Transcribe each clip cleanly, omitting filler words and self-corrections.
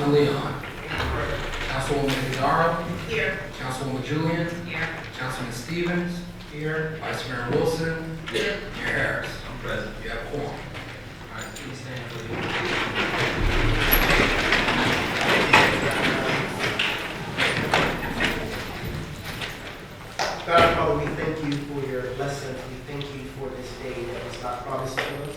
Councilman Leon. Councilwoman Pizarro. Here. Councilwoman Julian. Here. Councilman Stevens. Here. Vice Mayor Wilson. Here. Mayor Harris. I'm present. You have quorum. All right, please stand for the. God, Father, we thank you for your blessings. We thank you for this day that was not promised to us.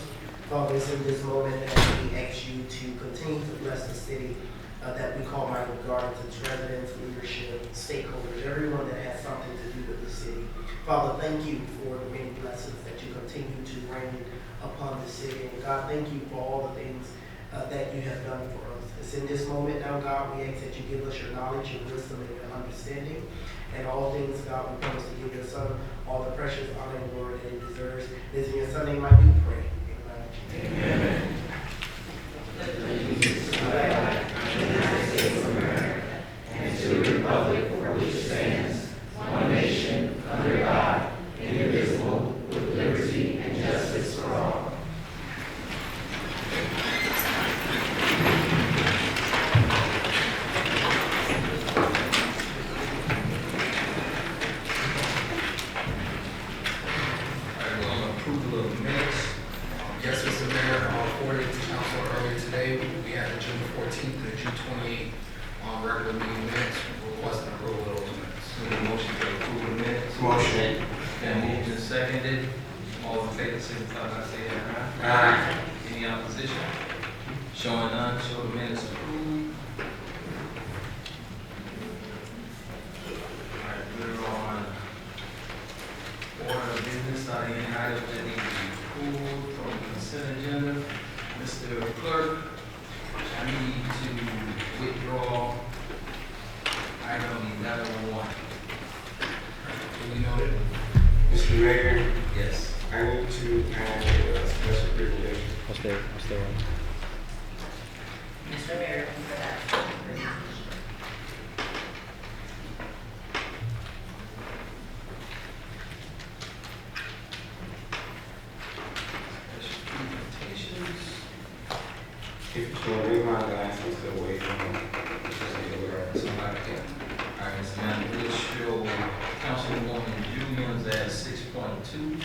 Father, it's in this moment that we ask you to continue to bless the city that we call Michael Garden, its residents, leadership, stakeholders, everyone that has something to do with the city. Father, thank you for the many blessings that you continue to rain upon the city. And God, thank you for all the things that you have done for us. It's in this moment now, God, we ask that you give us your knowledge, your wisdom, and your understanding. And all things, God, we promise to give your son all the precious honor and glory that he deserves. It is in your son name I do pray. Amen. All right, we're on approval of minutes. Yes, Mr. Mayor, forwarded to council earlier today, we had the June 14th and the June 28th regular meeting minutes, requesting approval of those minutes. Need a motion to approve the minutes. Motion. Been moved and seconded. All in favor, signify by saying aye. Aye. Any opposition? Showing none, show the minutes approved. All right, we're on order of business. Are there any items that need to be pulled from the consent agenda? Mr. Clerk, I need to withdraw item 11-1. Duly noted. Mr. Mayor, Yes. I need to add a special presentation. I'll stay on. Mr. Mayor, for that. Special presentations. If you want to leave my glasses away from me, just need to wear it. Somebody can. All right, Mr. Manager, we'll show Councilwoman Julian's at 6.2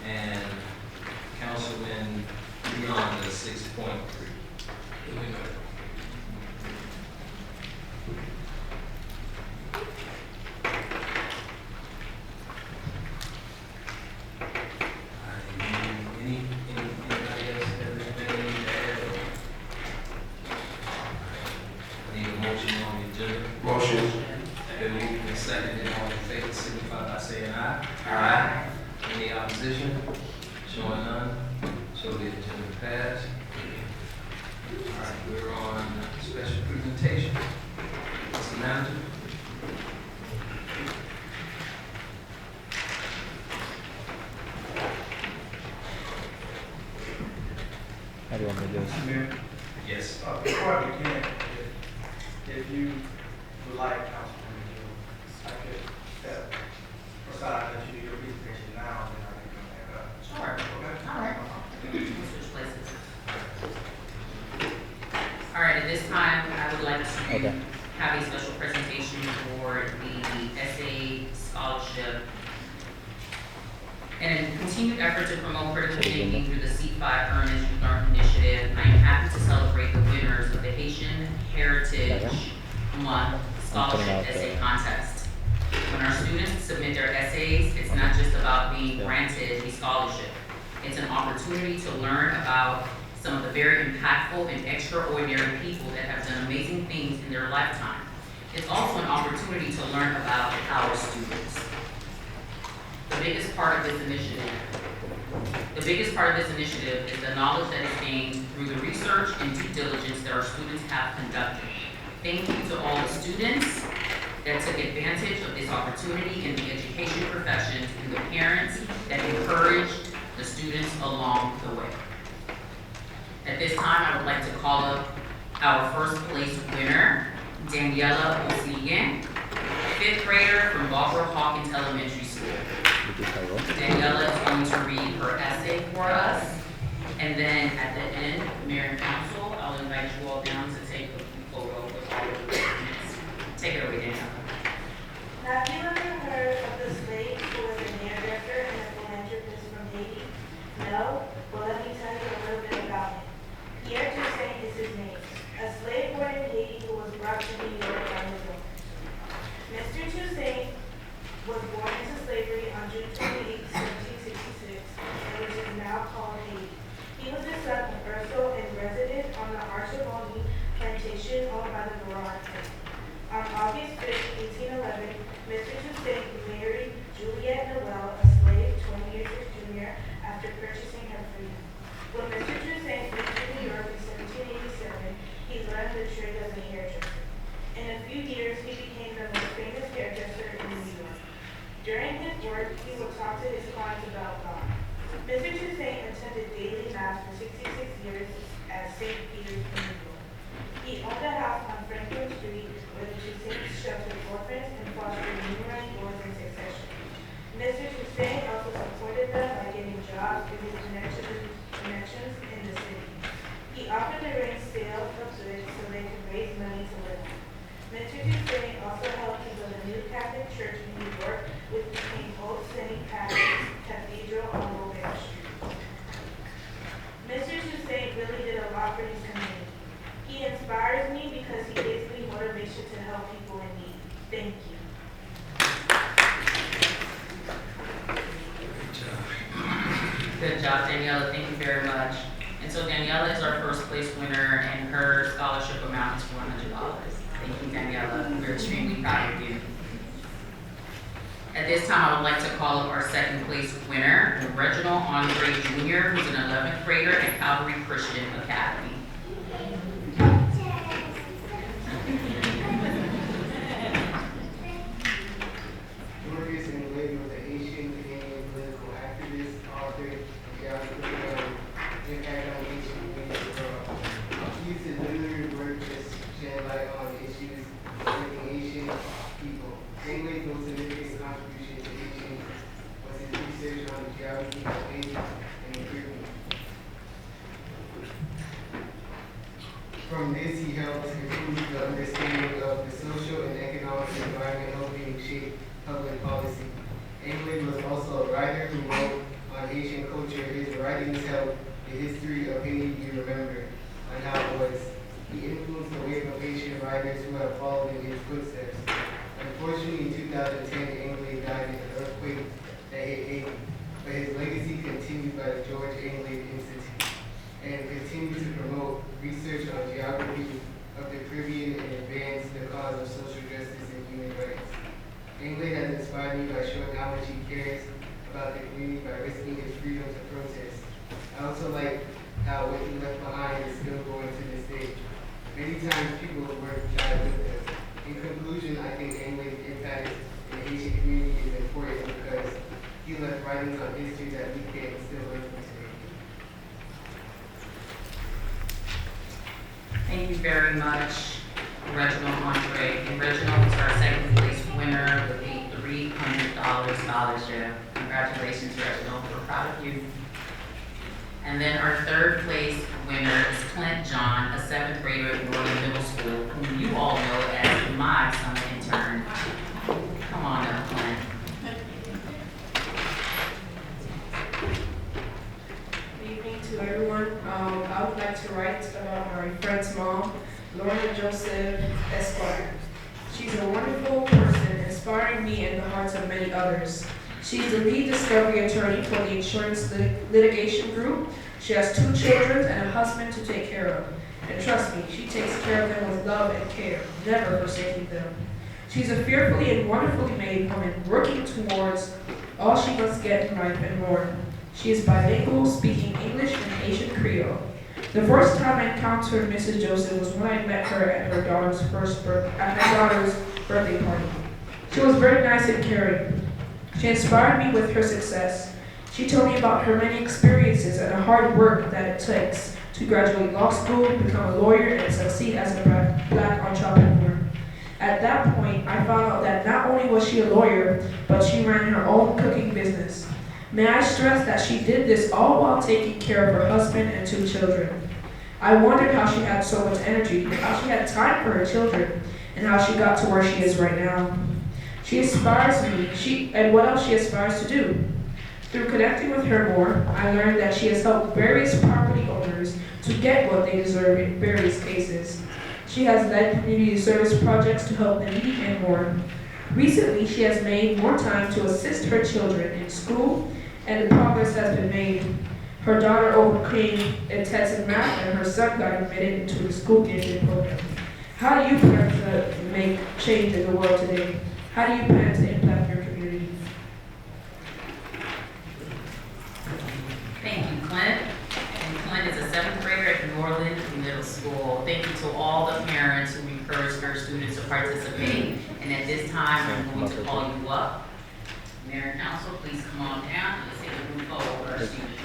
and Councilman Leon's at 6.3. Duly noted. Anybody else have anything to add? I need a motion on the agenda. Motion. Been moved and seconded, all in favor, signify by saying aye. Aye. Any opposition? Showing none, so the agenda passed. All right, we're on special presentation. Mr. Manager? How do you want me to do this? Mayor, Yes. before I begin, if you would like, Councilman, I could step aside, let you do your presentation now, and I can come back up. Sure. Okay? All right. We'll switch places. All right, at this time, I would like to Okay. have a special presentation for the essay scholarship and a continued effort to promote critical thinking through the C5 Earn as You Learn initiative. I am happy to celebrate the winners of the Haitian Heritage Month Scholarship Essay Contest. When our students submit their essays, it's not just about being granted a scholarship. It's an opportunity to learn about some of the very impactful and extraordinary people that have done amazing things in their lifetime. It's also an opportunity to learn about our students. The biggest part of this initiative is the knowledge that is gained through the research and due diligence that our students have conducted. Thank you to all the students that took advantage of this opportunity in the education profession and the parents that encouraged the students along the way. At this time, I would like to call up our first place winner, Daniela Osilian, fifth grader from Barbara Hawkins Elementary School. Daniela is going to read her essay for us, and then at the end, Mayor and Council, I'll invite you all down to take a Toussaint was born into slavery on June 28, 1766, which is now called Haiti. He was the son of Urso and resident on the Archibald plantation owned by the Garrard family. On August 5, 1811, Mr. Toussaint married Juliette Noel, a slave 20 years his junior, after purchasing her freedom. When Mr. Toussaint moved to New York in 1787, he learned the trade as a hairdresser. In a few years, he became the most famous hairdresser in New York. During his work, he would talk to his clients about God. Mr. Toussaint attended daily mass for 66 years at St. Peter's in New York. He owned a house on Franklin Street where the Toussaints sheltered orphans and fostered numerous boys in succession. Mr. Toussaint also supported them by getting jobs through his connections in the city. He often arranged sales of goods so they could raise money to live on. Mr. Toussaint also helped to build a new Catholic church in New York, which became Old St. Patrick's Cathedral on Robert Street. Mr. Toussaint really did a lot for his community. He inspires me because he gives me motivation to help people in need. Thank you. Good job, Daniela. Thank you very much. And so Daniela is our first place winner, and her scholarship amount is $400. Thank you, Daniela. We're extremely proud of you. At this time, I would like to call up our second place winner, Reginald Andre Jr., who's an 11th grader at Calvary Christian Academy. Glorious and lady was a Haitian Canadian political activist, author, and theological impact on Haitian communities abroad. He used his literary work to shed light on issues affecting Haitian people. Greenway's most significant contribution to Haitian was his research on the geography of Haiti and the Caribbean. From this, he helped improve the understanding of the social and economic environment helping shape public policy. Anglade was also a writer who wrote on Haitian culture. His writings helped the history of Haiti be remembered and how it was. He influenced a wave of Haitian writers who have followed in his footsteps. Unfortunately, in 2010, Anglade died in an earthquake that hit Haiti, but his legacy continued by the George Anglade Institute and continued to promote research on geography of the Caribbean and advance the cause of social justice and human rights. Anglade has inspired me by showing how much he cares about the community by risking his freedom to protest. I also like how what he left behind is still going to this day. Many times people work died with us. In conclusion, I think Anglade's impact in the Haitian community is important because he left writings on history that we can still learn from today. Thank you very much, Reginald Andre. And Reginald is our second place winner with a $300 scholarship. Congratulations, Reginald. We're proud of you. And then our third place winner is Clint John, a 7th grader at Northern Middle School, whom you all know as my summer intern. Come on up, Clint. Good evening to everyone. I would like to write about my friend's mom, Lorna Joseph Esquire. She's a wonderful person, inspiring me and the hearts of many others. She's the lead discovery attorney for the insurance litigation group. She has 2 children and a husband to take care of. And trust me, she takes care of them with love and care, never forsaking them. She's a fearfully and wonderfully made woman, working towards all she must get in life and more. She is bilingual, speaking English and Haitian Creole. The first time I encountered Mrs. Joseph was when I met her at her daughter's birthday party. She was very nice and caring. She inspired me with her success. She told me about her many experiences and the hard work that it takes to graduate law school, become a lawyer, and succeed as a black entrepreneur. At that point, I found out that not only was she a lawyer, but she ran her own cooking business. May I stress that she did this all while taking care of her husband and 2 children. I wondered how she had so much energy, how she had time for her children, and how she got to where she is right now. She inspires me, and what else she aspires to do. Through connecting with her more, I learned that she has helped various property owners to get what they deserve in various cases. She has led community service projects to help the needy and more. Recently, she has made more time to assist her children in school, and the progress has been made. Her daughter overcame a test in math, and her son got admitted into the school gifted program. How do you plan to make change in the world today? How do you plan to impact your community? Thank you, Clint. And Clint is a 7th grader at Norland Middle School. Thank you to all the parents who encourage their students to participate. And at this time, I'm going to call you up. Mayor and council, please come on down and let's take a move forward with our students.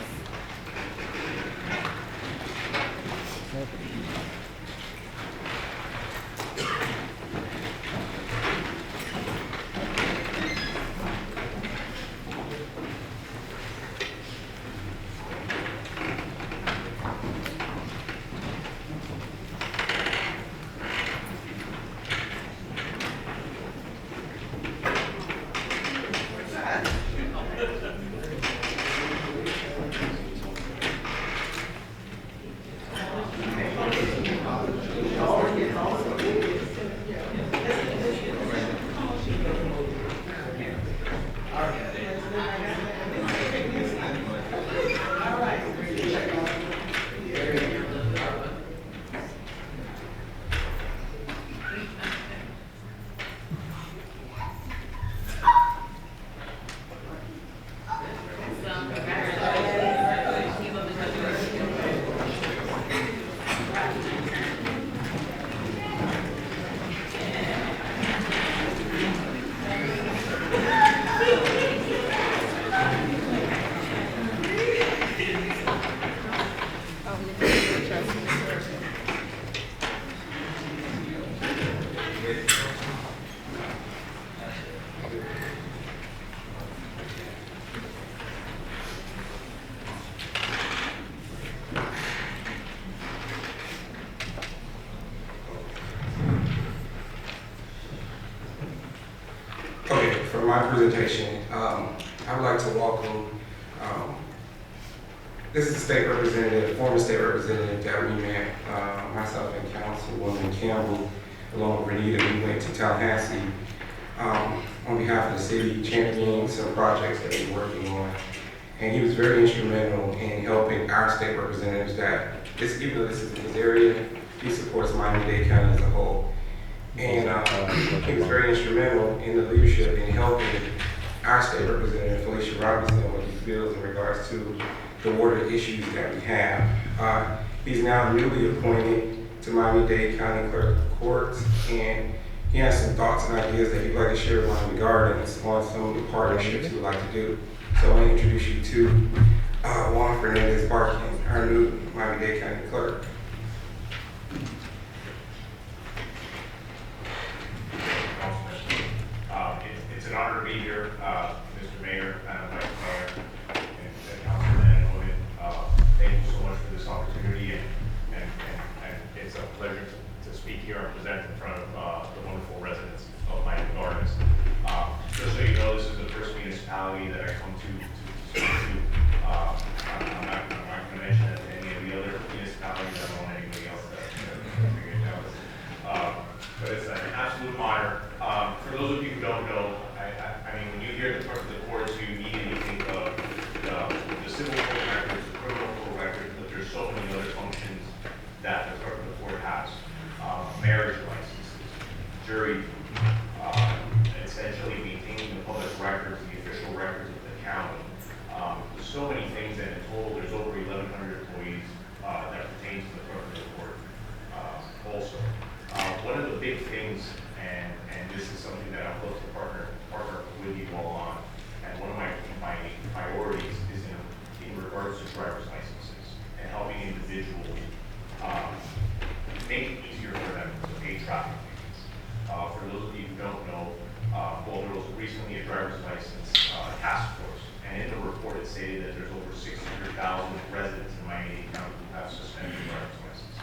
Okay, for my presentation, I would like to welcome, this is the state representative, former state representative that we met, myself and Councilwoman Campbell, along with Renita. We went to Tallahassee on behalf of the city, championing some projects that we're working on. And he was very instrumental in helping our state representatives that, even though this is in his area, he supports Miami-Dade County as a whole. And he was very instrumental in the leadership in helping our state representative, Felicia Robinson, what he feels in regards to the water issues that we have. He's now newly appointed to Miami-Dade County Clerk of Courts, and he has some thoughts and ideas that he'd like to share with Miami Gardens on some of the partnerships he would like to do. So I want to introduce you to Juan Fernandez Barkin, our new Miami-Dade County Clerk. It's an honor to be here, Mr. Mayor, Vice Mayor, and Councilman and women. Thank you so much for this opportunity, and it's a pleasure to speak here and present in front of the wonderful residents of Miami Gardens. Just so you know, this is the first municipality that I come to speak to. I'm not going to mention any of the other municipalities. I don't want anybody else to figure it out. But it's an absolute honor. For those of you who don't know, I mean, when you hear the clerk of the courts, you immediately think of the civil court records, the criminal court records, but there's so many other functions that the clerk of the court has. Marriage licenses, jury, essentially maintaining the public records, the official records of the county. There's so many things, and in total, there's over 1,100 employees that pertain to the clerk of the court also. One of the big things, and this is something that I'd love to partner with you all on, and one of my priorities is in regards to driver's licenses and helping individuals make it easier for them to pay traffic tickets. For those of you who don't know, well, there was recently a driver's license task force, and in the report it stated that there's over 600,000 residents in Miami-Dade County who have suspended driver's licenses.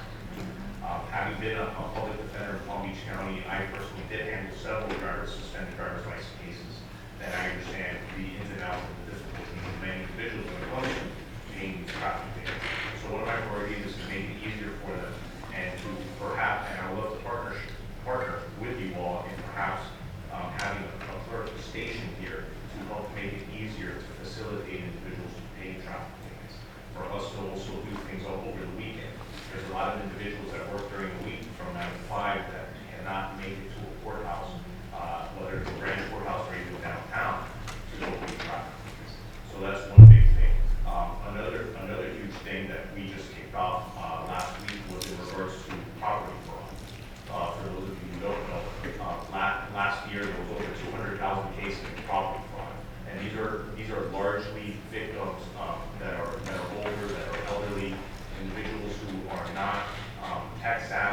Having been a public defender in Palm Beach County, I personally did handle several suspended driver's license cases, and I understand the ins and outs of the difficulties of many individuals when it comes to paying these traffic tickets. So one of my priorities is to make it easier for them, and to perhaps, and I would love to partner with you all in perhaps having a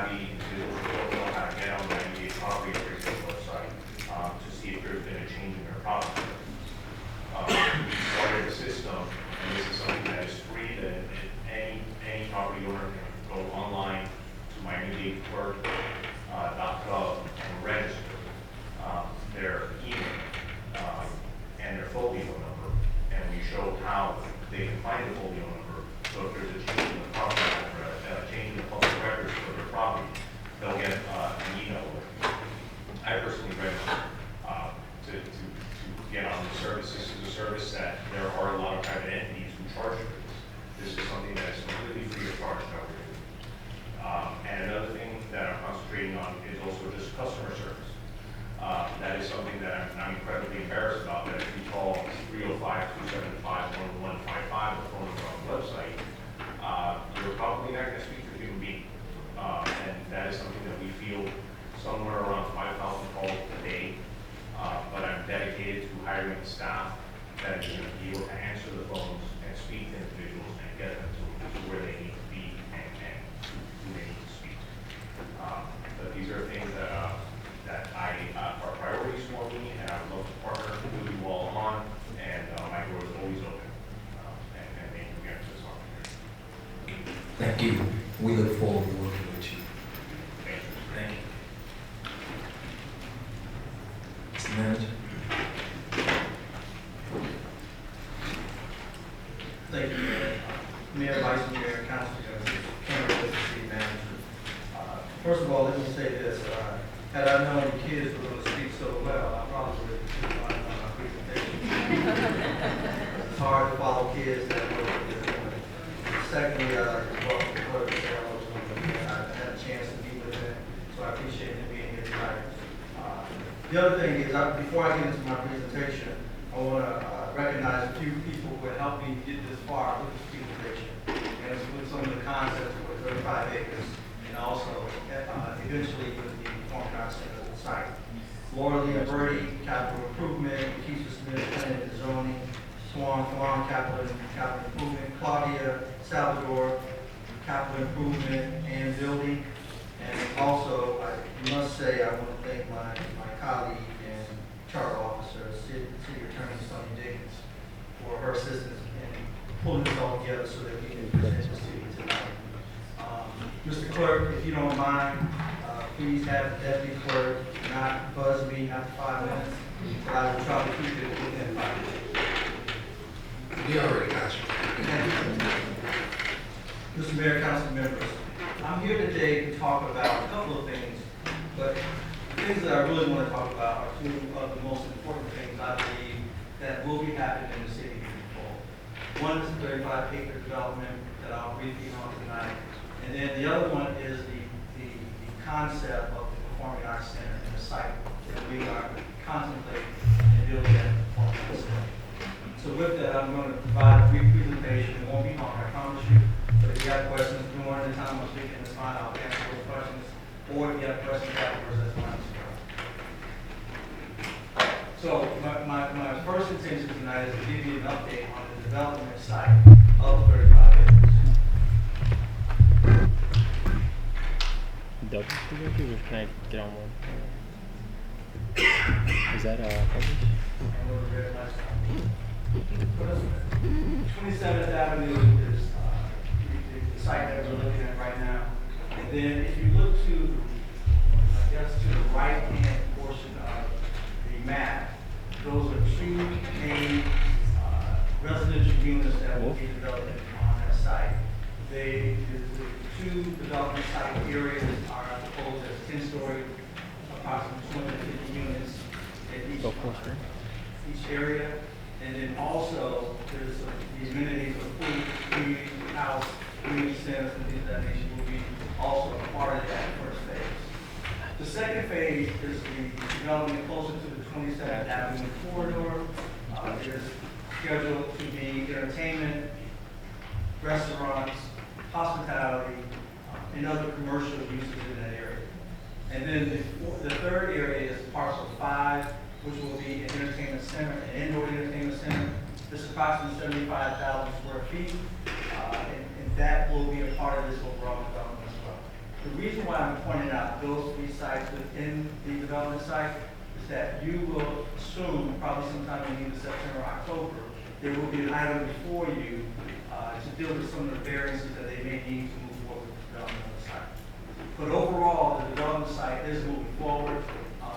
savvy individuals who don't know how to get on the 98 property appraisal website to see if there's been a change in their property. We started a system, and this is something that is free, that any property owner can go online to miamiadeclerk.gov and register their email and their folio number, and we show how they can find the folio number. So if there's a change in the property, a change in the public records for their property, they'll get an email alert. I personally registered to get on the service. This is a service that there are a lot of private entities who charge for this. This is something that is completely free of charge that we're doing. And another thing that I'm concentrating on is also just customer service. That is something that I'm incredibly embarrassed about, that if you call 305-275-1155, the phone number on the website, you're probably not going to speak to a human being. And that is something that we feel somewhere around 5,000 calls a day. But I'm dedicated to hiring staff that is going to be able to answer the phones and speak to individuals and get them to where they need to be and who they need to speak to. But these are things that are priorities for me, and I would love to partner with you all on, and my door is always open. And thank you again for this opportunity. Thank you. We look forward to working with you. Thank you. Thank you. Mr. Manager? Thank you, Mayor, Vice Mayor, Councilor, Cameron, City Manager. First of all, let me say this. Had I known the kids were going to speak so well, I probably would have put on my presentation. It's hard to follow kids that way. Secondly, I'd like to welcome the clerk to I had a chance to meet with him, so I appreciate him being here tonight. The other thing is, before I get into my presentation, I want to recognize a few people who have helped me get this far with this presentation, and it's with some of the concepts with 35 acres, and also eventually with the Performing Arts Center site. Laura Lee Birdie, capital improvement; Keisha Smith, planning and zoning; Swan capital improvement; Claudia Salvador, capital improvement and building. And also, I must say, I want to thank my colleague and charter officer, City Attorney Sonny Dickens, for her assistance in pulling this all together so that we can present this to you tonight. Mr. Clerk, if you don't mind, please have the deputy clerk not buzz me after 5 minutes, but I will try to keep it within 5 minutes. We already got you. Mr. Mayor, council members, I'm here today to talk about a couple of things, but the things that I really want to talk about are two of the most important things I believe that will be happening in the city moving forward. One is the 35-acre development that I'll brief you on tonight, and then the other one is the concept of the Performing Arts Center and the site that we are contemplating and building at the Performing Arts Center. So with that, I'm going to provide a brief presentation. It won't be long, I promise you. But if you have questions during the time I'm speaking, it's fine. I'll answer those questions. Or if you have questions afterwards, that's fine as well. So my first intention tonight is to give you an update on the development site of 35 acres. Double speaker, or can I get on one? Is that published? And we'll read last time. 27th Avenue is the site that we're looking at right now. And then if you look to, I guess, to the right-hand portion of the map, those are two main residential units that will be developed on that site. The two development site areas are proposed as 10-story, approximately 250 units at each area. And then also, there's the amenities of food, community house, community centers, and things of that nature will be also a part of that first phase. The second phase is the development closer to the 27th Avenue corridor. It is scheduled to be entertainment, restaurants, hospitality, and other commercial uses in that area. And then the third area is parcel 5, which will be an entertainment center, an indoor entertainment center. This is approximately 75,000 square feet, and that will be a part of this overall development as well. The reason why I'm pointing out those 3 sites within the development site is that you will soon, probably sometime in either September or October, there will be an item before you to deal with some of the variances that they may need to move forward with the development of the site. But overall, the development site is moving forward.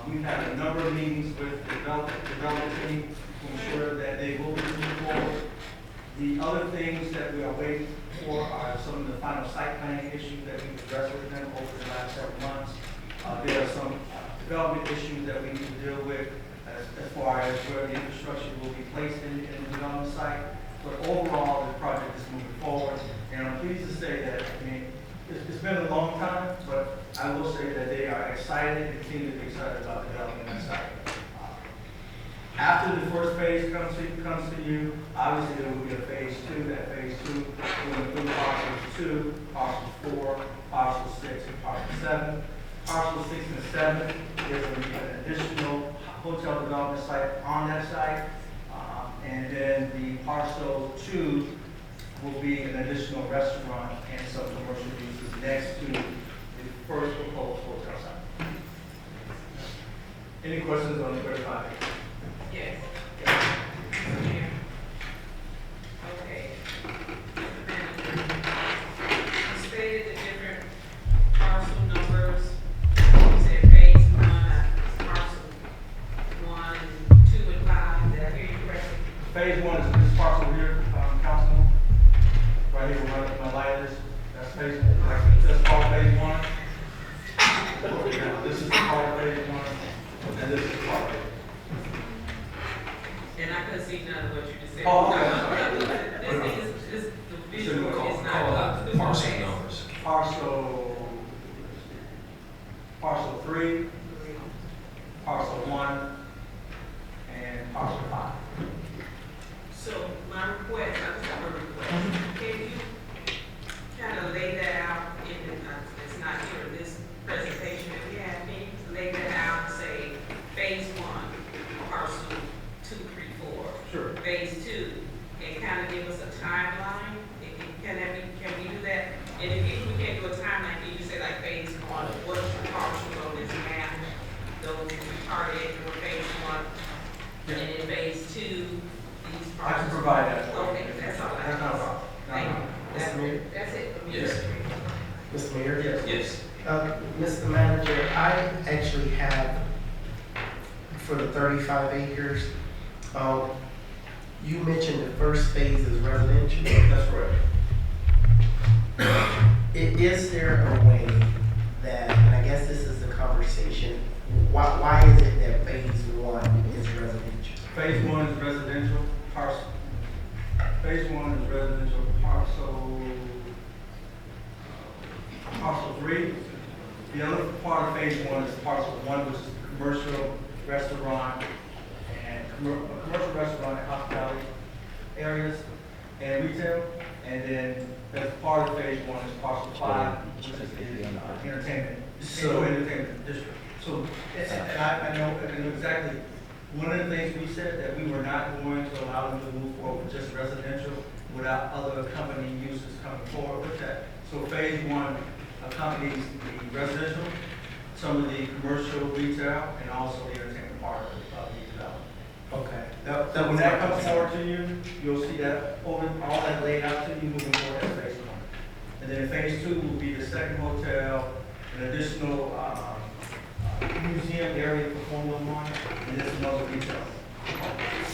We've had a number of meetings with the development team to ensure that they will be moving forward. The other things that we are waiting for are some of the final site planning issues that we've addressed with them over the last several months. There are some development issues that we need to deal with as far as where the infrastructure will be placed in the development site. But overall, the project is moving forward, and I'm pleased to say that, I mean, it's been a long time, but I will say that they are excited and continue to be excited about developing that site. After the first phase comes to you, obviously there will be a phase 2. That phase 2 will include parcels 2, parcel 4, parcel 6, and parcel 7. Parcel 6 and 7 is an additional hotel development site on that site. And then the parcel 2 will be an additional restaurant and some commercial uses next to the first proposed hotel site. Any questions on the 35? Yes. Okay. You stated the different parcel numbers. You said phase 1, parcel 1, 2, and 5. Did I hear you correctly? Phase 1 is this parcel here, Councilman. Right here where my light is. That's phase 1. That's called phase 1. This is called phase 1. And this is called phase 1. And I couldn't see none of what you just said. Oh, okay. This the visual is not. Call out the parcel numbers. Parcel 3, parcel 1, and parcel 5. So my request, I just have a request. Can you kind of lay that out in the, it's not here in this presentation that we have, can you lay that out and say phase 1, parcel 2, 3, 4. Sure. Phase 2, and kind of give us a timeline? Can we do that? And if we can't do a timeline, can you say like phase 1, what's the parcel on this map? Those targeted for phase 1, Yeah. and then phase 2, these I parcels. can provide that. Okay, that's all. That's not a problem. Thank you. Mr. Mayor? That's it for me. Yes. Mr. Mayor? Yes. Yes. Mr. Manager, I actually have, for the 35 acres, you mentioned the first phase is residential. That's correct. Is there a way that, and I guess this is the conversation, why is it that phase 1 is residential? Phase 1 is residential parcel. Phase 1 is residential parcel 3. The other part of phase 1 is parcel 1, which is commercial restaurant and commercial restaurant and hospitality areas and retail. And then as part of phase 1 is parcel 5, which is the entertainment district. So, and I know exactly. One of the things we said that we were not going to allow them to move forward with just residential without other company uses coming forward with that. So phase 1 accompanies the residential, some of the commercial retail, and also the entertainment part of the development. Okay. So when that comes forward to you, you'll see that all that laid out to you moving forward as phase 1. And then phase 2 will be the second hotel, an additional museum area for Formula 1, and then some other retail.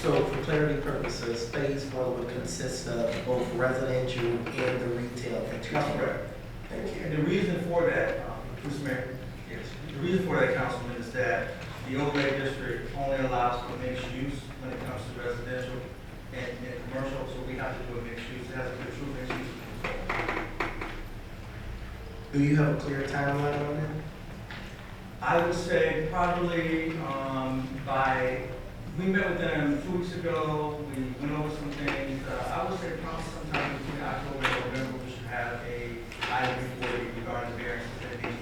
So for clarity purposes, phase 1 would consist of both residential and the retail that you're. That's correct. Thank you. And the reason for that, Mr. Mayor, yes, the reason for that, Councilman, is that the overlay district only allows for mixed use when it comes to residential and commercial, so we have to do a mixed use. It has to be a true mixed use. Do you have a clear timeline on that? I would say probably we met with them 2 weeks ago, we went over some things. I would say probably sometime between October and November, we should have a item before you regarding variances that need to be.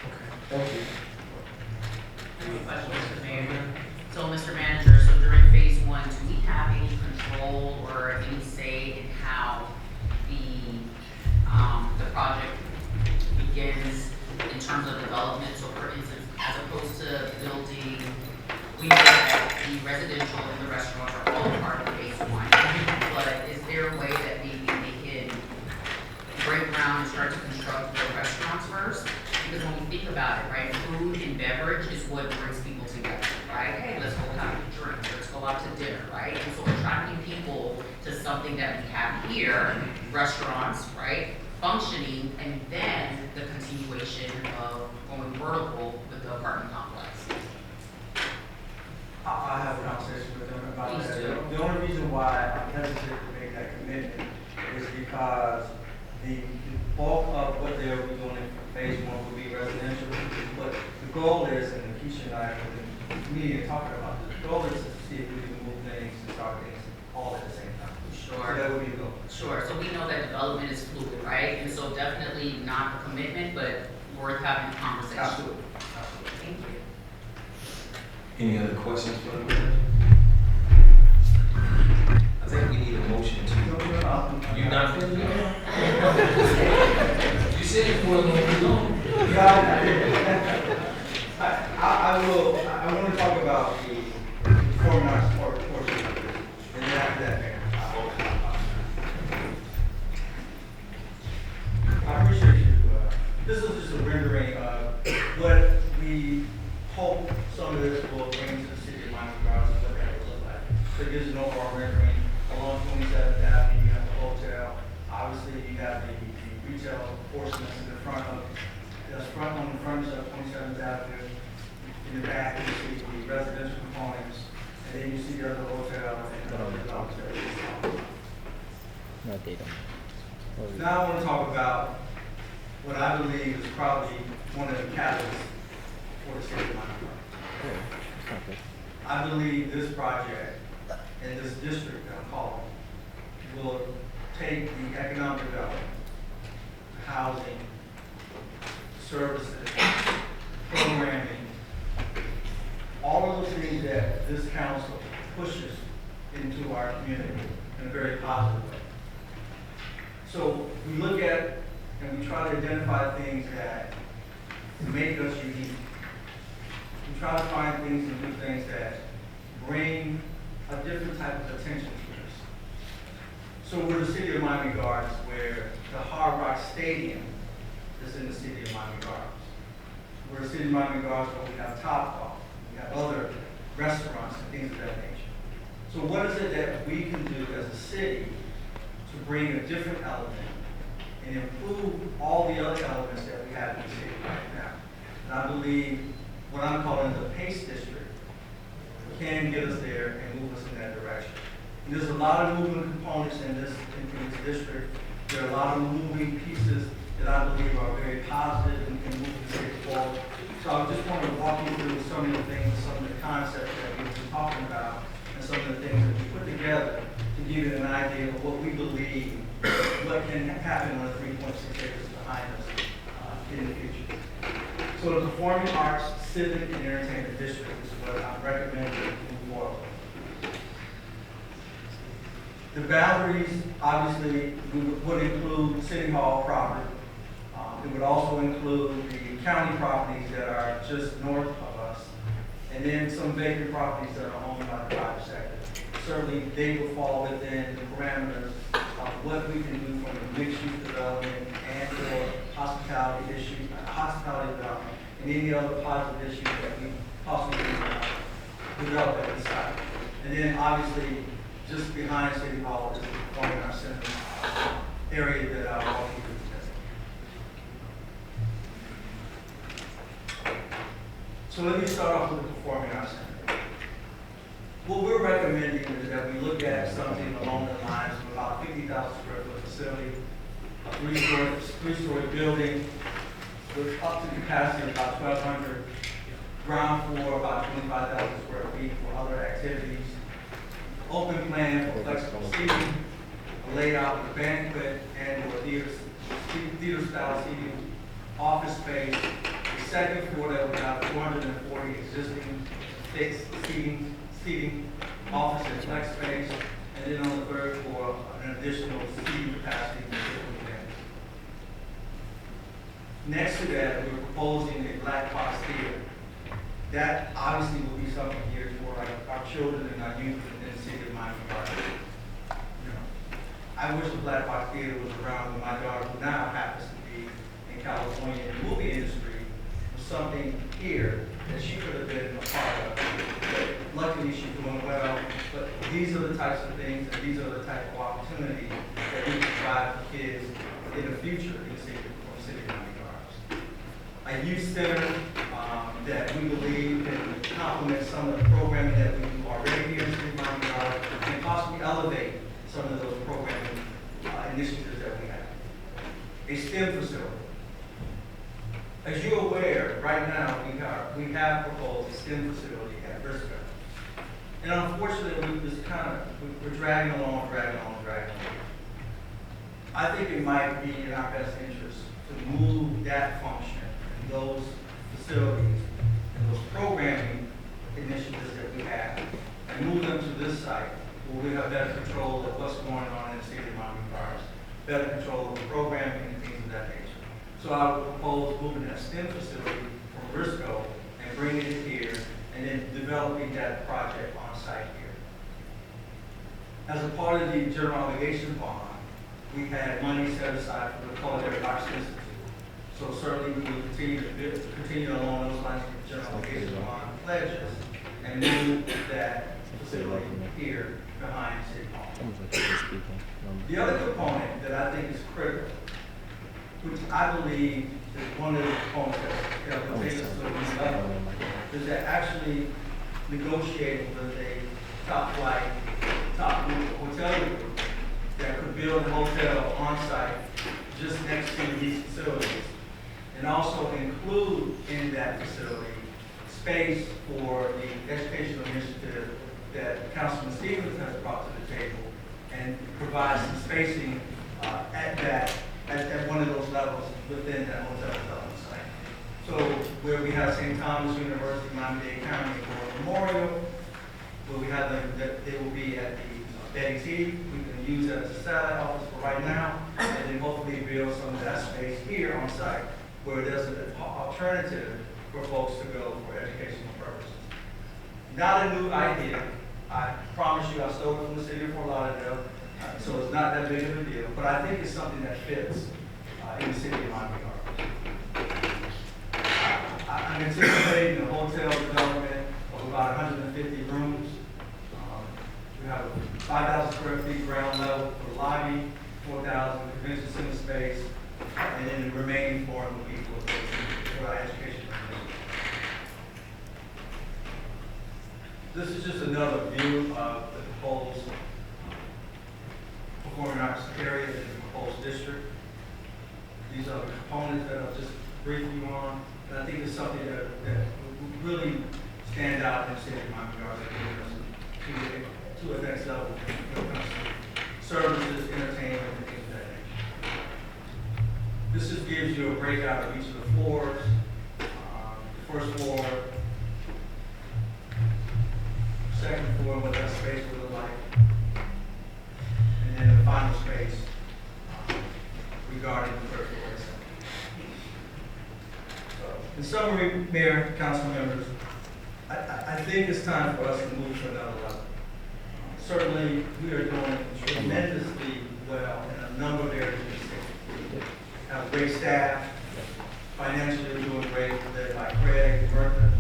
Okay, thank you. Any questions, Mr. Mayor? So, Mr. Manager, so during phase 1, do we have any control or any say in how the terms of development, so for instance, as opposed to building, we know that the residential and the restaurants are all part of the phase one. But is there a way that maybe they can break ground and start to construct the restaurants first? Because when we think about it, right, food and beverage is what brings people together, right? Hey, let's go have a drink, let's go out to dinner, right? And so attracting people to something that we have here, restaurants, right, functioning, and then the continuation of going vertical with the apartment complex. I have a conversation with them about Please that. do. The only reason why I'm hesitant to make that commitment is because the bulk of what they'll be doing in phase one will be residential. But the goal is, and Keisha and I have been meeting and talking about this, the goal is to see if we can move things and start things all at the same time. So Sure. that would be the goal. Sure, so we know that development is fluid, right? And so definitely not a commitment, but worth having a conversation. Absolutely. Absolutely. Thank you. Any other questions for the board? I think we need a motion to. You not finished? You said it for a little long. I want to talk about the performing arts portion of this, and then after that, Mayor. I appreciate you. This is just a rendering of what we hope some of this will bring to the city of Miami Gardens and what that will look like. So it gives an overall rendering along 27th Avenue. You have the hotel. Obviously, you have the retail portion that's in the front of, on the front of 27th Avenue. In the back, you see the residential components, and then you see the other hotel and the other downstairs. No, they don't. Oh, Now I want to talk about what I believe is probably one of the catalysts for the city of Miami Gardens. it's not good. I believe this project and this district that I'm calling will take the economic development, housing, services, programming, all of those things that this council pushes into our community in a very positive way. So we look at and we try to identify things that make us unique. We try to find things and do things that bring a different type of attention to us. So we're the city of Miami Gardens, where the Hard Rock Stadium is in the city of Miami Gardens. We're the city of Miami Gardens where we have Topgolf, we have other restaurants and things of that nature. So what is it that we can do as a city to bring a different element and improve all the other elements that we have in the city right now? And I believe what I'm calling the PACE district can get us there and move us in that direction. And there's a lot of moving components in this district. There are a lot of moving pieces that I believe are very positive and can move the city forward. So I just want to walk you through some of the things, some of the concepts that we've been talking about, and some of the things that we put together to give you an idea of what we believe, what can happen when 3.6 acres is behind us in the future. So the Performing Arts, Civic, and Entertainment District is what I'm recommending to move forward. The boundaries, obviously, would include City Hall property. It would also include the county properties that are just north of us, and then some vacant properties that are owned by the private sector. Certainly, they will fall within the parameters of what we can do from a mixed-use development and for hospitality issues, hospitality development, and any other positive issues that we possibly develop at this site. And then, obviously, just behind City Hall is the Performing Arts Center area that I'll walk you through today. So let me start off with the Performing Arts Center. What we're recommending is that we look at something along the lines of about 50,000 square foot facility, a three-story building with up to capacity of about 1,200, ground floor about 25,000 square feet for other activities, open plan for flexible seating, a layout with banquet and or theater style seating, office space, the second floor that would have 440 existing fixed seating, office and flex space, and then on the third floor, an additional seating capacity for different events. Next to that, we're proposing a black box theater. That obviously will be something geared for our children and our youth in the city of Miami Gardens. You know, I wish the black box theater was around when my daughter, who now happens to be in California in the movie industry, was something here that she could have been a part of. But luckily, she's doing well. But these are the types of things and these are the type of opportunities that we can provide for kids in the future in the city of Miami Gardens. A youth center that we believe can complement some of the programming that we do already here in the city of Miami Gardens and possibly elevate some of those programming initiatives that we have. A STEM facility. As you're aware, right now we have proposed a STEM facility at Briscoe. And unfortunately, we're dragging along. I think it might be in our best interest to move that function and those facilities and those programming initiatives that we have and move them to this site where we have better control of what's going on in the city of Miami Gardens, better control of the programming and things of that nature. So I would propose moving that STEM facility from Briscoe and bringing it here and then developing that project on site here. As a part of the general obligation bond, we had money set aside for the Culinary Arts Institute. So certainly we will continue along those lines with the general obligation bond pledges and move that facility here behind City Hall. The other component that I think is critical, which I believe is one of the components that will take us to a new level, is that actually negotiating with a top flight, top hotel group that could build a hotel on site just next to these facilities. And also include in that facility space for the educational initiative that Councilman Stevens has brought to the table and provide some spacing at one of those levels within that hotel development site. So where we have St. Thomas University, Miami-Dade County War Memorial, where we have them, they will be at the Betty T. We can use that as a satellite office for right now, and then hopefully build some of that space here on site where there's an alternative for folks to go for educational purposes. Not a new idea. I promise you I stole it from the city of Fort Lauderdale, so it's not that big of a deal, but I think it's something that fits in the city of Miami Gardens. I'm anticipating a hotel development of about 150 rooms. We have 5,000 square feet ground level for the lobby, 4,000 convention center space, and then the remaining 4 will be for our education. This is just another view of the proposed performing arts area in the proposed district. These are the components that I'll just brief you on, and I think it's something that will really stand out in the city of Miami Gardens to a next level when it comes to services, entertainment, and things of that nature. This just gives you a breakout of each of the floors. The first floor, second floor, what that space would look like, and then the final space regarding the third floor itself. So, in summary, Mayor, council members, I think it's time for us to move to another level. Certainly, we are doing tremendously well in a number of areas in the city. We have great staff, financially doing great, led by Craig, Bertha.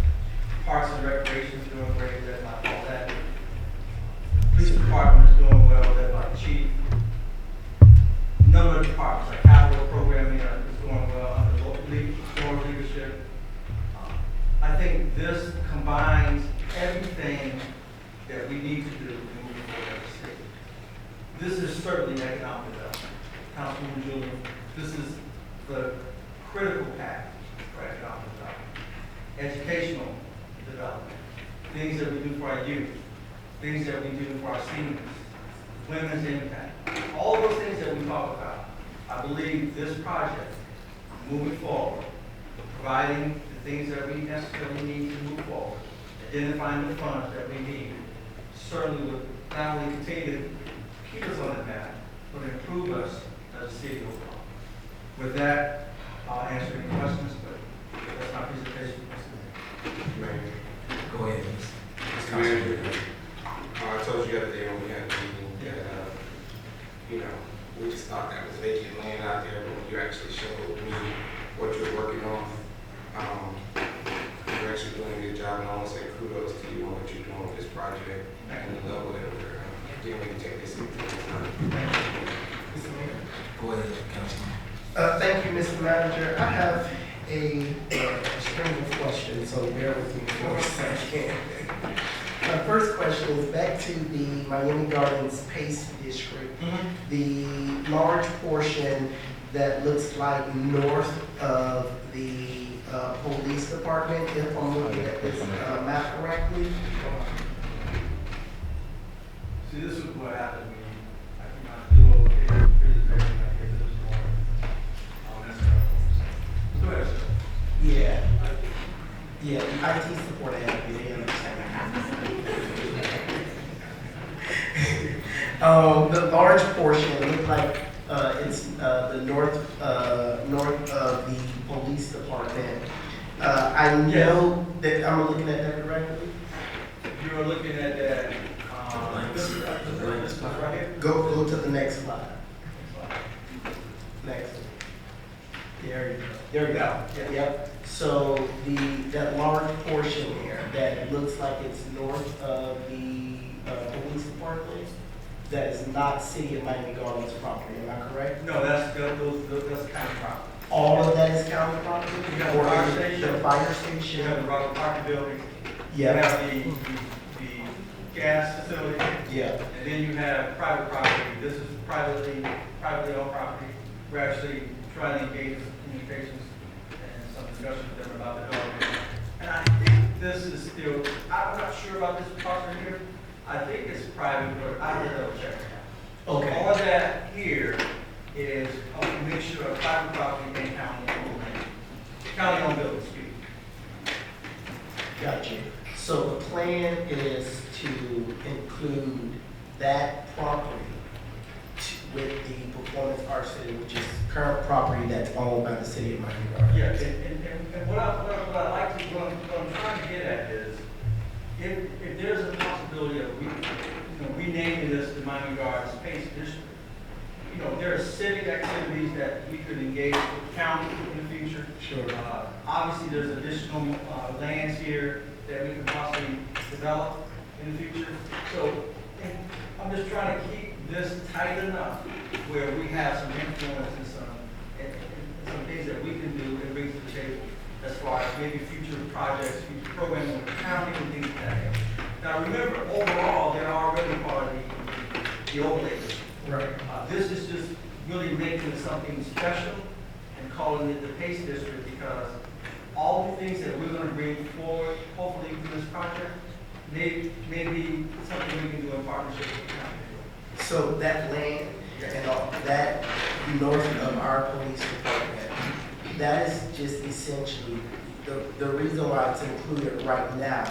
Parks and Recreation is doing great, led by Paulette. Police Department is doing well, led by the Chief. A number of departments, like capital programming, is going well under local leadership. I think this combines everything that we need to do to move forward as a city. This is certainly economic development. Councilwoman Julian, this is the critical path for economic development. Educational development, things that we do for our youth, things that we do for our seniors, women's impact, all those things that we talk about. I believe this project, moving forward, providing the things that we necessarily need to move forward, identifying the funds that we need, certainly would not only continue to keep us on the map, but improve us as a city overall. With that, I'll answer any questions, but that's my presentation. Mayor. Go ahead, Ms. Mr. Councilman. Manager, I told you the other day when we had a meeting that, you know, we just thought that was vacant land out there, but when you actually showed me what you're working on, you're actually doing a good job, and I want to say kudos to you on what you're doing with this project and the level that we're getting ready to take this into. Mr. Mayor. Go ahead, Councilman. Thank you, Mr. Manager. I have a string of questions, so bear with me for a second. My first question is back to the Miami Gardens Pace District. The large portion that looks like north of the police department, if I'm looking at this map correctly. See, this is what happened when I do over here, presentation like this morning. I'll mess it up. Go ahead, sir. Yeah. Yeah, the IT support I have, they understand. The large portion look like it's the north of the police department. I know that I'm looking at that correctly. You are looking at that, this right here. Go to the next slide. Next. There you go. There we go. Yeah. Yep. So that large portion there that looks like it's north of the police department, that is not City of Miami Gardens property, am I correct? No, that's county property. All of that is county property? You got the Or fire is it station. the fire You have station? the Robert Parker building. You Yeah, have the gas facility. yeah. And then you have private property. This is privately owned property. We're actually trying to engage in some communications and some discussion with them about the development. And I think this is still, I'm not sure about this parcel here. I think it's private, but I have to double check. Okay. All of that here is a mixture of private property and county-owned land. County-owned buildings, excuse me. Got you. So the plan is to include that property with the Performance Arts Center, which is current property that's owned by the City of Miami Gardens. Yeah, and what I like to, what I'm trying to get at is, if there's a possibility of renaming this the Miami Gardens Pace District, there are civic activities that we could engage with the county in the future. Sure. Obviously, there's additional lands here that we could possibly develop in the future. So, and I'm just trying to keep this tight enough where we have some influence and some things that we can do and bring to the table as far as maybe future projects, future programming with the county and things like that. Now, remember, overall, they're already part of the overlay district. Right. This is just really making it something special and calling it the Pace District because all the things that we're going to bring forward, hopefully through this project, may be something we can do in partnership with the county. So that land and all that north of our police department, that is just essentially, the reason why it's included right now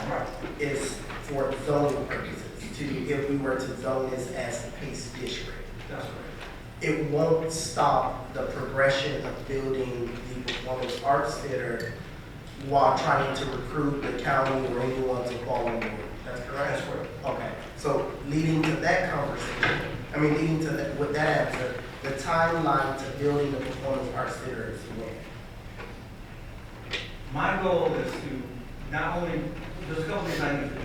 is for zoning purposes, if we were to zone this as the Pace District. That's right. It won't stop the progression of building the Performance Arts Center while trying to recruit the county or anyone to fall on board. That's correct? That's right. Okay, so leading to that conversation, leading to that, with that answer, the timeline to building the Performance Arts Center is when? My goal is to not only, there's a couple things I need to do.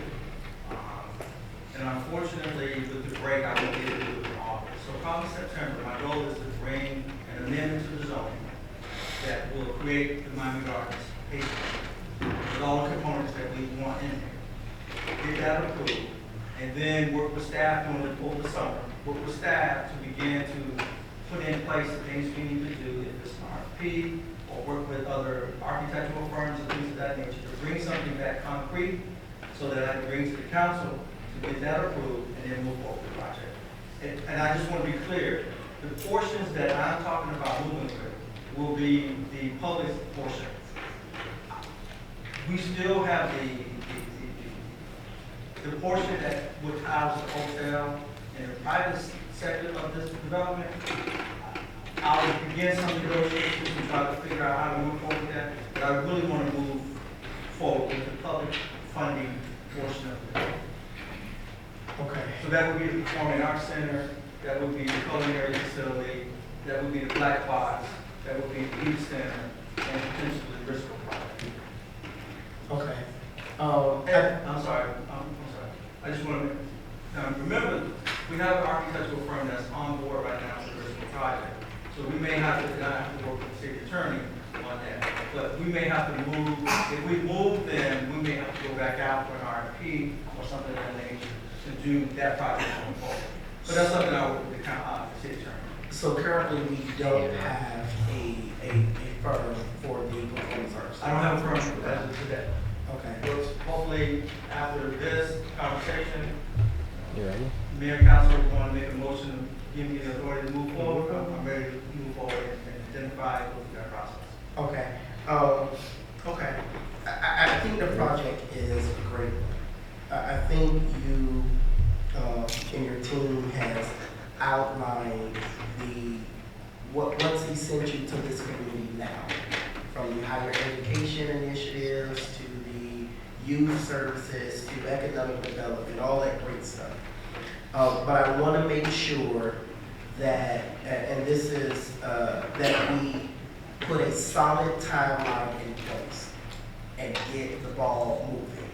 And unfortunately, with the break, I won't be able to do it in August. So come September, my goal is to bring an amendment to the zoning that will create the Miami Gardens Pace District with all the components that we want in there. Get that approved, and then work with staff over the summer, work with staff to begin to put in place the things we need to do, if it's an RFP, or work with other architectural firms and things of that nature, to bring something back concrete so that I can bring to the council to get that approved and then move forward with the project. And I just want to be clear, the portions that I'm talking about moving with will be the public portion. We still have the portion that would house the hotel and the private sector of this development. I'll begin some negotiations and try to figure out how to move forward with that, but I really want to move forward with the public funding portion of it. Okay. So that would be the Performing Arts Center, that would be the culinary facility, that would be the Black Box, that would be the Youth Center, and potentially the Bristol Project. Okay. And, I'm sorry. I just want to, remember, we have an architectural firm that's on board right now for the Bristol Project. So we may have to work with the city attorney on that. But we may have to move, if we move, then we may have to go back out for an RFP or something of that nature to do that project going forward. But that's something I work with the city attorney. So currently, we don't have a firm for the performance arts. I don't have a firm as of today. Okay. But hopefully, after this conversation, You ready? Mayor and council want to make a motion, give me the authority to move forward. I'm ready to move forward and identify go through that process. Okay. Okay. I think the project is a great one. I think you and your team has outlined what's essential to this community now, from the higher education initiatives to the youth services to economic development, all that great stuff. But I want to make sure that, and this is that we put a solid timeline in place and get the ball moving.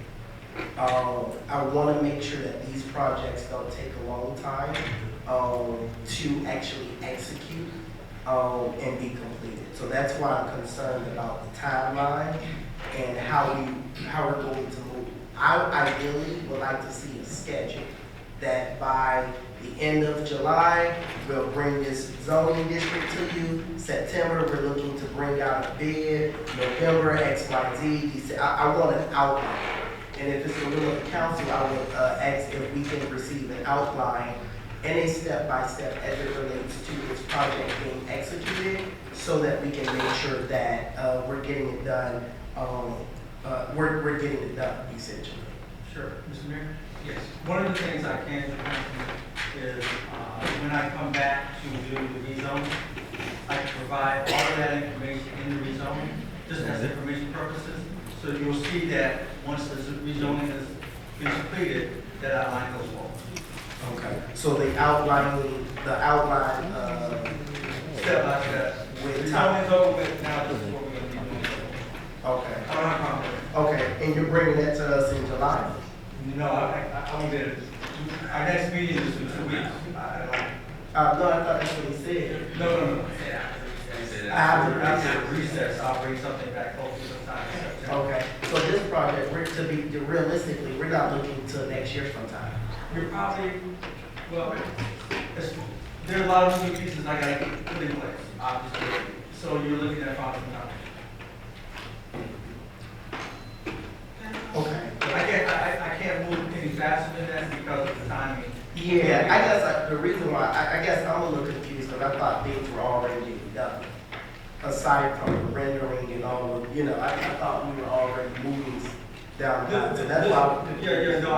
I want to make sure that these projects don't take a long time to actually execute and be completed. So that's why I'm concerned about the timeline and how we're going to move. I ideally would like to see a schedule that by the end of July, we'll bring this zoning district to you. September, we're looking to bring out a bid. November, X, Y, Z. I want an outline. And if it's a will of the council, I would ask if we can receive an outline and a step-by-step as it relates to this project being executed so that we can make sure that we're getting it done. We're getting it done, essentially. Sure, Mr. Mayor? Yes. One of the things I can do is when I come back to do the rezone, I can provide all of that information in the rezone, just as information purposes. So you'll see that once the rezoning is completed, that outline goes forward. Okay. So the outline, Step by step. with time. Rezoning's over with, now this is what we're going to be doing. Okay. I don't have a problem with it. Okay. And you're bringing that to us in July? No, I won't get it. Our next meeting is in 2 weeks. No, I thought that's what he said. No. After recess, I'll bring something back hopefully sometime in September. Okay. So this project, realistically, we're not looking till next year sometime. You're probably, well, there are a lot of moving pieces I gotta put in place, obviously. So you're looking at probably time. Okay. I can't move any faster than that because of the timing. Yeah, I guess the reason why, I guess I'm a little confused because I thought things were already getting done. Aside from the rendering and all of, I thought we were already moving down the line. So that's why. No,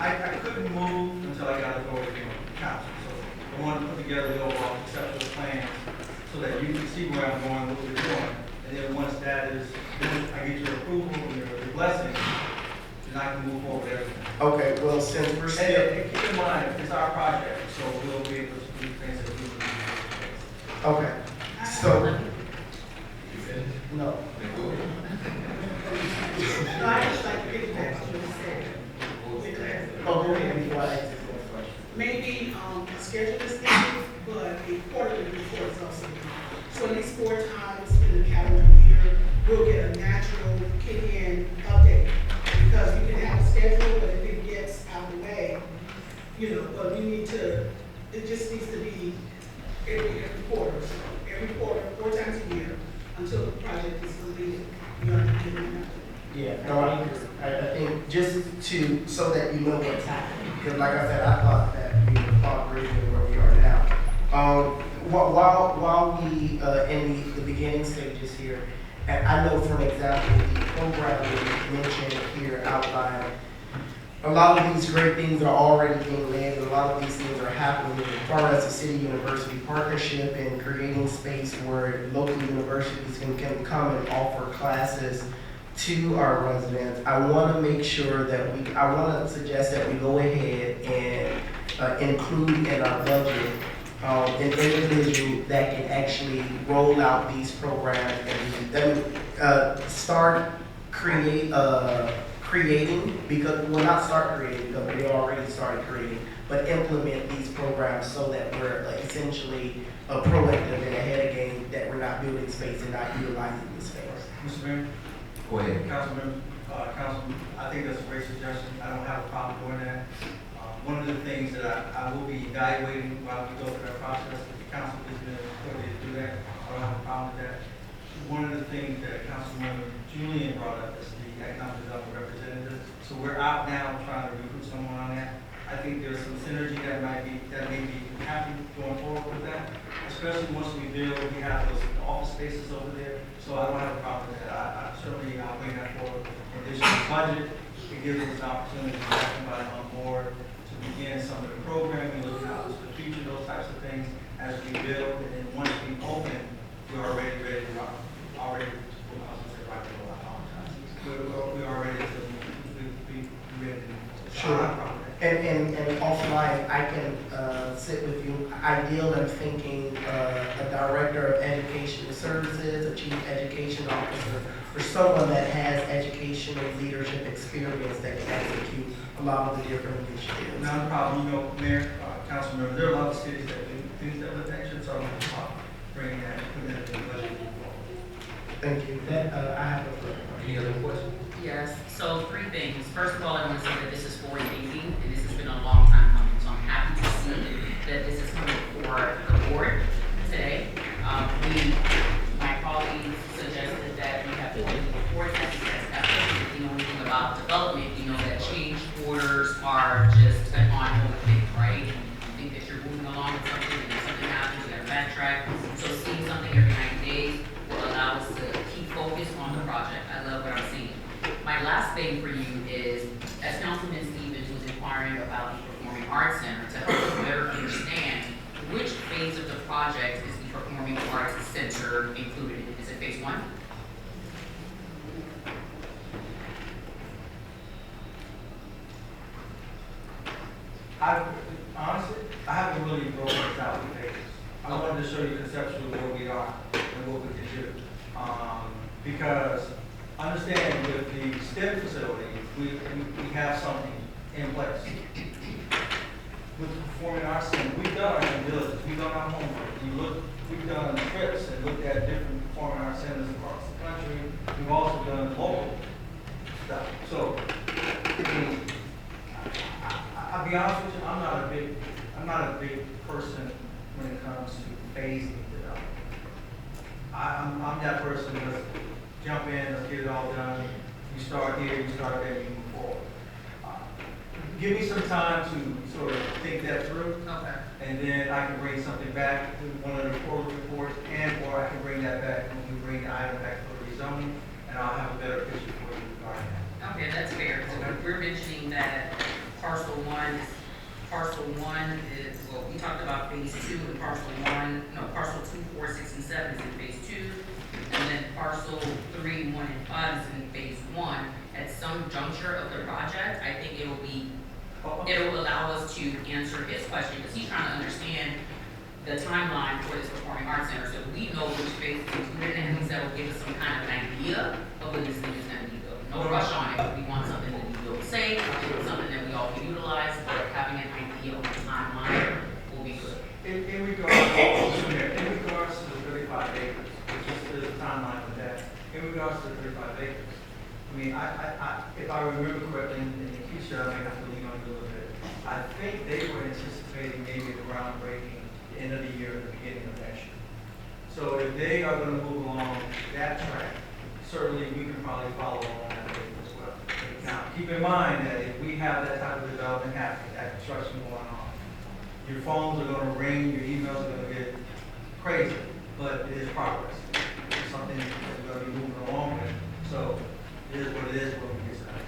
I couldn't move until I got authority from the council. So I wanted to put together the overall conceptual plan so that you can see where I'm going, what we're doing. And then once that is, then I get your approval and your blessing, then I can move forward everything. Okay, well, since we're still. And keep in mind, it's our project, so we'll be able to do things that we would do. Okay, so. No. No, I just like to get back to what you said. Oh, go ahead before I ask this next question. Maybe, schedule this meeting, but a quarterly report is also needed. So at least 4 times in the calendar year, we'll get a natural kick-in update. Because you can have a schedule, but if it gets out of the way, but you need to, it just needs to be every quarter. So every quarter, 4 times a year, until the project is completed. You have to give it an update. Yeah, no, I agree. I think just so that you know what's happening. Because like I said, I thought that we were operating where we are now. While we in the beginning stages here, and I know, for example, the program that you mentioned here outlined a lot of these great things are already being led, and a lot of these things are happening as far as the city-university partnership and creating space where local universities can come and offer classes to our residents. I want to make sure that I want to suggest that we go ahead and include in our budget an individual that can actually roll out these programs and then start creating, because, well, not start creating, because we already started creating, but implement these programs so that we're essentially proactive and ahead of game, that we're not building space and not utilizing the space. Mr. Mayor? Go ahead. Councilman, I think that's a great suggestion. I don't have a problem doing that. One of the things that I will be evaluating while we go through that process, if the council is going to do that, I don't have a problem with that. One of the things that Councilman Julian brought up is the economic development representative. So we're out now trying to recruit someone on that. I think there's some synergy that may be happening going forward with that, especially once we build, we have those office spaces over there. So I don't have a problem with that. I certainly, I'll bring that forward. In addition to budget, it gives us an opportunity to have somebody on board to begin some of the programming, looking out to the future, those types of things as we build. And then once we open, we're already ready to rock. We're already to be ready to Sure. And offline, I can sit with you. Ideal, I'm thinking a director of education services, a chief education officer, or someone that has education and leadership experience that can execute a lot of the different initiatives. Not a problem. You know, Mayor, Council Member, there are a lot of cities that do things that with action, so I'm going to bring that, put that in the budget. Thank you. That, I have a further. Any other questions? Yes, so 3 things. First of all, I want to say that this is forward thinking, and this has been a long time coming, so I'm happy to see that this is coming for the board today. My colleagues suggested that we have 40 before that's if you know anything about development, you know that change orders are just an ongoing thing, right? You think that you're moving along with something, and if something happens, you gotta backtrack. So seeing something every 90 days will allow us to keep focused on the project. I love what I'm seeing. My last thing for you is, as Councilman Stevens was inquiring about the Performing Arts Center, to help us better understand which phase of the project is the Performing Arts Center included in? Is it phase 1? Honestly, I haven't really broken this out in phases. I wanted to show you conceptually where we are and what we can do. Because understand with the STEM facility, we have something in place. With the Performing Arts Center, we've done our due diligence, we've done our homework. We've done trips and looked at different performing arts centers across the country. We've also done local stuff. So, I'll be honest with you, I'm not a big person when it comes to phasing development. I'm that person that's jump in, let's get it all done. You start here, you start there, you move forward. Give me some time to sort of think that through. Okay. And then I can bring something back with one of the quarterly reports, or I can bring that back when we bring the item back for rezoning, and I'll have a better picture for you regarding that. Okay, that's fair. So we're mentioning that parcel one is, well, we talked about phase 2 and parcel 2, 4, 6, and 7 is in phase 2. And then parcel 3, 1, and 5 is in phase 1. At some juncture of the project, I think it'll allow us to answer his question, because he's trying to understand the timeline for this Performing Arts Center. So we know which phase is included, and at least that will give us some kind of an idea of when this thing is going to be built. No rush on it. We want something that we build safe, something that we all can utilize, but having an idea of the timeline will be good. In regards to the 35 acres, there's a timeline for that. In regards to the 35 acres, I mean, if I remember correctly, and Keisha, I may have to lean on you a little bit, I think they were anticipating maybe the groundbreaking the end of the year, the beginning of next year. So if they are going to move along that track, certainly we can probably follow along that way as well. Now, keep in mind that if we have that type of development happening, that construction going on, your phones are going to ring, your emails are going to get crazy, but it is progress. It's something that we're going to be moving along with. So it is what it is when we get started.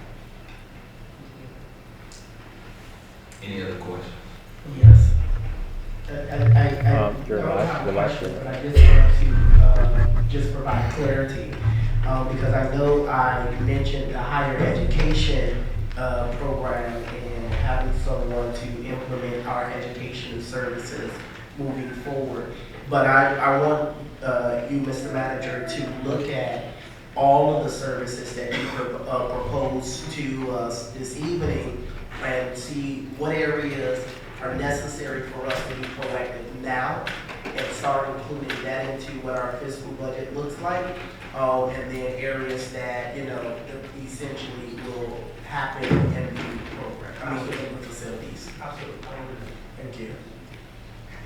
because I know I mentioned the higher education program and having someone to implement our education services moving forward. But I want you, Mr. Manager, to look at all of the services that you propose to us this evening and see what areas are necessary for us to be proactive now and start including that into what our fiscal budget looks like. And then areas that, essentially will happen in the program, in the facilities. Absolutely. Thank you.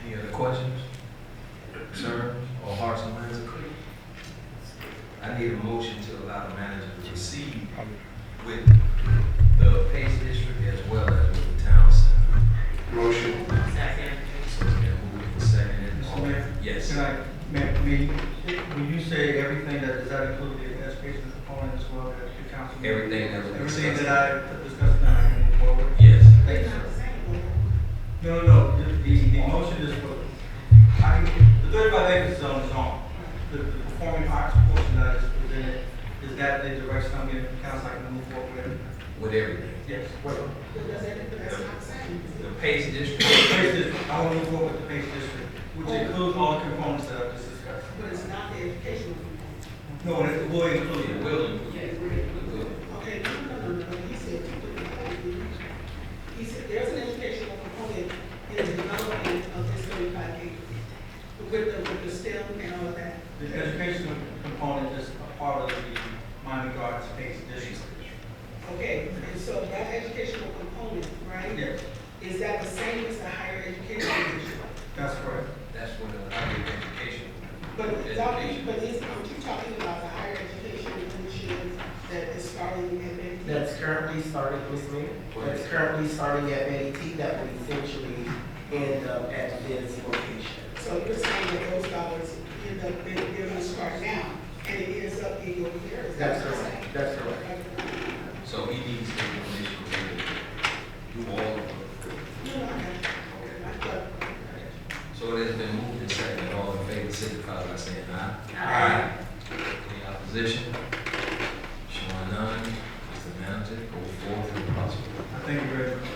Any other questions, concerns, or hearts and minds are clear? I need a motion to allow the manager to proceed with the PACE district as well as with the town center. Motion. Second. So it's been moved and seconded. Mr. Mayor? Yes. Can I, when you say everything does that include the education component as well, that the council? Everything that was Everything discussed. that I discussed now, I can move forward? Yes. Thank you, sir. No, the motion is for, the 35 acres is on its own. The performing arts portion that is presented, is that the direction I'm getting from council, I can move forward with? With everything. Yes. The PACE district. PACE district, I will move forward with the PACE district, which includes all the components that I've just discussed. But it's not the educational component. No, it will include It it. will include. It will. Okay, no, he said, there's an educational component in the development of this 35 acres. With the STEM and all of that. The educational component is a part of the Miami Gardens PACE district. Okay, and so that educational component, right? Yes, Is that the same as the higher education district? that's correct. That's what the higher education. But aren't you talking about the higher education initiative that is starting at Betty? That's currently starting, Ms. Mayor, that's currently starting at Betty T, that would essentially end up at this location. So you're saying that those dollars end up, they're gonna start now, and it ends up in your year? Is that That's what you're correct, saying? that's correct. So he needs to do all of it. No, I got you. I got you. So it has been moved and seconded. All in favor, signify by saying aye. Aye. Any opposition? Showing none. Mr. Manager, go forth with the possible. Thank you very much.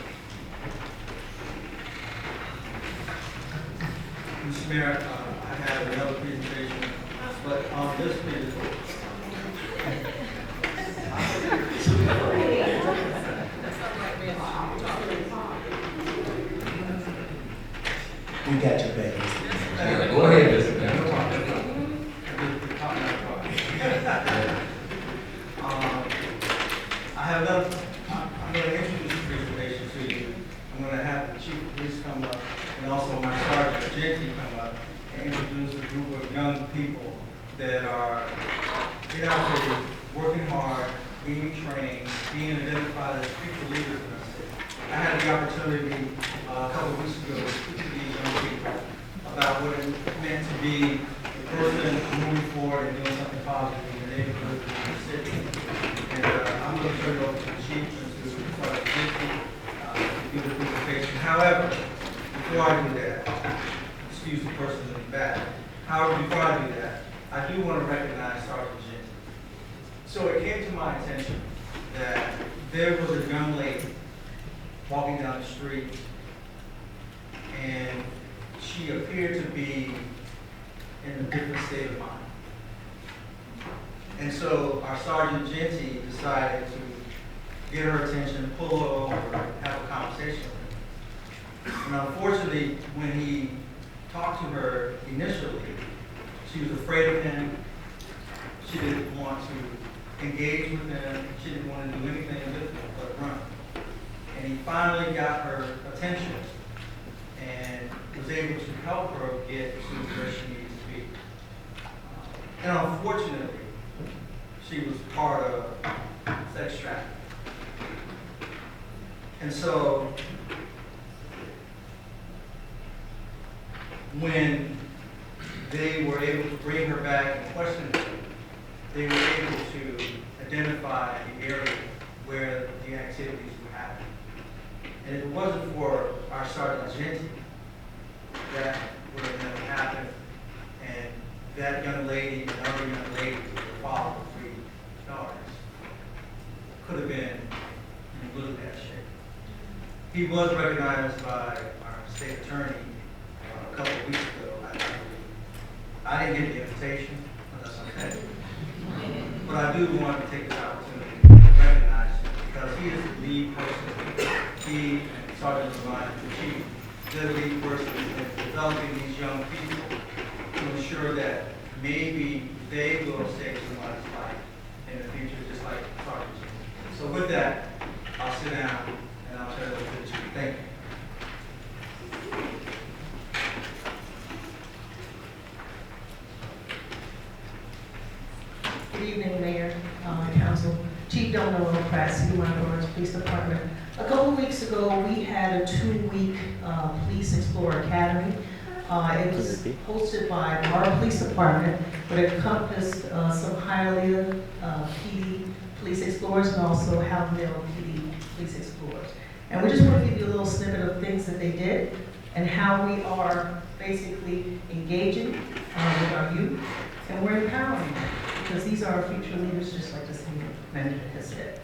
Mr. Mayor, I have another presentation, but on this presentation. We got your back, Mr. Mayor. Yeah, go ahead, Mr. Manager. I have another, I'm going to introduce the presentation to you. I'm going to have the chief of police come up and also my sergeant Jenkins come up and introduce a group of young people that are out there working hard, being trained, being identified as future leaders in our city. I had the opportunity a couple of weeks ago to speak to these young people about what it meant to be a person moving forward and doing something positive in the neighborhood and in the city. And I'm going to turn it over to the chief and to Sergeant Jenkins to give the presentation. However, before I do that, excuse the person in the back. However, before I do that, I do want to recognize Sergeant Jenkins. So it came to my attention that there was a young lady walking down the street, and she appeared to be in a different state of mind. And so our Sergeant Genty decided to get her attention, pull her over, and have a conversation with her. And unfortunately, when he talked to her initially, she was afraid of him. She didn't want to engage with him. She didn't want to do anything with him but run. And he finally got her attention and was able to help her get to where she needs to be. And unfortunately, she was part of sex trafficking. And so, when they were able to bring her back and question her, they were able to identify the area where the activities were happening. And if it wasn't for our Sergeant Genty, that would have never happened. And that young lady and other young ladies would have followed for 3 years. he was recognized by our state attorney a couple of weeks ago. I didn't get the invitation, but that's okay. But I do want to take this opportunity to recognize him because he is the lead person. He and Sergeant Levine, the chief, they're the lead person in developing these young people to ensure that maybe they will save somebody's life in the future, just like Sergeant. So with that, I'll sit down and I'll turn it over to the chief. Thank you. Good evening, Mayor, Council. Chief Delano Press, New Orleans Police Department. A couple weeks ago, we had a 2-week Police Explorer Academy. It was hosted by our police department, but it encompassed some Hialeah PD Police Explorers and also Hallandale PD Police Explorers. And we just want to give you a little snippet of things that they did and how we are basically engaging with our youth, and we're empowering them because these are our future leaders, just like the city manager has said.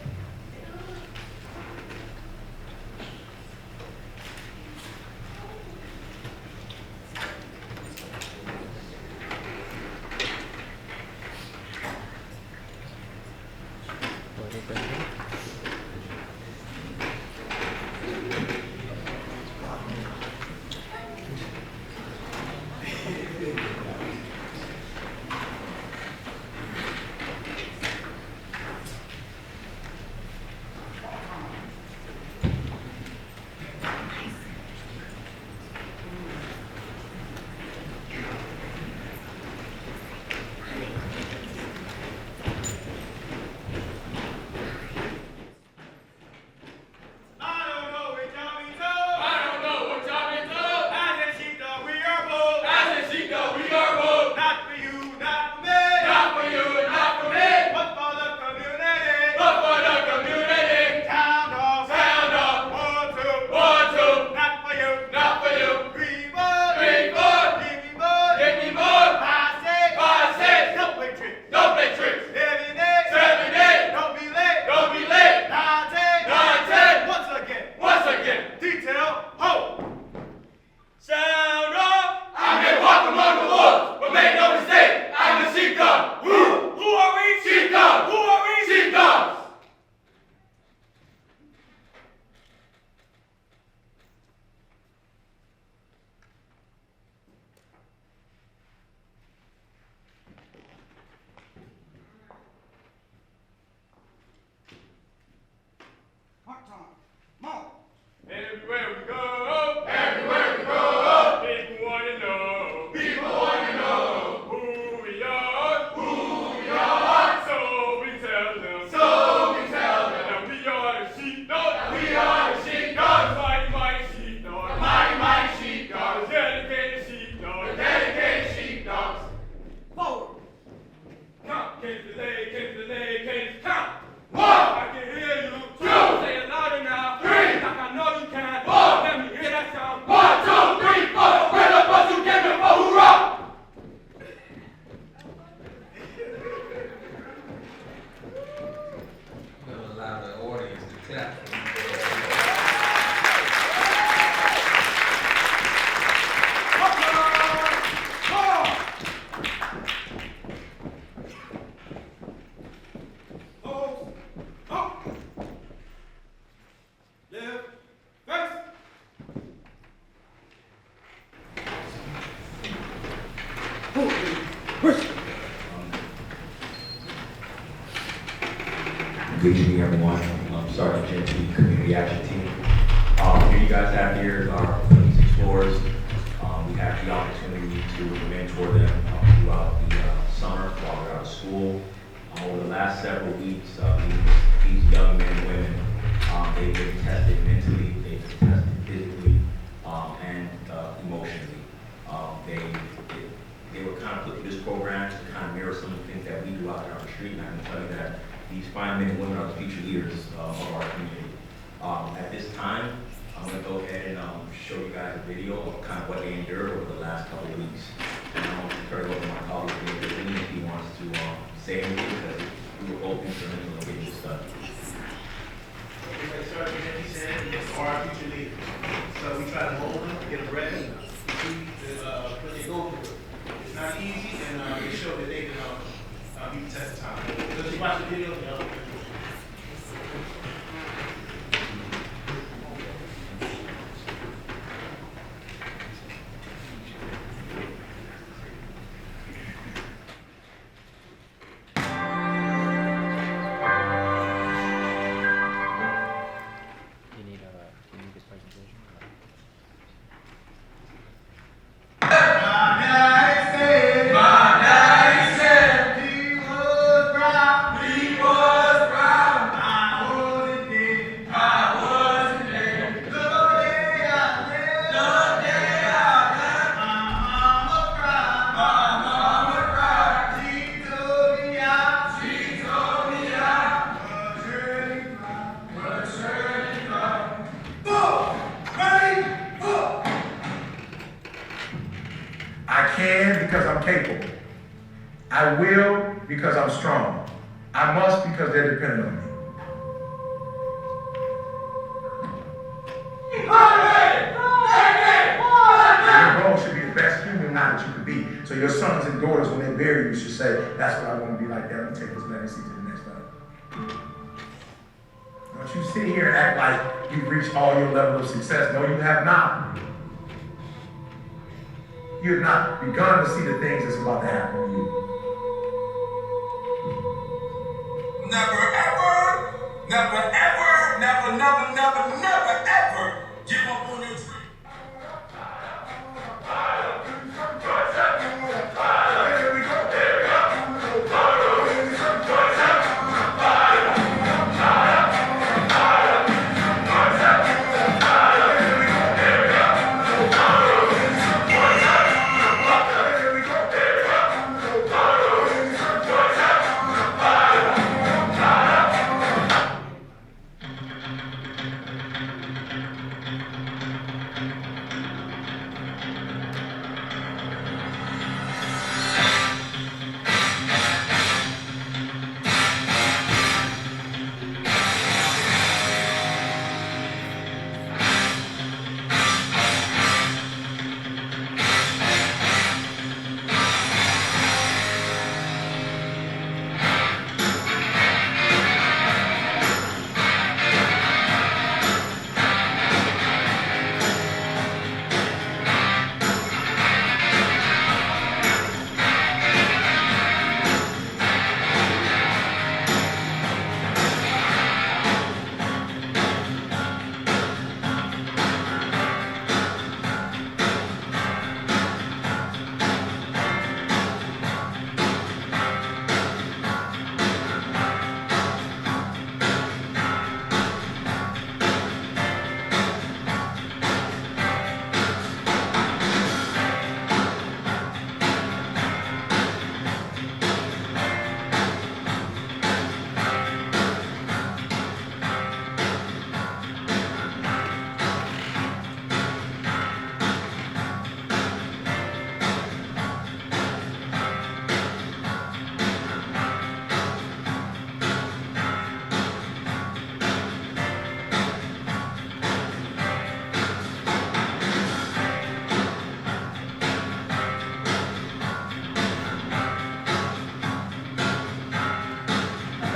Good evening, everyone. I'm Sergeant Gentry, Community Action Team. Here you guys have here our police explorers. We have the opportunity to mentor them throughout the summer while they're out of school. Over the last several weeks, these young men and women, they've been tested mentally, they've been tested physically, and emotionally. They were kind of put through this program to kind of mirror some of the things that we do out there on the street, and I can tell you that these fine men and women are the future leaders of our community. At this time, I'm going to go ahead and show you guys a video of kind of what they endured over the last couple of weeks. And I want to turn it over to my colleague, David Lee, if he wants to say anything, because we were both instrumental in getting this done. Like Sergeant Henry said, these are our future leaders. watch the video, you know. You need this presentation? I can because I'm capable. I will because I'm strong. I must because they're dependent on me. Your goal should be the best human now that you can be. So your sons and daughters, when they bury you, should say, that's what I want to be like. That will take this legacy to the next level. Don't you sit here and act like you've reached all your level of success. No, you have not. You have not begun to see the things that's about to happen to you. Never ever, never ever, never, never, never, never ever give up on your dream.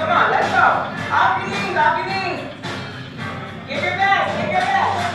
Come on, let's go. Off your knees, off your knees. Give your best, give your best.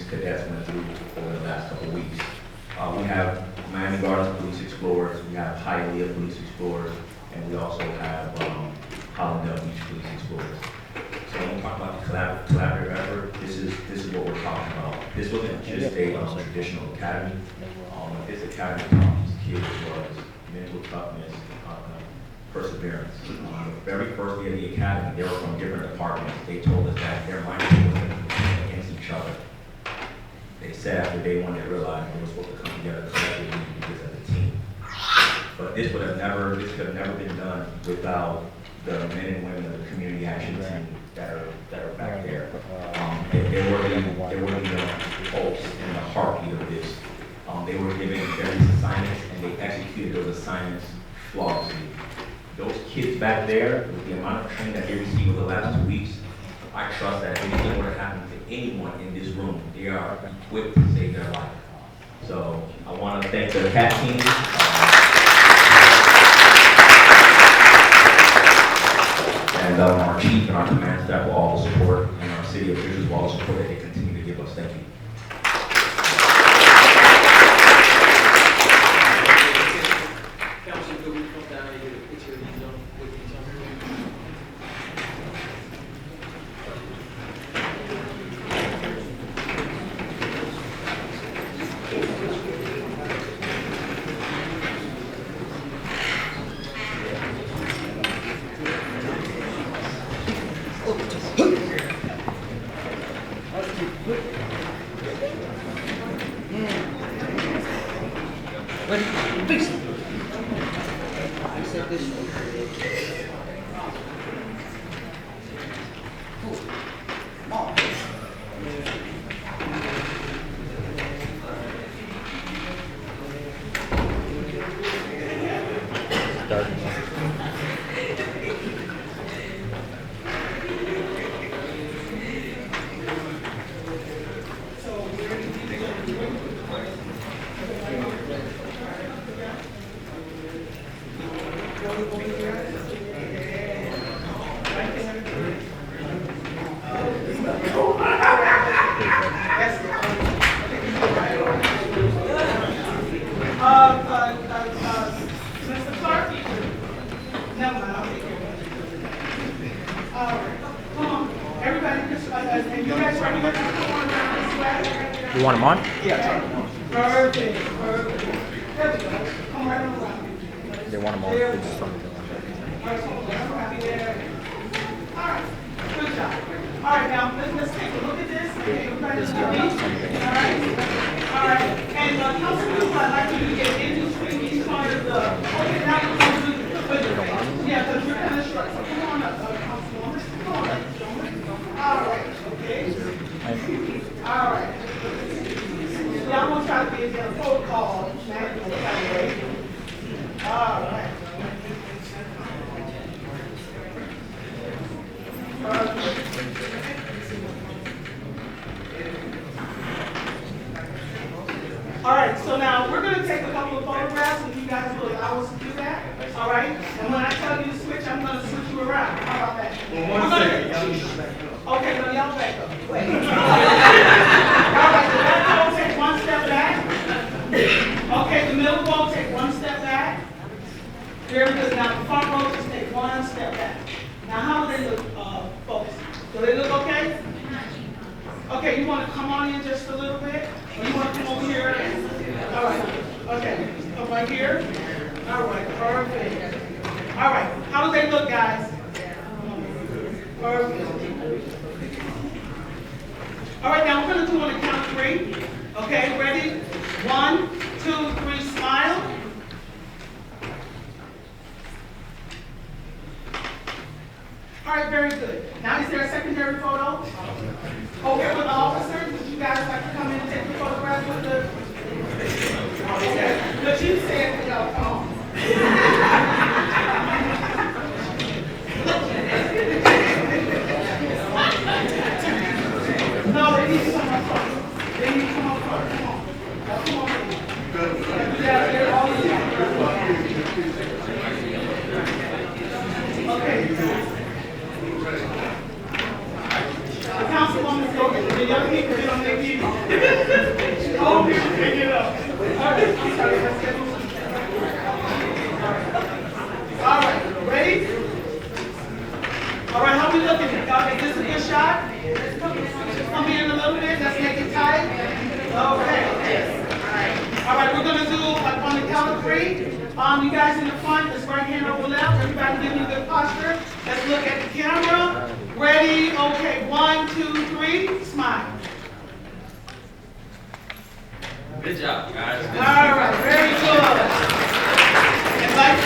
cadets went through over the last couple of weeks. We have Miami Gardens Police Explorers, we have Hialeah Police Explorers, and we also have Hollandale Beach Police Explorers. So when we talk about the collaborative effort, this is what we're talking about. This wasn't just a traditional academy. What this academy taught these kids was mental toughness, perseverance. The very first day of the academy, they were from different departments. They told us that their mindset was against each other. They said after day one, they realized they were supposed to come together collectively and do this as a team. But this could have never been done without the men and women of the community action team that are back there. They were the pulse and the heartbeat of this. They were given various assignments and they executed those assignments flawlessly. Those kids back there, with the amount of training that they received over the last 2 weeks, I trust that if anything were to happen to anyone in this room, they are equipped to save their life. So I want to thank the CAT team. And our chief and our command staff for all the support, and our city officials for all the support that they continue to give us. Thank you. Mr. Clark? Never mind, I'll take care of it. Come on, everybody, just, and you guys ready to come on around this way? You want them on? Perfect, perfect. There we go. Come right on around. They want them on. They just want them on. All right, good job. All right, now, let's take a look at this. Everybody's ready? All right, and Councilman, I'd like you to get into each part of the, okay, now you're going to do, yeah, because you're kind of short, so come on up, Councilwoman, come on up. All right, okay. All right. Yeah, I'm gonna try to be a protocol, all right. All right, so now we're going to take a couple of photographs, if you guys will allow us to do that. All right, and when I tell you to switch, I'm going to switch you around. How about that? Well, one second, y'all need to back up. Okay, no, y'all back up. Wait. All right, the back row, take one step back. Okay, the middle row, take one step back. Very good. Now the front row, just take one step back. Now how do they look, folks? Do they look okay? Okay, you want to come on in just a little bit? Or you want to come over here? All right. Okay. Come right here. All right. Perfect. All right. How do they look, guys? Perfect. All right. Now we're going to do on the count of 3. Okay. Ready? 1, 2, 3. Smile. All right. Very good. Now, is there a secondary photo? Okay, with the officers, would you guys like to come in and take the photograph with the? Okay, but you said, y'all, come on. No, they need to come up front. They need to come up front. Come on. Now, come on. Yeah, they're all in. Okay. The council Councilwoman, so the young people get on their knees. Old people can't get up. All right, I'm sorry, let's get on. All right, ready? All right, how we looking? Y'all, is this a good shot? Come in a little bit, let's make it tight. Okay. All right, we're gonna do like on the count of 3. You guys in the front, let's right hand over left. Everybody give me a good posture. Let's look at the camera. Ready? Okay, 1, 2, 3. Smile. Good job, guys. All right, very good. And like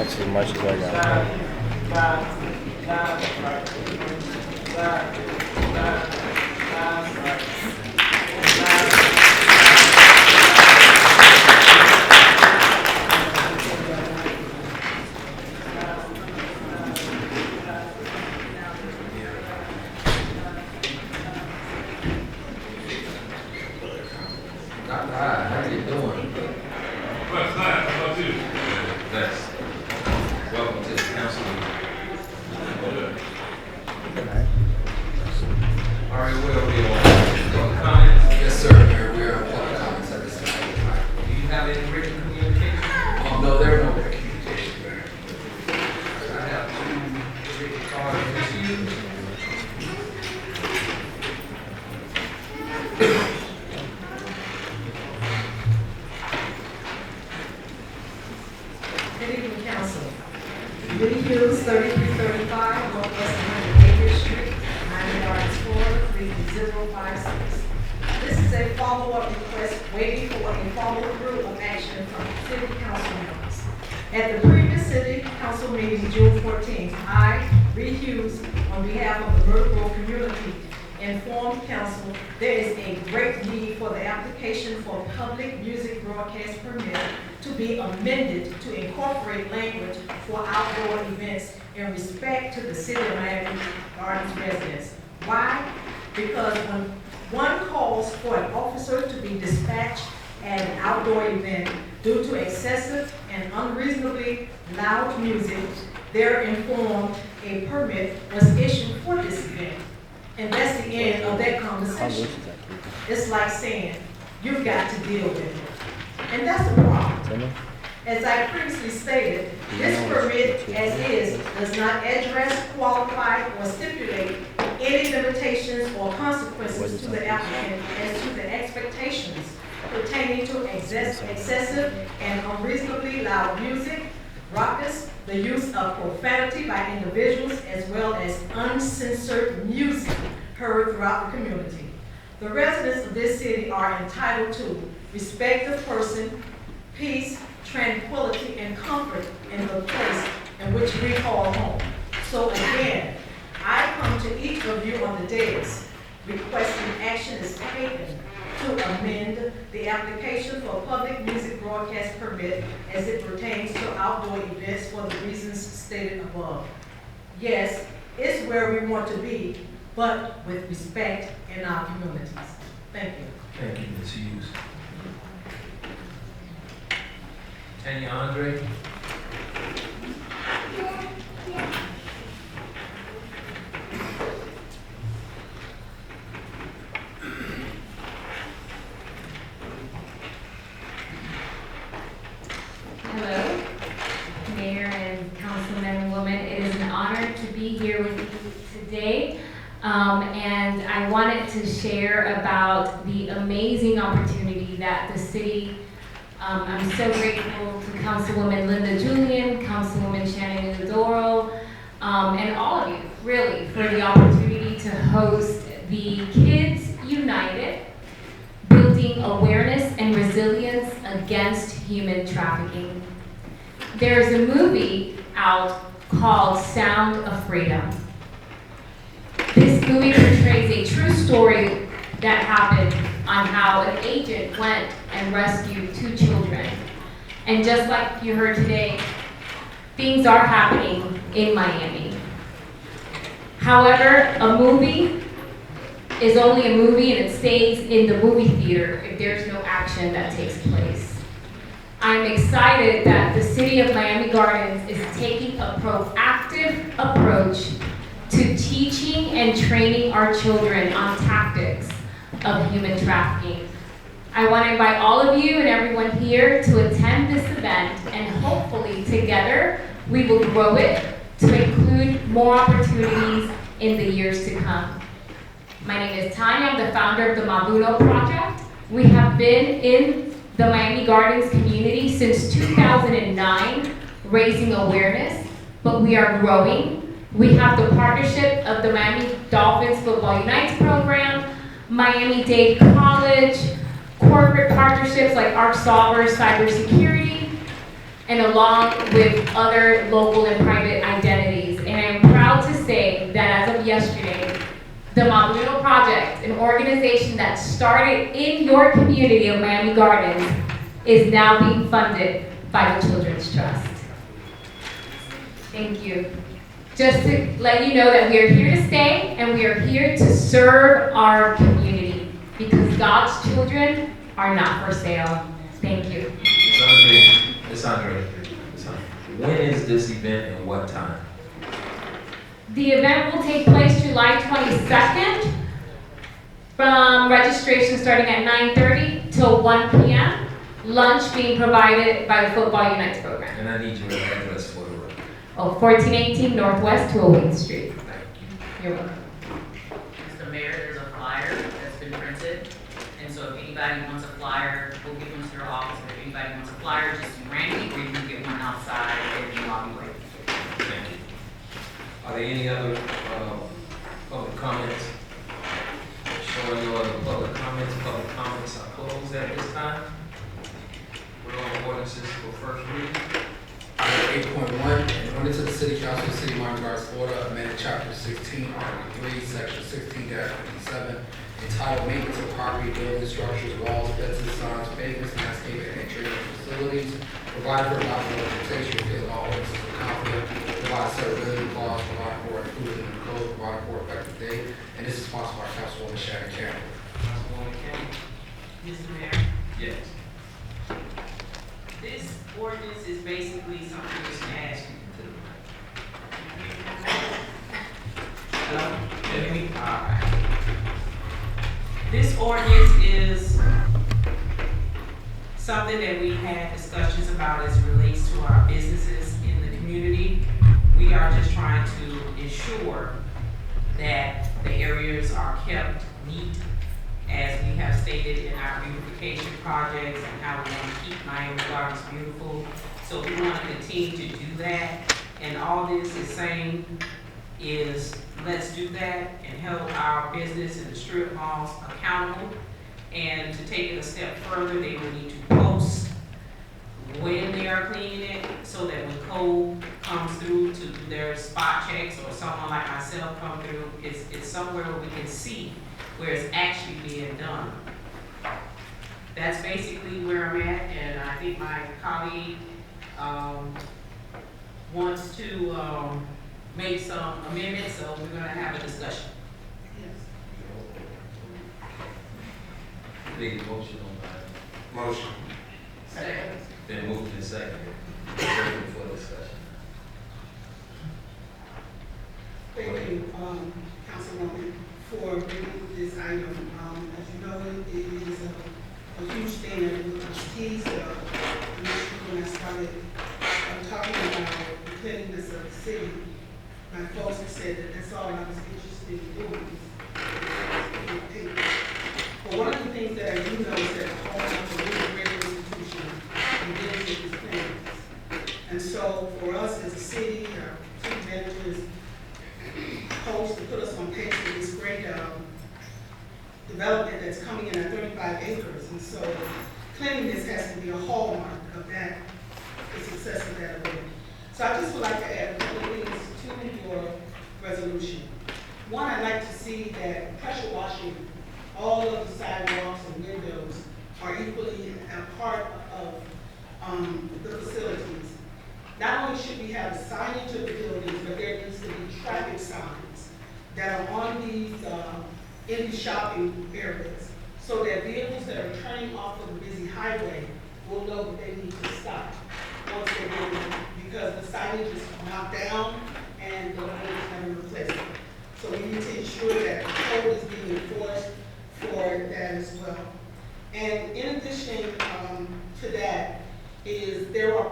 That's as much as I got. All right, how you doing? What's that? How about you? That's welcome to the council. All right, where are we on? Public comments? Yes, sir, Mayor, we are on public comments at this time. Do you have any written communication? No, there are no written communications, Mayor. I have 2 written cards with you. Good evening, Council. Lee Hughes, 3335 Northwest 180th Street, 90 yards forward, 33056. This is a follow-up request waiting for a follow-through of action from city council members. At the previous city council meeting, June 14th, I, Lee Hughes, on behalf of the Myrtle Grove community, informed council there is a great need for the application for public music broadcast permit to be amended to incorporate language for outdoor events in respect to the city of Miami Gardens residents. Why? Because when one calls for an officer to be dispatched at an outdoor event due to excessive and unreasonably loud music, they're informed a permit was issued for this event. And that's the end of that conversation. It's like saying, you've got to deal with it. And that's the problem. As I previously stated, this permit as is does not address, qualify, or stipulate any limitations or consequences to the applicant as to the expectations pertaining to excessive and unreasonably loud music, raucous, the use of profanity by individuals, as well as uncensored music heard throughout the community. The residents of this city are entitled to respect the person, peace, tranquility, and comfort in the place in which we call home. So again, I come to each of you on the dais requesting action is taken to amend the application for a public music broadcast permit as it pertains to outdoor events for the reasons stated above. Yes, it's where we want to be, but with respect in our communities. Thank you. Thank you, Ms. Hughes. Tanya Andre? Hello, Mayor and Councilman and Woman. It is an honor to be here with you today. And I wanted to share about the amazing opportunity that the city, I'm so grateful to Councilwoman Linda Julian, Councilwoman Shannon Isidoro, and all of you, really, for the opportunity to host the Kids United, Building Awareness and Resilience Against Human Trafficking. There is a movie out called Sound of Freedom. This movie portrays a true story that happened on how an agent went and rescued 2 children. And just like you heard today, things are happening in Miami. However, a movie is only a movie and it stays in the movie theater if there's no action that takes place. I'm excited that the city of Miami Gardens is taking a proactive approach to teaching and training our children on tactics of human trafficking. I want to invite all of you and everyone here to attend this event, and hopefully together we will grow it to include more opportunities in the years to come. My name is Tanya, I'm the founder of the Mabuno Project. We have been in the Miami Gardens community since 2009, raising awareness, but we are growing. We have the partnership of the Miami Dolphins Football Unites program, Miami-Dade College, corporate partnerships like Arch Solver Cybersecurity, and along with other local and private identities. And I am proud to say that as of yesterday, the Mabuno Project, an organization that started in your community of Miami Gardens, is now being funded by the Children's Trust. Thank you. Just to let you know that we are here to stay and we are here to serve our community because God's children are not for sale. Thank you. Ms. Andre, when is this event and what time? The event will take place July 22nd from registration starting at 9:30 till 1 p.m. Lunch being provided by the Football Unites program. And I need your address for the record. 1418 Northwest 208th Street. You're welcome. Mr. Mayor, there's a flyer that's been printed, and so if anybody wants a flyer, we'll give one to your office. If anybody wants a flyer, just do Randy, or you can get one outside in the lobby way. Thank you. Are there any other public comments? Showing no other public comments. Public comments are closed at this time. We're on ordinances for first reading. 8.1, an ordinance of the City Council of the City of Miami Gardens, Florida, amended Chapter 16, Article 3, Section 16-57, entitled Maintenance of Property, Buildings, Structures, Walls, Fences, Signs, Pavements, Landscaping, and Drainage Facilities, provided for adoption of legislation, repealing all ordinances of conflict, provide severability clause, provide for included in the code, provide for effective date, and this is sponsored by Councilwoman Shannon Campbell. Councilwoman Campbell? Mr. Mayor, Yes. this ordinance is basically something that's passed. Hello? Can you hear me? All right. This ordinance is something that we had discussions about as it relates to our businesses in the community. We are just trying to ensure that the areas are kept neat, as we have stated in our beautification projects and how we want to keep Miami Gardens beautiful. So we want to continue to do that. And all this is saying is, let's do that and hold our business in the strip malls accountable. And to take it a step further, they will need to post when they are cleaning it, so that when code comes through to do their spot checks, or someone like myself come through, it's somewhere where we can see where it's actually being done. That's basically where I'm at, and I think my colleague wants to make some amendments, so we're gonna have a discussion. Need a motion on that. Motion. Second. Then moved and seconded. Open for discussion. Thank you, Councilwoman, for bringing this item. As you know, it is a huge thing that we teased initially when I started talking about the cleanliness of the city. My folks have said that that's all I was interested in doing. But one of the things that I do know is that the whole these plans. And so for us as a city, our city manager is supposed to put us on pace for this great development that's coming in at 35 acres. And so cleanliness has to be a hallmark of that, the success of that event. So I just would like to add a couple of things to your resolution. One, I'd like to see that pressure washing all of the sidewalks and windows are equally a part of the facilities. Not only should we have signage of the buildings, but there needs to be traffic signs that are on these in the shopping areas, so that vehicles that are turning off of the busy highway will know that they need to stop once they get in, because the signage is knocked down and the road is never replaced. So we need to ensure that the code is being enforced for that as well. And in addition to that, is there are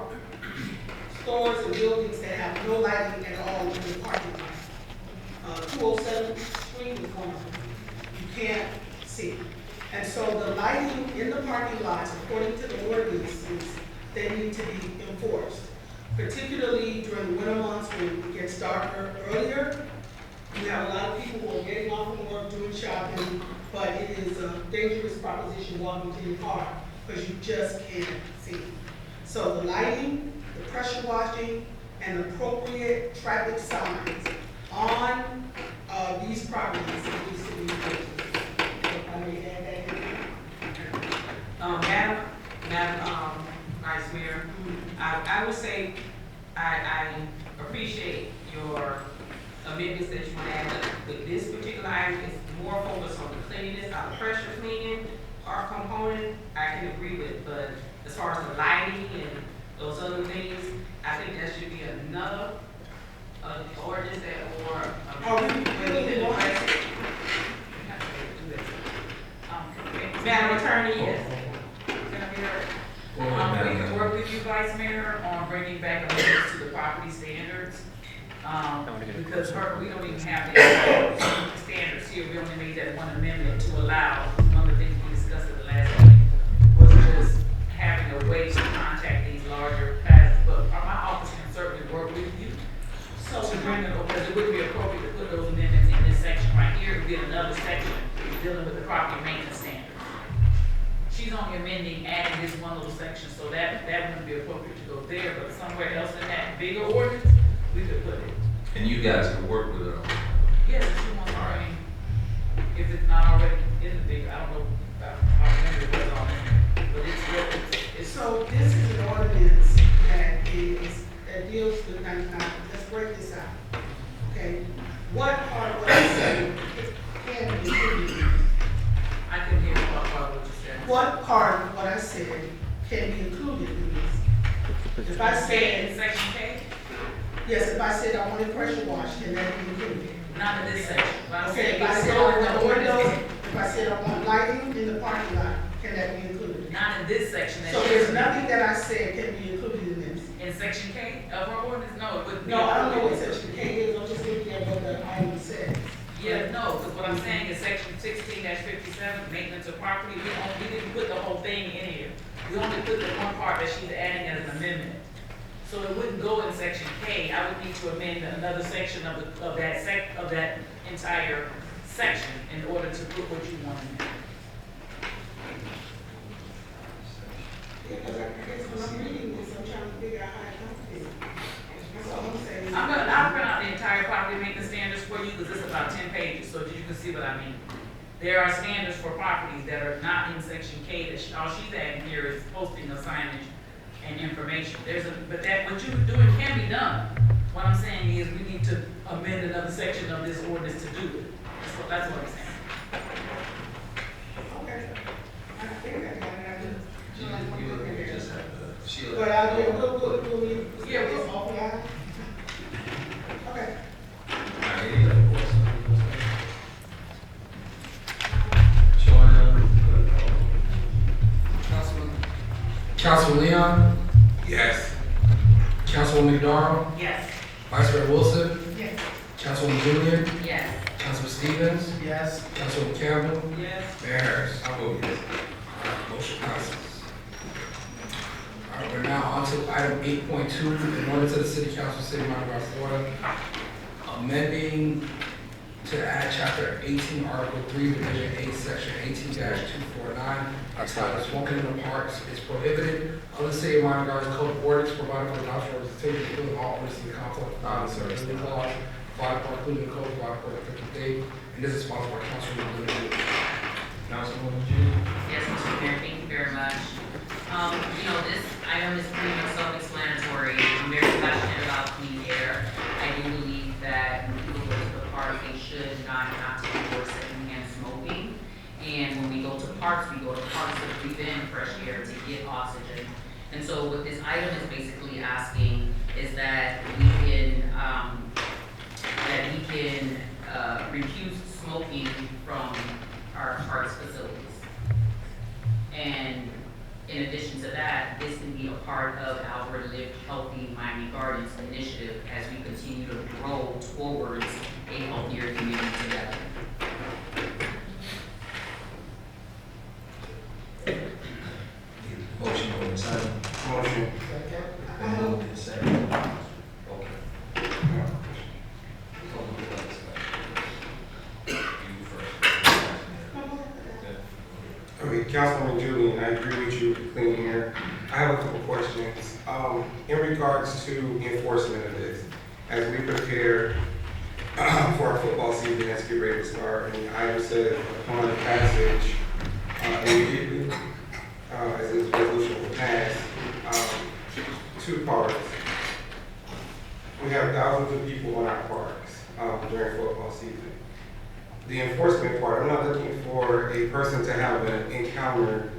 stores and buildings that have no lighting at all in the parking lot. 207th Street is one of them. You can't see. And so the lighting in the parking lots, according to the ordinances, they need to be enforced. Particularly during winter months when it gets darker earlier. We have a lot of people who are getting off from work, doing shopping, but it is a dangerous proposition walking to your car because you just can't see. So the lighting, the pressure washing, and appropriate traffic signs on these properties needs to be enforced. If I may add that in. Madam Vice Mayor, I would say I appreciate your amendments that you add, but this particular item is more focused on the cleanliness, our pressure cleaning, our component, I can agree with, but as far as the lighting and those other things, I think that should be another ordinance that, or Madam Attorney, yes. We can work with you, Vice Mayor, on bringing back amendments to the property standards. Because we don't even have the standards here. We only made that one amendment to allow, one of the things we discussed at the last meeting was just having a way to contact these larger classes. But my office can certainly work with you to bring them, because it wouldn't be appropriate to put those amendments in this section right here. It would be another section dealing with the property maintenance standards. She's only amending, adding this one little section, so that wouldn't be appropriate to go there, but somewhere else in that bigger ordinance, we could put it. And you guys can work with it on. Yes, if you want to, I mean, if it's not already in the big, I don't know how many it was on there, but it's. So this is an ordinance that deals with, let's break this out. Okay, what part of what I said can be included? I couldn't hear what part of what you said. What part of what I said can be included in this? If I said Section K? Yes, if I said I wanted pressure wash, can that be included? Not in this section. Okay, if I said I want windows, if I said I want lighting in the parking lot, can that be included? Not in this section. So there's nothing that I said can be included in this? In Section K of our ordinance? No, it wouldn't be. No, I don't know what Section K is, I'm just looking at what the item says. Yeah, no, because what I'm saying is Section 16-57, maintenance of property, we didn't put the whole thing in here. We only put the one part that she's adding as an amendment. So it wouldn't go in Section K. I would need to amend another section of that entire section in order to put what you want in there. Yeah, because I guess when I'm reading this, I'm trying to figure out how it comes in. That's all I'm saying. I'll print out the entire property maintenance standards for you because it's about 10 pages, so you can see what I mean. There are standards for properties that are not in Section K that all she's adding here is posting of signage and information. But what you're doing can be done. What I'm saying is we need to amend another section of this ordinance to do it. That's what I'm saying. Okay. I think I got it. You just have to shield. But I'll do, we'll Yeah, this offline. Okay. Any other questions? Showing Councilman Leon? Yes. Councilwoman McDonald? Yes. Vice Mayor Wilson? Yes. Councilwoman Julian? Yes. Councilman Stevens? Yes. Councilwoman Campbell? Yes. Mayor Harris? I vote yes. Motion passes. We're now on to item 8.2, in order to the City Council, City of Miami Gardens, Florida, amending to add chapter 18, article 3, division 8, section 18-249, entitled smoking in the parks is prohibited. Of the City of Miami Gardens Code of Ordinance, providing for the adoption of representation, including all ordinance in the conflict of violence and religion clause, provided for including the code, provided for the effective date, and this is sponsored by Councilwoman Linda Wood. Councilwoman Judy? Yes, Mr. Mayor, thank you very much. This item is pretty much self-explanatory. I'm very passionate about clean air. I do believe that when people go to the park, they should not have to endure secondhand smoking. And when we go to parks to breathe in fresh air, to get oxygen. And so what this item is basically asking is that we can refuse smoking from our parks facilities. And in addition to that, this can be a part of our Live Healthy Miami Gardens initiative as we continue to grow towards a healthier community together. Motion on the side. Motion. Been moved and seconded. Okay. You first. Okay, Councilwoman Julian, I agree with you with clean air. I have a couple questions. In regards to enforcement of this, as we prepare for our football season that's getting ready to start, and I have said upon the passage immediately, as this resolution will pass, two parts. We have thousands of people on our parks during football season. The enforcement part, I'm not looking for a person to have an encounter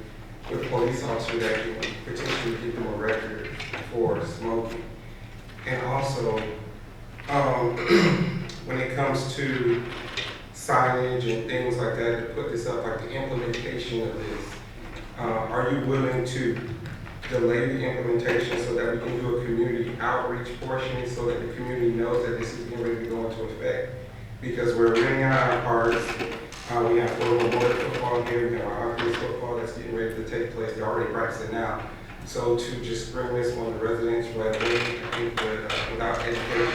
with a police officer that can potentially give them a record for smoking. And also, when it comes to signage and things like that, to put this up, like the implementation of this, are you willing to delay the implementation so that we can do a community outreach portion so that the community knows that this is getting ready to go into effect? Because we're renting out our parks. We have Florida Board football here. We have our Oculus football that's getting ready to take place. They're already practicing now. So to just bring this on the residents right away, I think that without education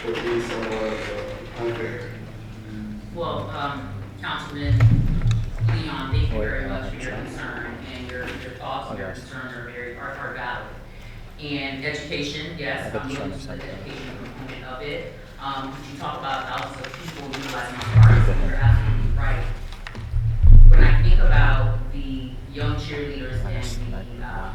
would be somewhat unfair. Well, Councilman Leon, thank you very much for your concern, and your thoughts and your concerns are valid. And education, yes, I'm looking to the education component of it. You talk about thousands of people utilizing our parks, and you're absolutely right. When I think about the young cheerleaders and the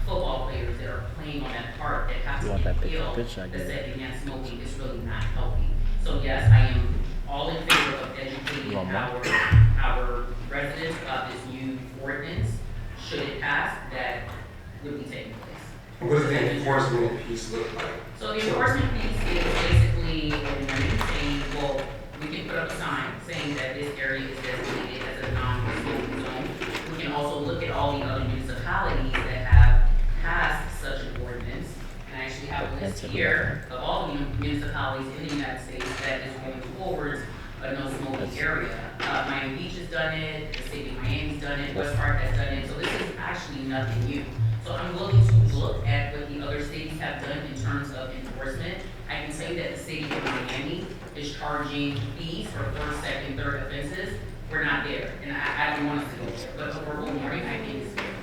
football players that are playing on that park that have to feel the secondhand smoking is really not healthy. So yes, I am all in favor of educating our residents about this new ordinance. Should it pass, that would be taking place. What does the enforcement piece look like? So the enforcement piece is basically saying, well, we can put up a sign saying that this area is designated as a non-smoking zone. We can also look at all the other municipalities that have passed such an ordinance. And I actually have a list here of all the municipalities in the United States that is going towards a no smoking area. Miami Beach has done it, the city of Miami's done it, West Park has done it. So this is actually nothing new. So I'm willing to look at what the other cities have done in terms of enforcement. I can say that the city of Miami is charging fees for first, second, third offenses. We're not there, and I don't want us to go there. But overall, I think is fair.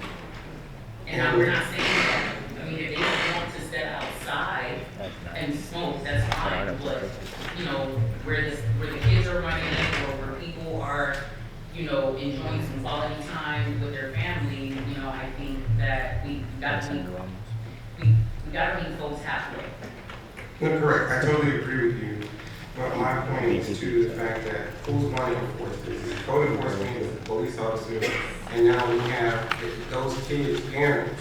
And we're not saying that. I mean, if they don't want to step outside and smoke, that's fine. But where the kids are running, or where people are, enjoying some quality time with their family, I think that we gotta meet folks halfway. No, correct. I totally agree with you. But my point is to the fact that who's going to enforce this? Code enforcement is the police officer, and now we have those kids' parents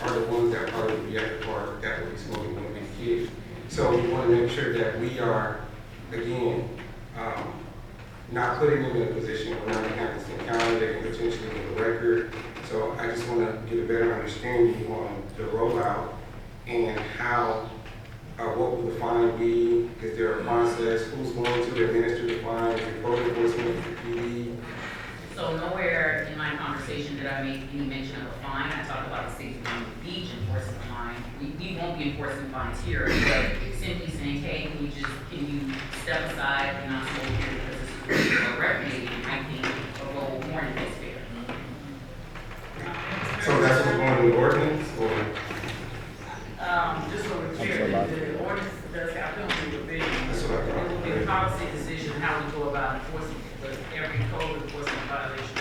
are the ones that probably would be at the park that would be smoking with these kids. So we want to make sure that we are, again, not putting them in a position where now they have this encounter, they can potentially get a record. So I just want to get a better understanding on the rollout and how, what will the fine be? Is there a process? Who's going to administer the fine? Is it code enforcement, the PD? So nowhere in my conversation did I make any mention of a fine. I talked about the city of Miami beach enforcement line. We won't be enforcing fines here, but simply saying, hey, can you step aside and not smoke here because this is a recreating, I think a role warning is fair. So that's what's going in the ordinance, or? Just so we're clear, the ordinance does have penalty provisions. That's what I thought. It will be a policy decision how we go about enforcing it, but every code enforcement violation,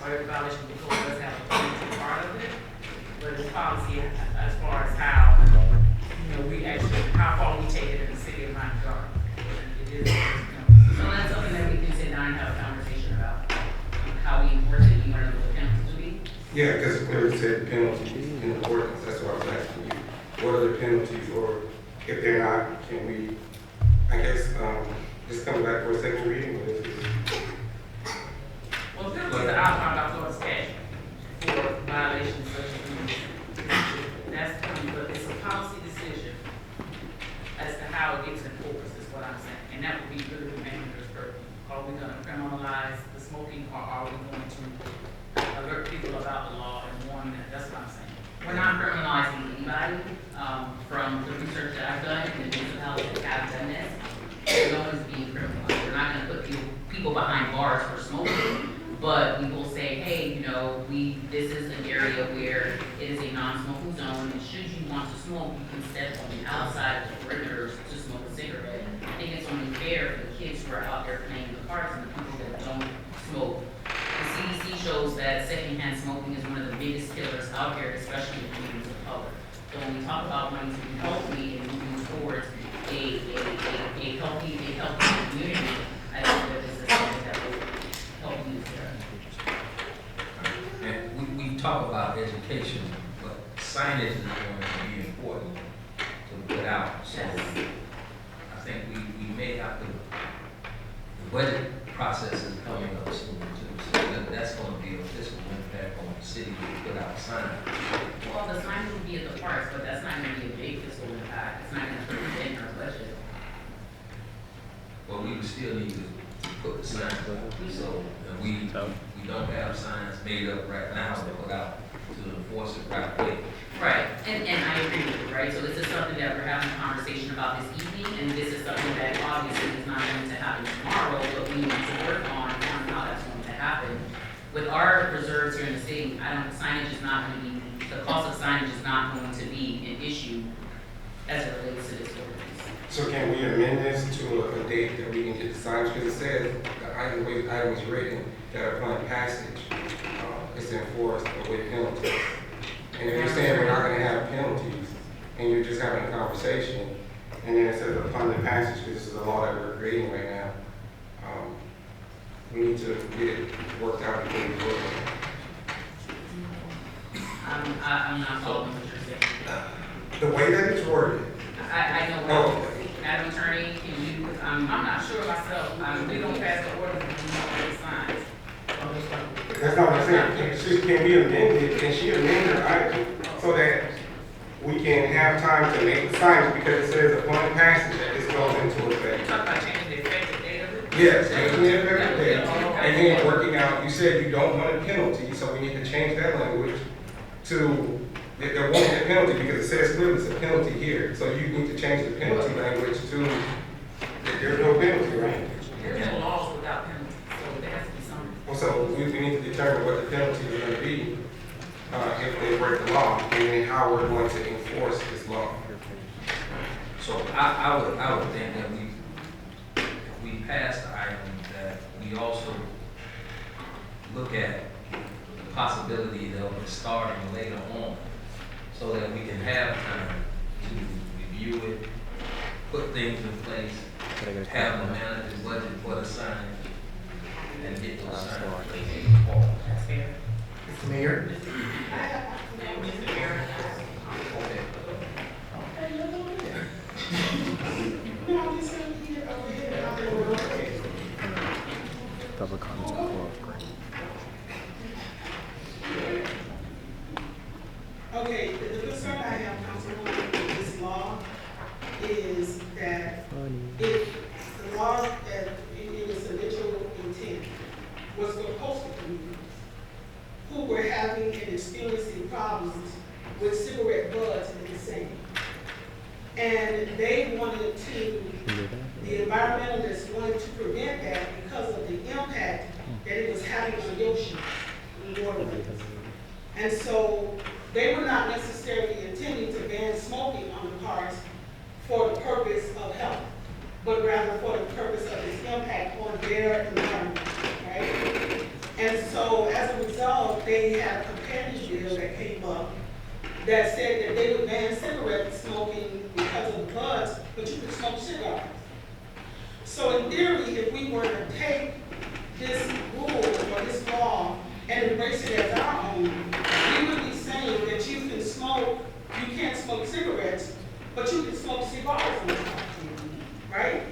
or every violation of the code does have a penalty part of it. But it's policy as far as how, we actually, how far we take it in the city of Miami Gardens. It is, So that's something that we can sit down and have a conversation about, how we enforce it, you want to know what the penalties would be? Yeah, because it clearly said penalties in the ordinance, that's what I was asking you. What are the penalties, or if they're not, can we, I guess, just come back for a second reading, or is it? well, penalties are outlined by Florida statute for violations such as these. That's, but it's a policy decision as to how it gets enforced, is what I'm saying. And that would be really the manager's purview. Are we gonna criminalize the smoking, or are we going to alert people about the law and warn them? That's what I'm saying. We're not criminalizing anybody, from the research that I've done and the municipalities that have done this. No one's being criminalized. We're not gonna put people behind bars for smoking, but we will say, hey, this is an area where it is a non-smoking zone, and should you want to smoke, you can step on the outside of the perimeters to smoke a cigarette. I think it's only fair for the kids who are out there playing in the parks and the people that don't smoke. The CDC shows that secondhand smoking is one of the biggest killers out there, especially in communities of color. So when we talk about wanting to be healthy and moving towards a healthy community, I think that this is something that will help you there. And we talk about education, but signage is going to be important to put out. So I think we may have to, the budget process is coming up soon too. So that's going to be a fiscal impact on the city to put out signs. Well, the sign will be at the parks, but that's not going to be a big fiscal impact. It's not going to put in our budget. But we would still need to put the signs up. So we don't have signs made up right now to put out to enforce it right away. Right, and I agree with you, right? So this is something that we're having a conversation about this evening, and this is something that obviously is not going to happen tomorrow, but we need to work on how that's going to happen. With our reserves here in the city, signage is not going to be, the cost of signage is not going to be an issue as it relates to this ordinance. So can we amend this to a date that we can get the signage, because it says the way the item is written, that upon passage, it's enforced with penalties. And if you're saying we're not gonna have penalties, and you're just having a conversation, and then it says upon the passage, because this is a law that we're creating right now, we need to get it worked out before we vote on it. I'm not following what you're saying. The way that it's worded. I know what Madam Attorney, can you, I'm not sure myself. We don't pass the ordinance when we don't have signs. That's not what I'm saying. Can we amend it? Can she amend her item so that we can have time to make the signs, because it says upon passage that this goes into effect? You talk about changing the effective date of it? Yes, changing the effective date. And then working out, you said you don't want a penalty, so we need to change that language to, that there won't be a penalty, because it says clearly it's a penalty here. So you need to change the penalty language to, that there's no penalty, right? There's no laws without penalties, so there has to be something. Well, so we need to determine what the penalty is going to be if they break the law, and then how we're going to enforce this law. So I would think that if we pass the item, that we also look at the possibility of it starting later on, so that we can have time to review it, put things in place, have the manager's budget for the sign, and get those signs. That's fair. Mr. Mayor? Mr. Mayor. Public comments before. Okay, the concern I have, Councilwoman, with this law is that if the law, in its initial intent, was for coastal communities who were having and experiencing problems with civil same. And they wanted to, the environmentalists wanted to prevent that because of the impact that it was having on the ocean and waterways. And so they were not necessarily intending to ban smoking on the parks for the purpose of health, but rather for the purpose of its impact on their environment, right? And so as a result, they had a companion bill that came up that said that they would ban cigarette smoking because of the buds, but you could smoke cigars. So in theory, if we were to take this rule or this law and embrace it as our own, we would be saying that you can smoke, you can't smoke cigarettes, but you can smoke cigars on the park, right?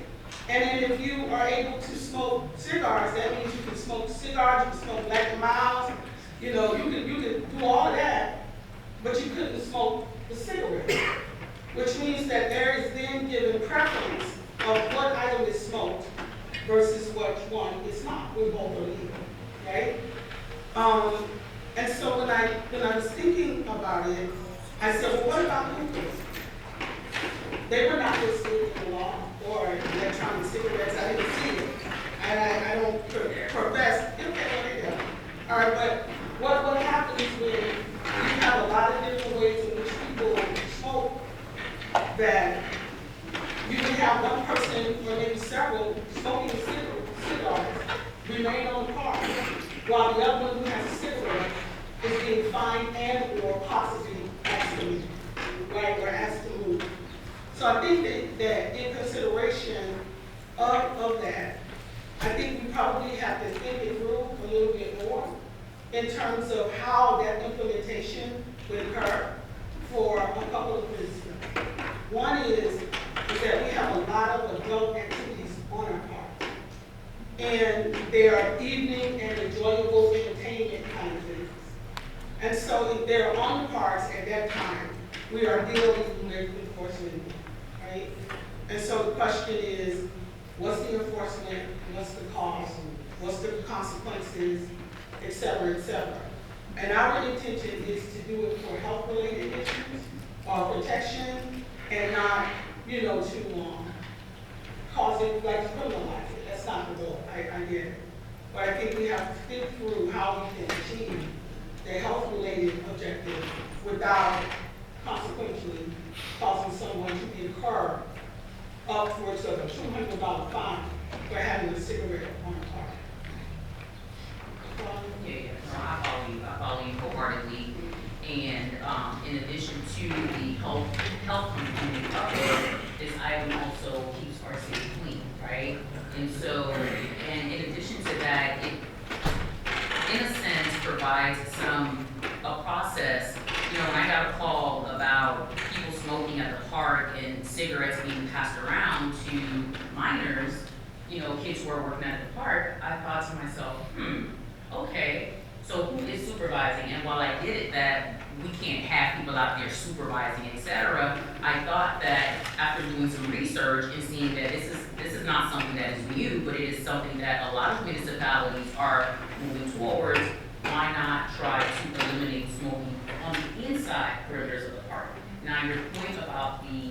And then if you are able to smoke cigars, that means you can smoke cigars, you can smoke Black and Milds, you know, you can do all of that, but you couldn't smoke the cigarette, which means that there is then given preference of what item is smoked versus what one is not. We both are legal, right? And so when I was thinking about it, I said, well, what about hookahs? They were not listed in the law or electronic cigarettes. I didn't see it. And I don't profess. Okay, okay, yeah. All right, but what happens when you have a lot of different ways in which people smoke, that you can have one person or maybe several smoking cigars remain on the park, while the other one who has a cigarette is being fined and or possibly asked to leave, right, or asked to move. So I think that in consideration of that, I think we probably have to think it through a little bit more in terms of how that implementation would occur for a couple of reasons. One is that we have a lot of adult activities on our park. And they are evening and enjoyable entertainment kind of things. And so if they're on the parks at that time, we are dealing with enforcement, right? And so the question is, what's the enforcement, what's the cost, what's the consequences, et cetera, et cetera. And our intention is to do it for health-related issues or protection and not, you know, to cause it, like criminalize it. That's not the goal, I get it. But I think we have to think through how we can achieve the health-related objective without consequently causing someone to be incurred upwards of a $200 fine for having a cigarette on the park. Yeah, no, I follow you wholeheartedly. And in addition to the health component of it, this item also keeps our city clean, right? And so, and in addition to that, it, in a sense, provides a process. You know, when I got a call about people smoking at the park and cigarettes being passed around to minors, you know, kids who are working at the park, I thought to myself, okay, so who is supervising? And while I get it that we can't have people out there supervising, etc., I thought that after doing some research and seeing that this is not something that is new, but it is something that a lot of municipalities are moving towards, why not try to eliminate smoking on the inside perimeters of the park? Now, your point about the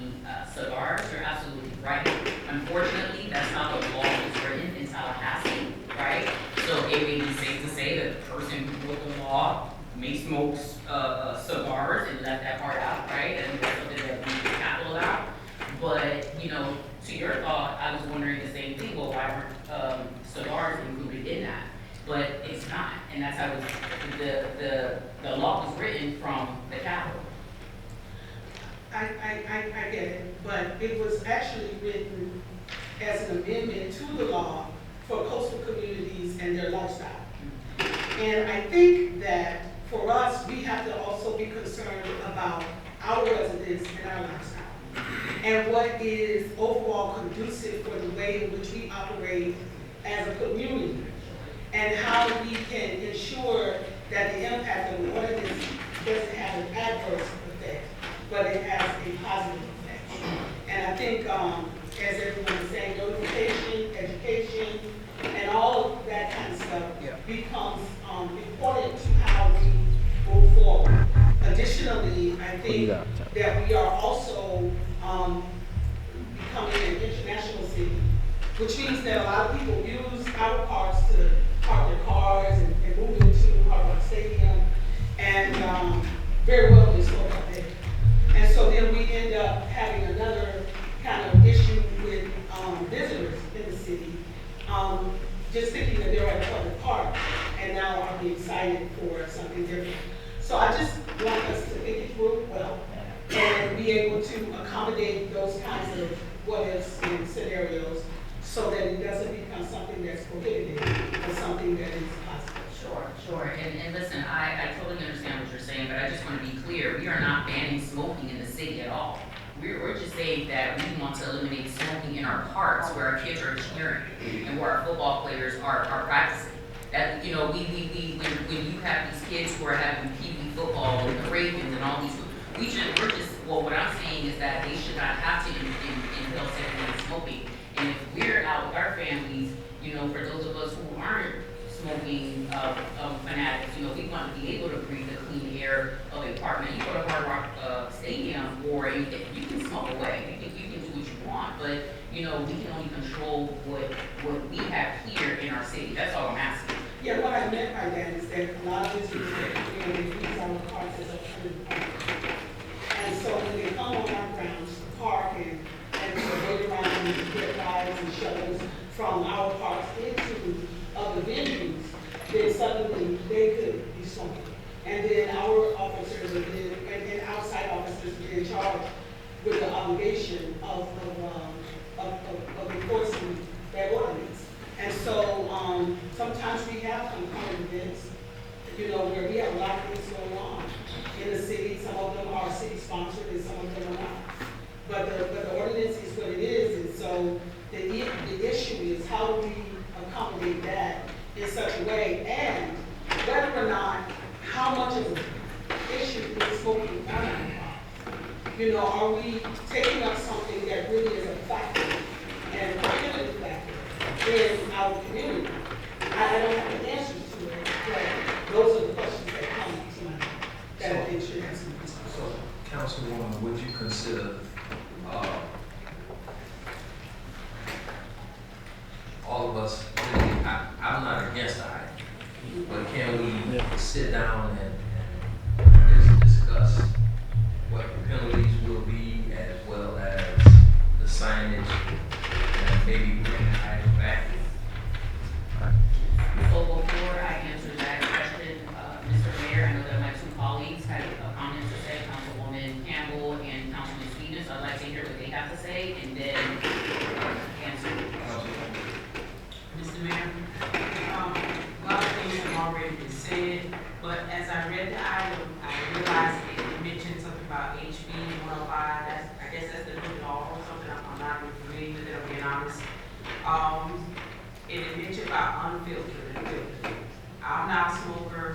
cigars, you're absolutely right. Unfortunately, that's how the law is written in Tallahassee, right? So it may be safe to say that the person who wrote the law may smoke cigars and left that part out, right? And that's something that we can tackle out. But, you know, to your thought, I was wondering the same thing. Well, why weren't cigars included in that? But it's not, and that's how the law was written from the Capitol. I get it, but it was actually written as an amendment to the law for coastal communities and their lifestyle. And I think that for us, we have to also be concerned about our residents and our lifestyle, and what is overall conducive for the way in which we operate as a community, and how we can ensure that the impact of the ordinance doesn't have an adverse effect, but it has a positive effect. And I think, as everyone is saying, notification, education, and all of that kind of stuff becomes important to how we move forward. Additionally, I think that we are also becoming an international city, which means that a lot of people use our parks to park their cars and move into Hard Rock Stadium, and very well they smoke out there. And so then we end up having another kind of issue with visitors in the city, just thinking that they're at a public park, and now are being cited for something different. So I just want us to think it through well, and be able to accommodate those kinds of what-ifs and scenarios, so that it doesn't become something that's prohibited, but something that is possible. Sure. And listen, I totally understand what you're saying, but I just want to be clear. We are not banning smoking in the city at all. We're just saying that we want to eliminate smoking in our parks where our kids are cheering and where our football players are practicing. That, you know, when you have these kids who are having Pee Wee football and the Ravens and all these, what I'm saying is that they should not have to inhale secondhand smoking. And if we're out with our families, you know, for those of us who aren't smoking fanatics, you know, we want to be able to breathe the clean air of a park. Now, you go to Hard Rock Stadium or anything, you can smoke away, you can do what you want, but, you know, we can only control what we have here in our city. That's all I'm asking. Yeah, what I meant by that is that a lot of visitors that come in, they use our parks as a park. And so when they come on our grounds, the park, and wait around and get rides and shuttles from our parks into other venues, then suddenly they could be smoking. And then our officers and outside officers are in charge with the obligation of enforcing that ordinance. And so sometimes we have concurrent events, you know, where we have a lot of things going on in the city. Some of them are city sponsored and some of them are not. But the ordinance is what it is, and so the issue is how do we accommodate that in such a way, and whether or not, how much of an issue is smoking on our park. You know, are we taking up something that really is a factor and a prohibitive factor in our community? I don't have the answers to it, but those are the questions that come to mind that I think should answer. So, Councilwoman, would you consider all of us, I'm not against the item, but can we sit down and just discuss what the penalties will be as well as the signage and maybe bring the item back? So before I answer that question, Mr. Mayor, I know that my two colleagues had a comment to say, Councilwoman Campbell and Councilman Stevens. I'd like to hear what they have to say and then answer. Mr. Mayor, a lot of things have already been said, but as I read the item, I realized it mentioned something about HB 105. I guess that's the new law or something. I'm not really familiar with it, I'm being honest. It mentioned about unfiltered and filtered. I'm not a smoker.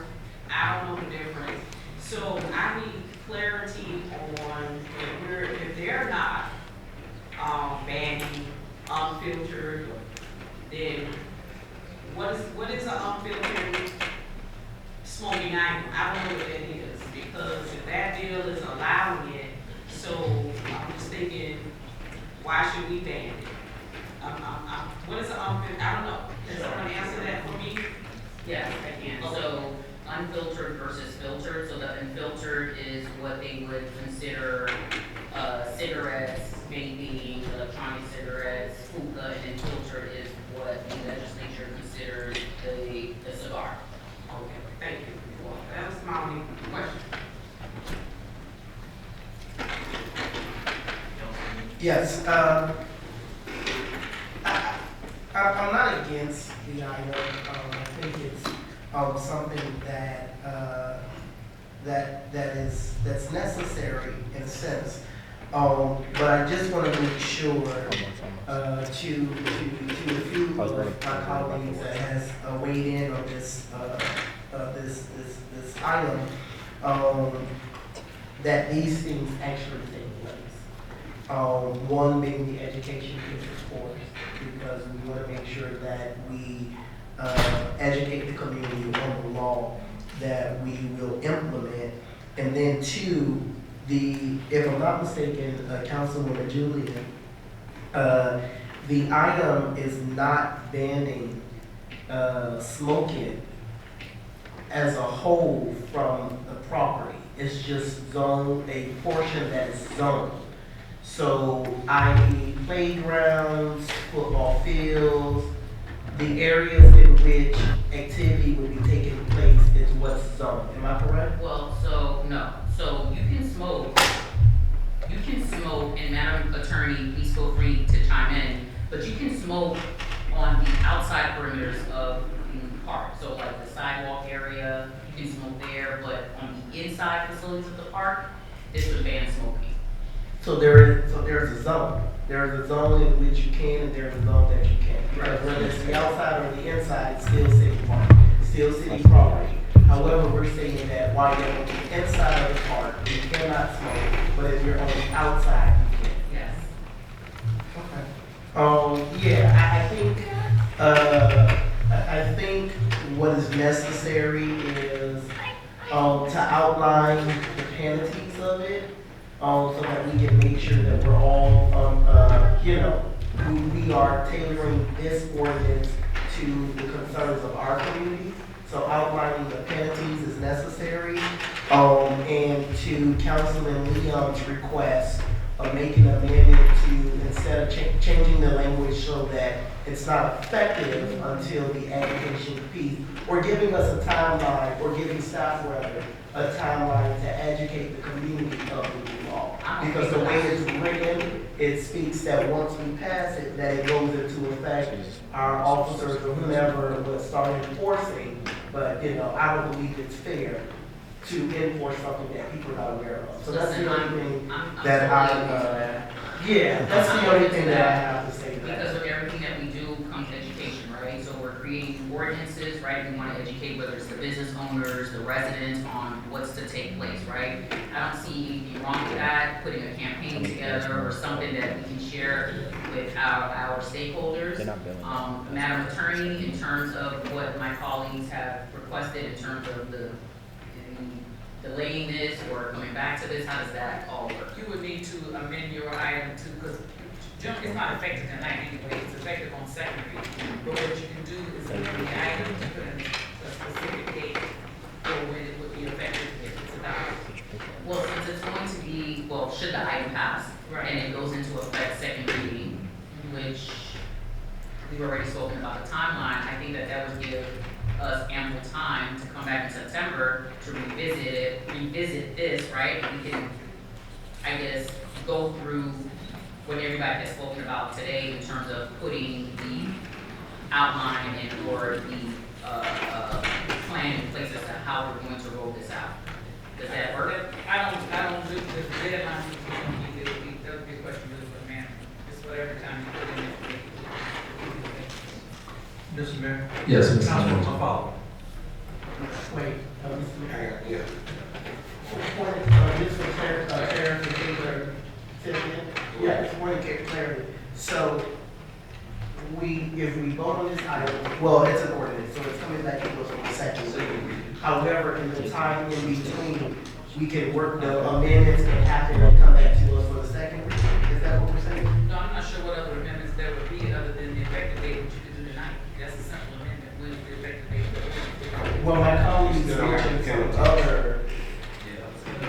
I don't know the difference. So I need clarity on if they're not banning unfiltered, then what is an unfiltered smoking item? I don't know what that is, because if that bill is allowing it, so I'm just thinking, why should we ban it? What is an unfiltered? I don't know. Does someone answer that for me? Yes, I can. So unfiltered versus filtered. So the unfiltered is what they would consider cigarettes, vaping, electronic cigarettes, hookah, and then filtered is what the legislature considers the cigar. Okay, thank you. Well, that was my only question. Yes, I'm not against the item. I think it's something that's necessary in a sense. But I just want to make sure to a few of my colleagues that has weighed in on this item, that these things actually take place. One being the education piece, of course, because we want to make sure that we educate the community on the law that we will implement, and then two, if I'm not mistaken, Councilwoman Julian, the item is not banning smoking as a whole from the property. It's just a portion that is zoned. So, i.e. playgrounds, football fields, the areas in which activity would be taking place is what's zoned. Am I correct? Well, so, no. So you can smoke, and Madam Attorney, please feel free to chime in, but you can smoke on the outside perimeters of the park. So like the sidewalk area, you can smoke there, but on the inside facilities of the park, this would ban smoking. So there's a zone. There's a zone in which you can, and there's a zone that you can't. Because whether it's the outside or the inside, it's still city park, still city property. However, we're saying that while you're on the inside of the park, you cannot smoke, but if you're on the outside, you can. Yes. I think what is necessary is to outline the penalties of it, so that we can make sure that we're all, we are tailoring this ordinance to the concerns of our community. So outlining the penalties is necessary, and to Councilman Leon's request of making an amendment to, instead of changing the language so that it's not effective until the education piece, or giving us a timeline, or giving staff rather, a timeline to educate the community of the new law. Because the way it's written, it speaks that once we pass it, that it goes into effect, our officers or whomever will start enforcing. But, I don't believe it's fair to enforce something that people are not aware of. So that's the only thing that that's the only thing that I have to say to that. Because of everything that we do comes education, right? So we're creating ordinances, right? We want to educate whether it's the business owners, the residents on what's to take place, right? I don't see anything wrong with that, putting a campaign together or something that we can share with our stakeholders. Madam Attorney, in terms of what my colleagues have requested in terms of the delaying this or coming back to this, how does that all work? You would need to amend your item to, because it's not effective tonight anyway, it's effective on second reading. But what you can do is amend the item to put in a specific date for when it would be effective if it's adopted. Well, since it's going to be, should the item pass, and it goes into effect second reading, which we've already spoken about the timeline, I think that would give us ample time to come back in September to revisit this, right? We can, I guess, go through what everybody has spoken about today in terms of putting the outline and or the plan in place as to how we're going to roll this out. Does that work? I don't do the deadline. That would be a question really for the manager. It's whatever time you put in it. Mr. Mayor? Yes, Mr. Councilman, Mayor. my follow. Wait, Yeah. just for clarification, yeah, just want to get clarity. So, if we vote on this item, it's an ordinance, so it's coming back to us on the second reading. However, in the time in between, we can work the amendments that happen and come back to us for the second reading. Is that what we're saying? No, I'm not sure what other amendments there would be other than the effective date, which you could do tonight. That's a simple amendment. When is the effective date? Well, my colleagues mentioned some other.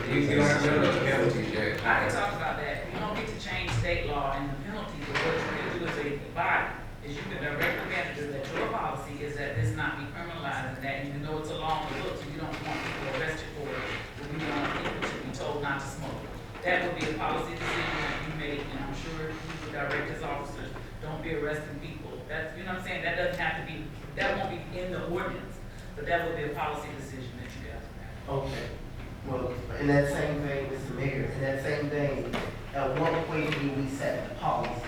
You don't have to penalties yet. I can talk about that. You don't get to change state law and the penalties, but what you can do as a body is you can direct the manager that your policy is that this not be criminalized and that you know it's a long look, so you don't want people arrested for it, but we don't want people to be told not to smoke. That would be a policy decision that you make, and I'm sure you would direct his officers, don't be arresting people. That's, you know what I'm saying? That doesn't have to be, that won't be in the ordinance, but that would be a policy decision that you guys would have. Okay. Well, in that same vein, Mr. Mayor, in that same vein, at what point do we set the policy?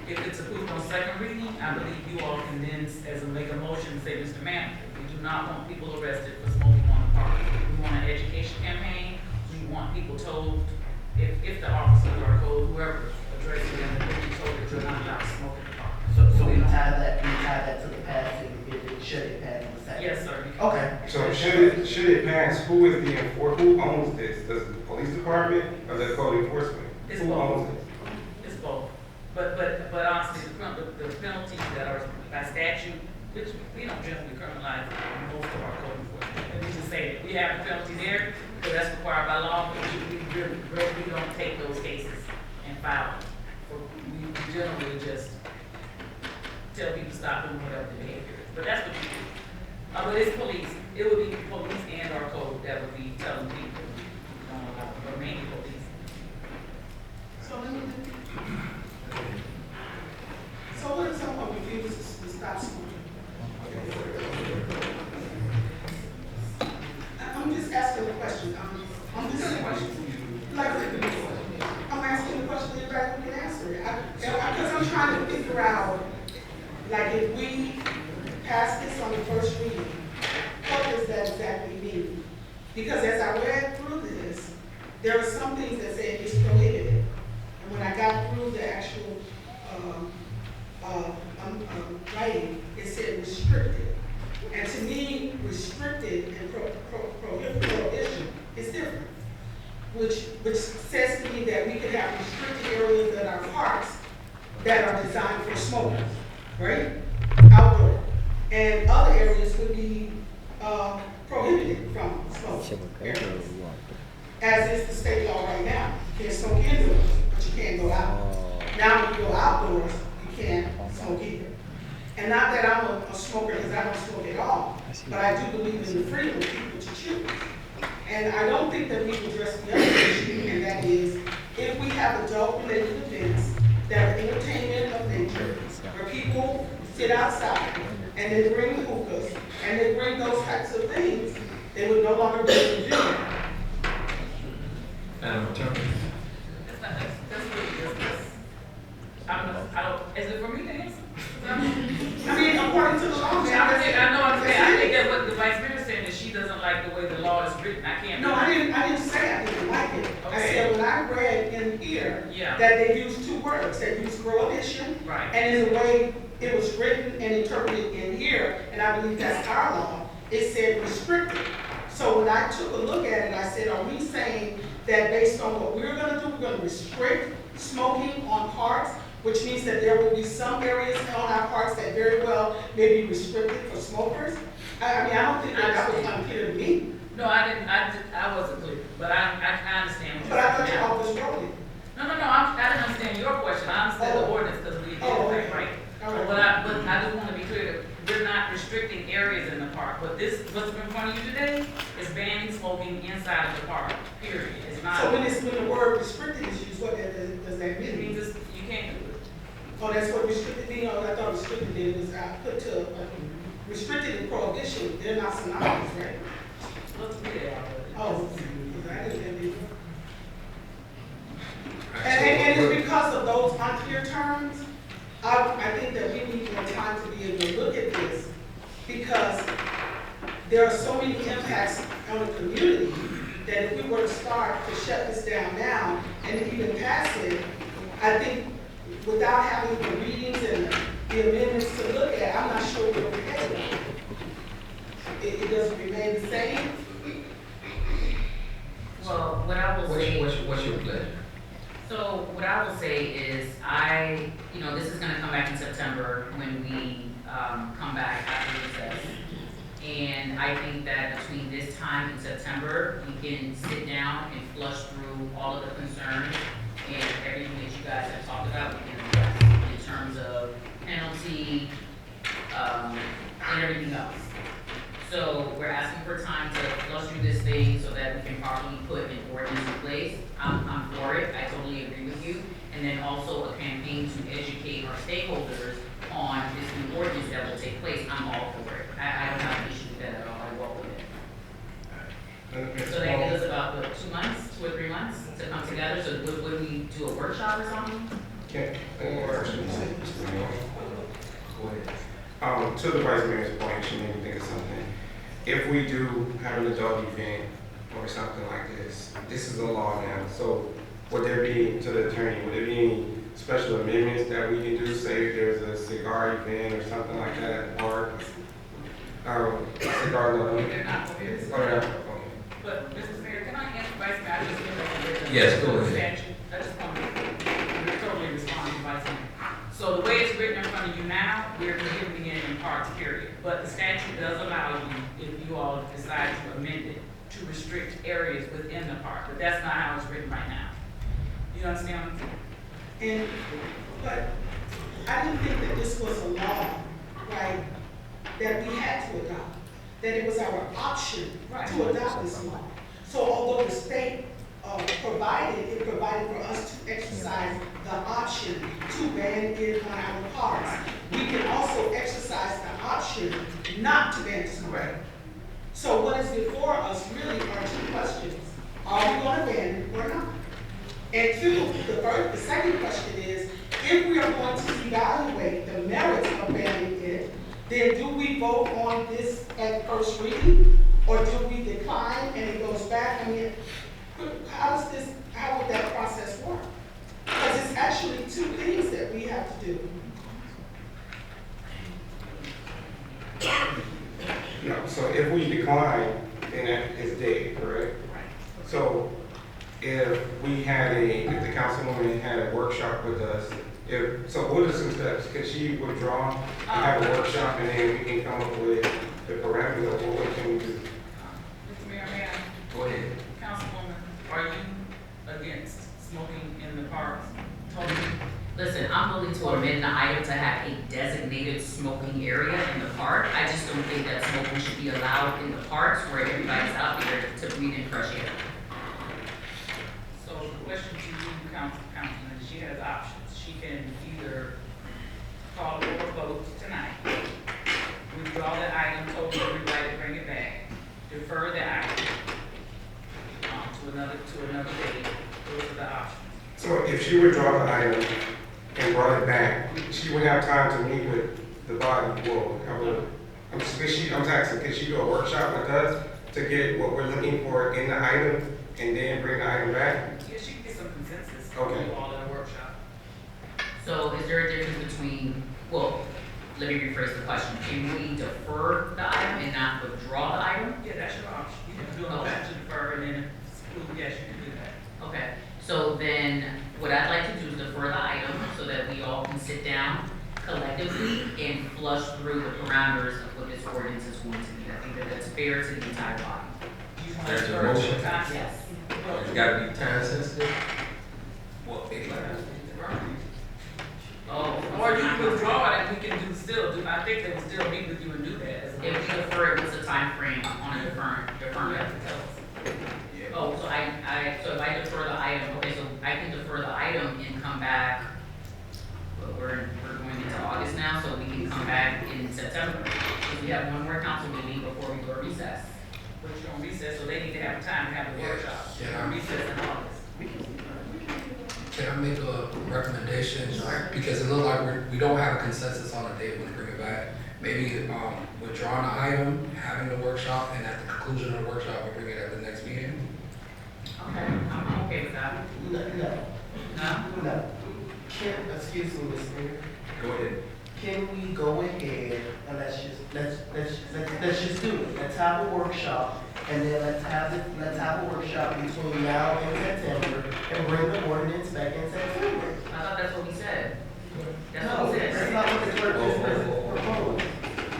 If it's approved on second reading, I believe you all can then, make a motion and say, Mr. Manager, we do not want people arrested for smoking on the park. We want an education campaign. We want people told, if the officers are told, whoever addressing them, that they be told that you're not allowed to smoke in the park. So we tie that to the passing, if it should it pass in the second? Yes, sir. Okay. So should it pass, who is who owns this? Does the police department or the code enforcement? It's Who both. owns it? It's both. But honestly, the penalties that are by statute, which we don't generally criminalize most of our code enforcement. Let me just say it. We have the penalty there, because that's required by law, but we don't take those cases and file them. We generally just tell people to stop doing whatever the behavior is. But that's what we do. But it's police. It would be police and our code that would be telling people, but mainly police. So let me, so what if someone refuses to stop smoking? I'm just asking a question. I'm just asking a question. Like, I'm asking a question that everybody can answer it. Because I'm trying to figure out, like, if we pass this on the first reading, what does that exactly mean? Because as I read through this, there are some things that say it's prohibited. And when I got through the actual writing, it said restricted. And to me, restricted and prohibition is different. Which says to me that we could have restricted areas that are parks that are designed for smokers, right? Outdoor. And other areas would be prohibited from smoking areas. As is the state law right now. You can't smoke indoors, but you can't go out. Now when you go outdoors, you can't smoke either. And not that I'm a smoker, because I don't smoke at all, but I do believe in the freedom of people to choose. And I don't think that we've addressed the other issue, and that is, if we have adult-related events that are entertainment of nature, where people sit outside, and they bring hookahs, and they bring those types of things, they would no longer be able to do that. Madam Attorney. That's really business. I don't, is it for me to answer? I mean, according to the law. I think that what the vice mayor is saying is she doesn't like the way the law is written. I can't. No, I didn't say I didn't like it. Okay. I said when I read in here that they used two words. They used prohibition. Right. And in the way it was written and interpreted in here, and I believe that's our law, it said restricted. So when I took a look at it, I said, are we saying that based on what we're gonna do, we're gonna restrict smoking on parks, which means that there will be some areas on our parks that very well may be restricted for smokers? I mean, I don't think that was unclear to me. No, I didn't. I wasn't clear, but I understand. But I thought y'all was rolling. No. I didn't understand your question. I understand the ordinance because we did that, right? But I just want to be clear that we're not restricting areas in the park. But what's in front of you today is banning smoking inside of the park. Period. It's not. So when the word restricted is used, what does that mean? It means you can't do it. Oh, that's what restricted means. Oh, I thought restricted it was put to restricted and prohibition. They're not synonymous, right? Let's be there. Oh, I didn't. And it's because of those unclear terms. I think that we need more time to be able to look at this because there are so many impacts on the community that if we were to start to shut this down now and even pass it, I think without having the readings and the amendments to look at, I'm not sure where we're headed. It doesn't remain the same. Well, what I will say. What's your pleasure? So what I will say is this is gonna come back in September when we come back after recess. And I think that between this time and September, we can sit down and flush through all of the concerns and everything that you guys have talked about, we can address in terms of penalty, and everything else. So we're asking for time to flush through this thing so that we can properly put an ordinance in place. I'm for it, I totally agree with you. And then also a campaign to educate our stakeholders on this new ordinance that will take place. I'm all for it. I don't have an issue with that at all, I welcome it. So that gives us about 2 months, 2 or 3 months to come together. So would we do a workshop or something? Okay. To the vice mayor's point, she made me think of something. If we do have an adult event or something like this, this is a law now. So would there be, to the attorney, would there be any special amendments that we can do? Say there's a cigar event or something like that at the park? Mr. Gardner. They're not for this. Oh, yeah, okay. But, Mr. Mayor, can I answer Vice Mayor? I just feel like Yes, go ahead. statute. I just want to totally respond to Vice Mayor. So the way it's written in front of you now, we're prohibiting it in parts, period. But the statute does allow you, if you all decide to amend it, to restrict areas within the park. But that's not how it's written right now. You understand what I'm saying? But I didn't think that this was a law, right, that we had to adopt, that it was our option to adopt this law. So although the state provided for us to exercise the option to ban it on our parks, we can also exercise the option not to ban this. Correct. So what is before us really are two questions. Are we going to ban it or not? And two, the second question is, if we are going to evaluate the merits of banning it, then do we vote on this at first reading, or do we decline and it goes back? I mean, how would that process work? Because it's actually two things that we have to do. No, so if we decline, then that is dead, correct? So if we had if the councilwoman had a workshop with us, so what are some steps? Could she withdraw and have a workshop and then we can come up with the parameters of what can we do? Mr. Mayor, may I? Go ahead. Councilwoman, are you against smoking in the parks? Totally. Listen, I'm willing to amend the item to have a designated smoking area in the park. I just don't think that smoking should be allowed in the parks where everybody's out there to breathe in fresh air. So the question to you, Councilman, is she has options. She can either call for a vote tonight, withdraw the item, totally rewrite it, bring it back, defer the item to another date. Those are the options. So if she withdraw the item and brought it back, she would have time to meet with the body. Well, I'm asking, could she do a workshop with us to get what we're looking for in the item and then bring the item back? Yeah, she can get some consensus. Okay. All in a workshop. So is there a difference between, well, let me rephrase the question. Can we defer the item and not withdraw the item? Yeah, that's your option. You can do a motion to defer and then if yes, you can do that. Okay, so then what I'd like to do is defer the item so that we all can sit down collectively and flush through the parameters of what this ordinance is going to be. I think that that's fair to the entire body. There's a motion. Yes. It's gotta be time sensitive. Well, Or you can withdraw it and we can I think they will still meet with you and do that. If we defer it, what's the time frame on a deferment? Oh, so so if I defer the item, okay, so I can defer the item and come back, well, we're going into August now, so we can come back in September. Because we have one more council meeting before we go to recess. But you're on recess, so they need to have time to have the workshop. Yeah. On recess in August. Can I make a recommendation? Because it looks like we don't have a consensus on a date when to bring it back. Maybe withdrawing the item, having the workshop, and at the conclusion of the workshop, we'll bring it at the next meeting. Okay, I'm okay with that. No. Excuse me, Mr. Mayor. Go ahead. Can we go ahead and let's just do it. Let's have a workshop and then let's have a workshop between now and September and bring the ordinance back in September. I thought that's what we said. That's No, what we said. that's not what the clerk proposed.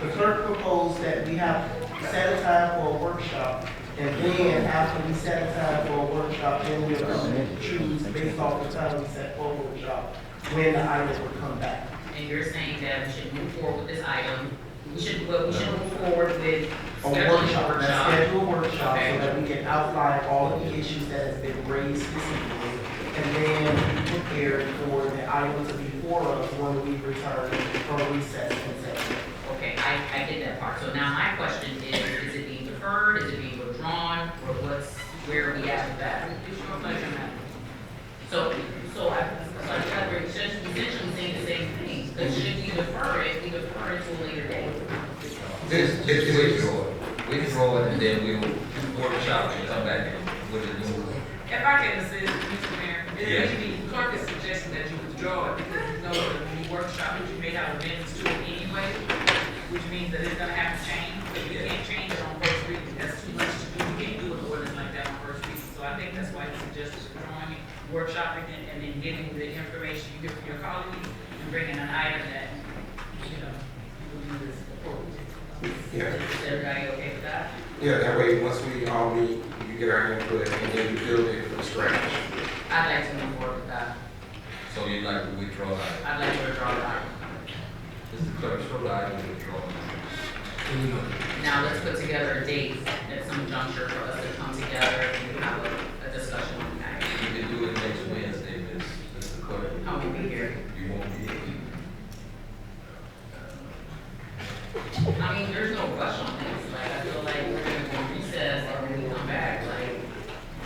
The clerk proposed that we have set a time for a workshop, and then after we set a time for a workshop, then we'll come and choose based off the time we set for a workshop, when the items will come back. And you're saying that we should move forward with this item, we should move forward with A scheduling a workshop, let's workshop. schedule a workshop Okay. so that we can outline all of the issues that has been raised specifically, and then be prepared for the item to be before us when we return from recess in September. Okay, I get that part. So now my question is it being deferred, is it being withdrawn, or where are we at with that? It's your pleasure, ma'am. So I feel like we're essentially saying the same thing, because should we defer it to a later date? Just withdraw it, and then we'll workshop and come back with a new. If I can assist, Mr. Mayor, Yes. the clerk is suggesting that you withdraw it because you know that when you workshop it, you may have amendments to it anyway, which means that it's gonna have to change. workshopping and then getting the information you get from your colleagues and bringing an item that, you know, you will do this report. Yeah. Is everybody okay with that? Yeah, that way, once we all meet, you get our input, and then you build it from scratch. I'd like to move forward with that. So you'd like to withdraw that? I'd like to withdraw that. Mr. Clerk, show the item withdrawn. Now let's put together a date at some juncture for us to come together and have a discussion on that. You can do it next Wednesday, Mr. Clerk. I won't be here. You won't be here. I mean, there's no rush on this. Like, I feel like we're gonna go on recess and then we come back, like.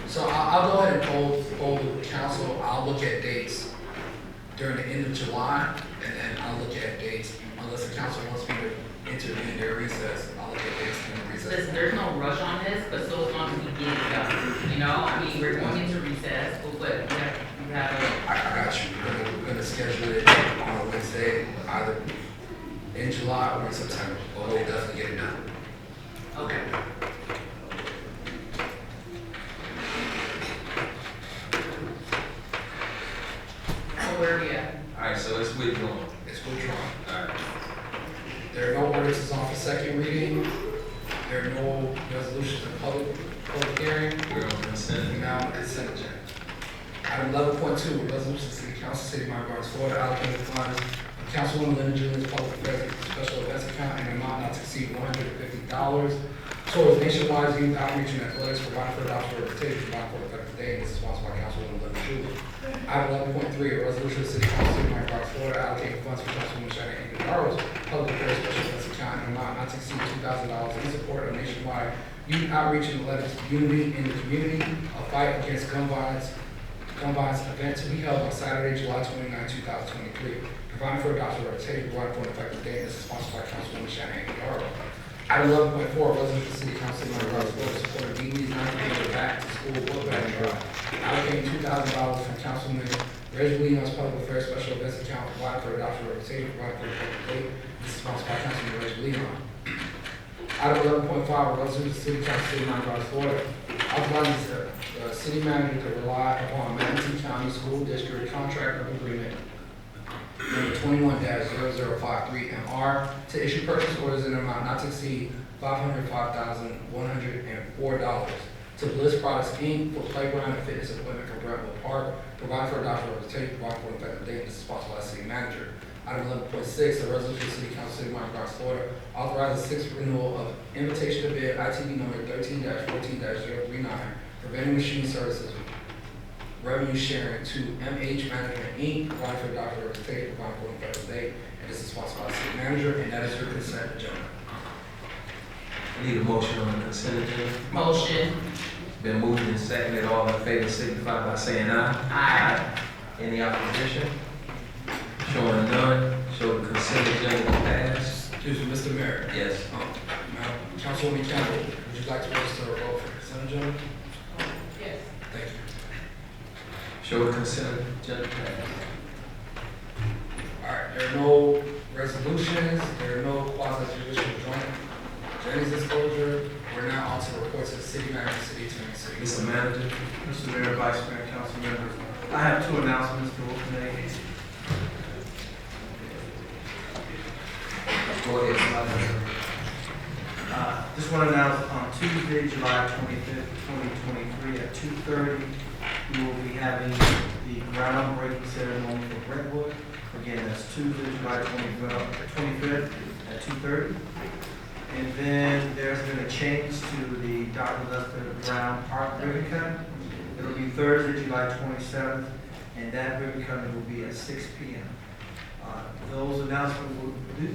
So I'll go ahead and poll the council. I'll look at dates during the end of July, and then I'll look at dates, unless the council wants me to intervene their recess, I'll look at dates in the recess. Listen, there's no rush on this, but so as long as we get it done, you know? I mean, we're going into recess, but we have a. I got you. We're gonna schedule it on a Wednesday, either in July or in September, but we'll definitely get it done. Okay. So where are we at? All right, so it's withdrawn. It's withdrawn. All right. There are no ordinances on for second reading. There are no resolutions in public hearing. We're on consent. We're now on consent agenda. Item 11.2, resolution to City Council, City of Mount Garden, Florida, allocating funds from Councilwoman Linda Junior's public affairs special events account in an amount not to exceed $150 towards nationwide youth outreach and athletics, providing for adoption or rotation, providing for effective date. This is sponsored by Councilwoman Linda Junior. Item 11.3, a resolution to City Council, City of Mount Garden, Florida, allocating funds for Councilwoman Shannon Anguillaro's public affairs special events account in an amount not to exceed $2,000 in support of nationwide youth outreach and athletics unity in the community, a fight against gun violence event to be held on Saturday, July 29, 2023. Providing for adoption or rotation, providing for an effective date. This is sponsored by Councilwoman Shannon Anguillaro. Item 11.4, resolution to City Council, City of Mount Garden, Florida, supporting DB's 9th back to school book bag drive. Allocating $2,000 from Councilman Reggie Leon's public affairs special events account, providing for adoption or rotation, providing for an effective date. This is sponsored by Councilman Reggie Leon. Item 11.5, a resolution to City Council, City of Mount Garden, Florida, authorizes the city manager to rely upon Manatee County School District Contract of Agreement number 21-0053MR to issue purchase orders in an amount not to exceed $505,104 to Bliss Products Inc. for playground and fitness equipment for Brentwood Park, provide for adoption or rotation, provide for an effective date. This is sponsored by the city manager. Item 11.6, a resolution of City Council, City of Mount Garden, Florida, authorizes sixth renewal of invitation to bid ITB number 13-14-039 for vending machine services revenue sharing to MH Management Inc., providing for adoption or rotation, providing for an effective date. And this is sponsored by the city manager, and that is your consent agenda. I need a motion on the consent agenda. Motion. Been moved and seconded. All in favor signify by saying aye. Aye. Any opposition? Showing none, show the consent agenda pass. Excuse me, Mr. Mayor. Yes. Councilwoman Campbell, would you like to register a vote for consent agenda? Yes. Thank you. Show the consent agenda pass. All right, there are no resolutions, there are no quasi-judicial joint Jenny's disclosure. We're now on to reports of the city manager, city attorney, city. Mr. Manager. Mr. Mayor, Vice Mayor, Council members, I have two announcements to make. Go ahead, Manager. Just want to announce on Tuesday, July 25th, 2023 at 2:30, we will be having the groundbreaking ceremony for Brentwood. Again, that's Tuesday, July 25th at 2:30. And then there's been a change to the Dr. Lester Brown Park ribbon cutting. It'll be Thursday, July 27th, and that ribbon cutting will be at 6 p.m.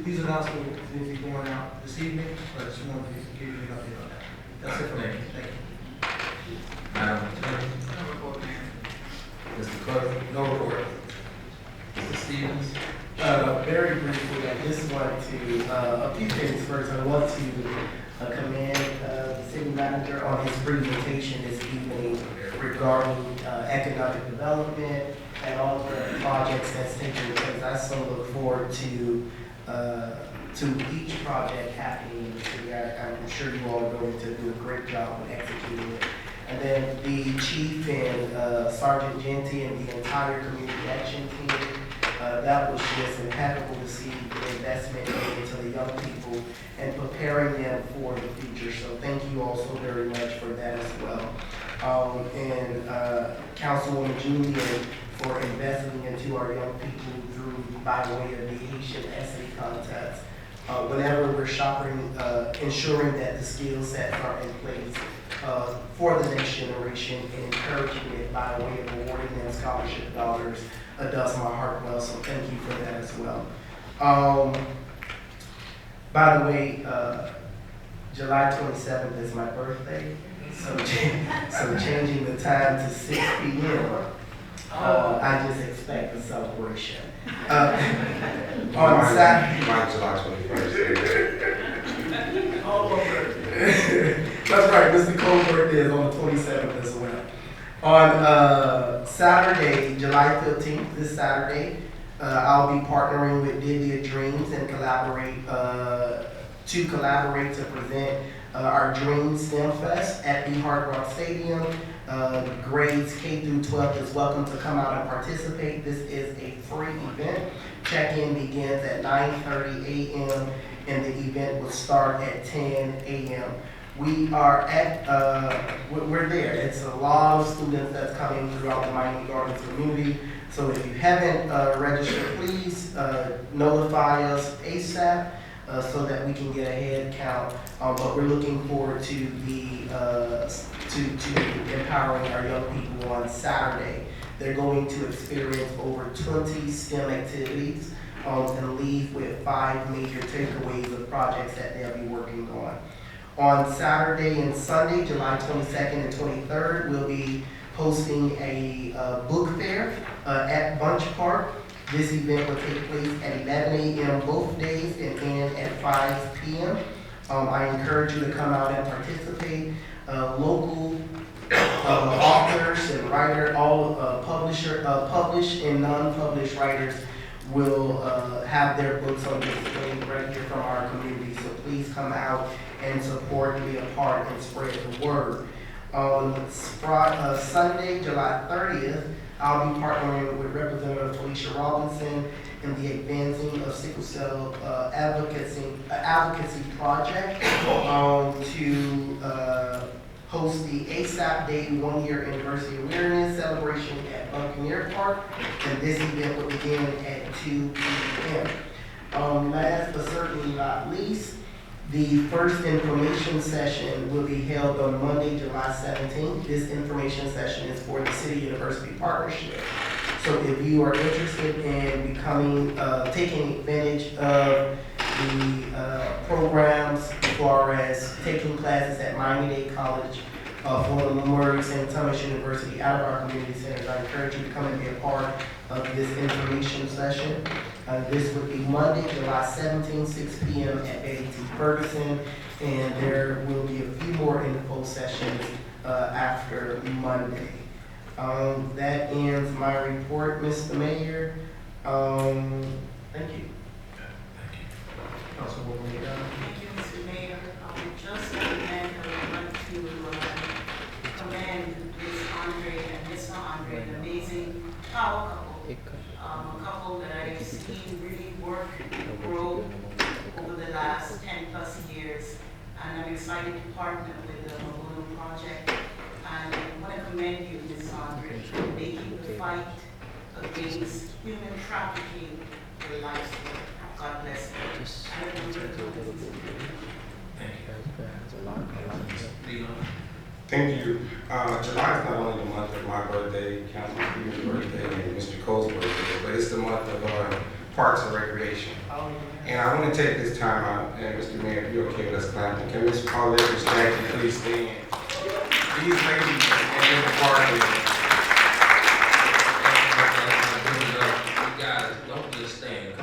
These announcements will be going out this evening, but I just wanted to give you an update on that. That's it for me. Thank you. Madam Attorney. No report, Mayor. Mr. Clerk. No report. Mr. Stevens. Very briefly, I just want to, a few things first. I want to commend the city manager on his presentation this evening regarding economic development and all of the projects that's taking place. I so look forward to each project happening in the city. I'm sure you all are going to do a great job with executing it. And then the chief and Sergeant Genty and the entire community action team, that was just impeccable to see the investment into the young people and preparing them for the future. So thank you all so very much for that as well. And Councilwoman Julian for investing into our young people through by way of the Haitian essay contest. Whenever we're ensuring that the skill sets are in place for the next generation and encouraging it by way of awarding them scholarship dollars does my heart well, so thank you for that as well. By the way, July 27th is my birthday, so changing the time to 6 p.m. I just expect a celebration. On Saturday, July 21st. That's right, Mr. Cole's birthday is on the 27th as well. On Saturday, July 15th, this Saturday, I'll be partnering with Divya Dreams and collaborate to present our Dream STEM Fest at the Hard Rock Stadium. Grades K through 12 is welcome to come out and participate. This is a free event. Check-in begins at 9:30 a.m. and the event will start at 10 a.m. We are we're there. It's a lot of students that's coming throughout the Miami Gardens community. So if you haven't registered, please notify us ASAP so that we can get a head count. But we're looking forward to to empowering our young people on Saturday. They're going to experience over 20 STEM activities and leave with 5 major takeaways of projects that they'll be working on. On Saturday and Sunday, July 22nd and 23rd, we'll be hosting a book fair at Bunch Park. This event will take place at 11 a.m. both days and end at 5 p.m. I encourage you to come out and participate. Local authors and writers, all published and non-published writers will have their books on display right here from our community. So please come out and support and be a part and spread the word. On Sunday, July 30th, I'll be partnering with Representative Felicia Robinson in the Advancing of Sickle Cell Advocacy Project to host the ASAP Day 1-year anniversary awareness celebration at Buccaneer Park, and this event will begin at 2 p.m. Last but certainly not least, the first information session will be held on Monday, July 17th. This information session is for the City University Partnership. So if you are interested in taking advantage of the programs as far as taking classes at Miami-Dade College for the Memorial St. Thomas University out of our community centers, I encourage you to come and be a part of this information session. This would be Monday, July 17th, 6 p.m. at Betty T. Ferguson, and there will be a few more info sessions after Monday. That ends my report, Mr. Mayor. Thank you. Councilwoman Leon. Thank you, Mr. Mayor. Just as a man, I would like to commend Ms. Andre and Mr. Andre, an amazing power couple. A couple that I've seen really work and grow over the last 10+ years. And I'm excited to partner with the Mabuno Project. And I want to commend you, Ms. Andre, for making the fight against human trafficking your life's work. God bless you. Thank you. July is not only the month of my birthday, Councilman Stevens' birthday, and Mr. Cole's birthday, but it's the month of Parks and Recreation. And I want to take this time out, and Mr. Mayor, if you're okay with us clapping, can Ms. Paulette and Jackie please stand? These ladies and the party. You guys, don't just stand.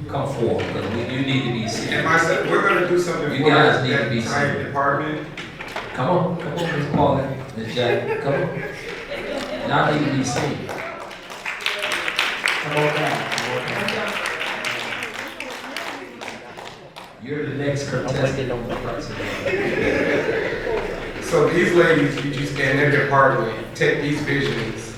Come forward, because you need to be seated. And myself, we're going to do something You for guys that need to be entire seated. department. Come on, Ms. Paulette, Ms. Jackie, come on. Y'all need to be seated. Come on down. You're the next contestant on the president. So these ladies, you just in their department, take these visions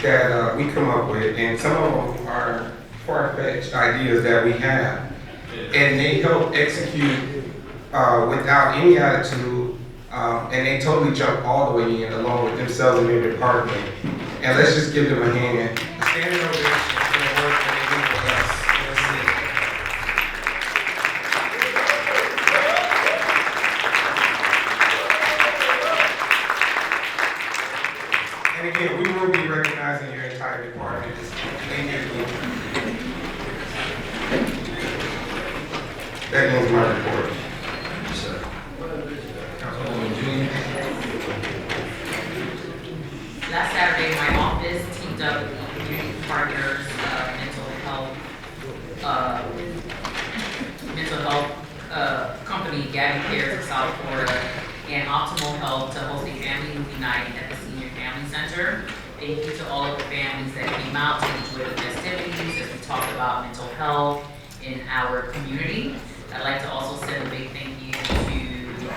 that we come up with, and some of them are far-fetched ideas that we have, and they help execute without any attitude, and they totally jump all the way in along with themselves and their department. And let's just give them a hand. A standing ovation for the work that they do for us in the city. And again, we will be recognizing your entire department. Thank you. That ends my report. Councilwoman Junior. Last Saturday, my office teamed up with the community partners, mental health company, Gabby Cares of South Florida, and Optimal Health to host a family movie night at the Senior Family Center. Thank you to all of the families that came out to enjoy the festivities as we talk about mental health in our community. I'd like to also send a big thank you to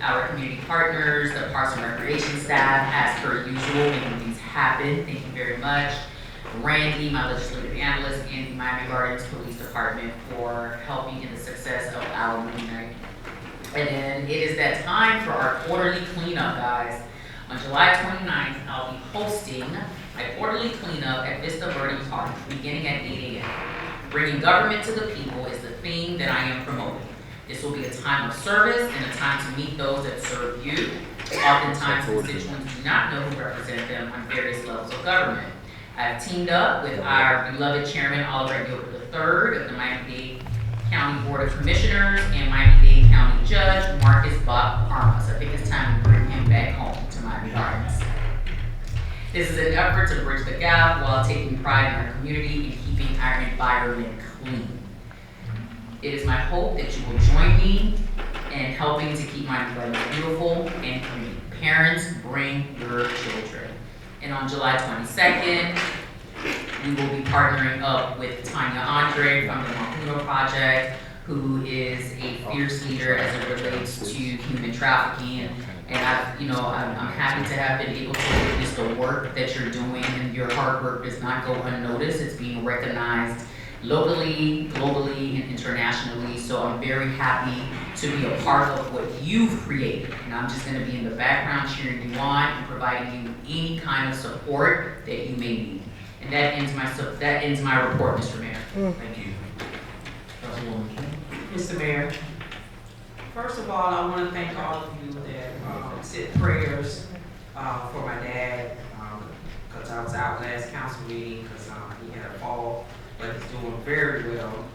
our community partners, the Parks and Recreation staff, as per usual, making things happen. Thank you very much. Randy, my legislative analyst, and the Miami Gardens Police Department for helping in the success of our movie night. And then it is that time for our quarterly cleanup, guys. On July 29th, I'll be hosting my quarterly cleanup at Vista Verde Park, beginning at 8 a.m. Bringing government to the people is the theme that I am promoting. This will be a time of service and a time to meet those that serve you. Oftentimes, constituents do not know who represent them on various levels of government. I have teamed up with our beloved Chairman Oliver Gilbert III of the Miami-Dade County Board of Commissioners and Miami-Dade County Judge Marcus Bob Parma. So I think it's time to bring him back home to Miami Gardens. This is an effort to bridge the gap while taking pride in our community and keeping our environment clean. It is my hope that you will join me in helping to keep Miami Gardens beautiful and clean. Parents, bring your children. And on July 22nd, we will be partnering up with Tanya Andre from the Mahuno Project, who is a fierce leader as it relates to human trafficking. And I'm happy to have been able to witness the work that you're doing, and your hard work does not go unnoticed. It's being recognized locally, globally, and internationally. So I'm very happy to be a part of what you've created. And I'm just gonna be in the background cheering you on and providing you any kind of support that you may need. And that ends my report, Mr. Mayor. Thank you. Councilwoman King. Mr. Mayor, first of all, I want to thank all of you that said prayers for my dad, because I was out last council meeting because he had a fall, but he's doing very well.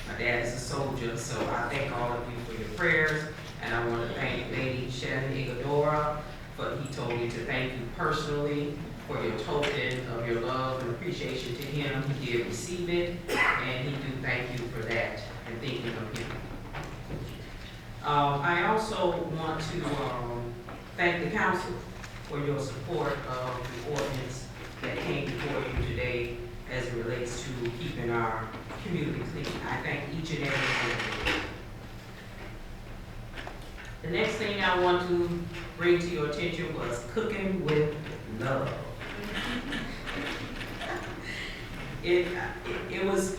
My dad is a soldier, so I thank all of you for your prayers, and I want to thank Lady Shannon Igadora, but he told me to thank you personally for your token of your love and appreciation to him. He did receive it, and he do thank you for that and thinking of him. I also want to thank the council for your support of the ordinance that came before you today as it relates to keeping our community clean. I thank each and every one of you. The next thing I want to bring to your attention was cooking with love. It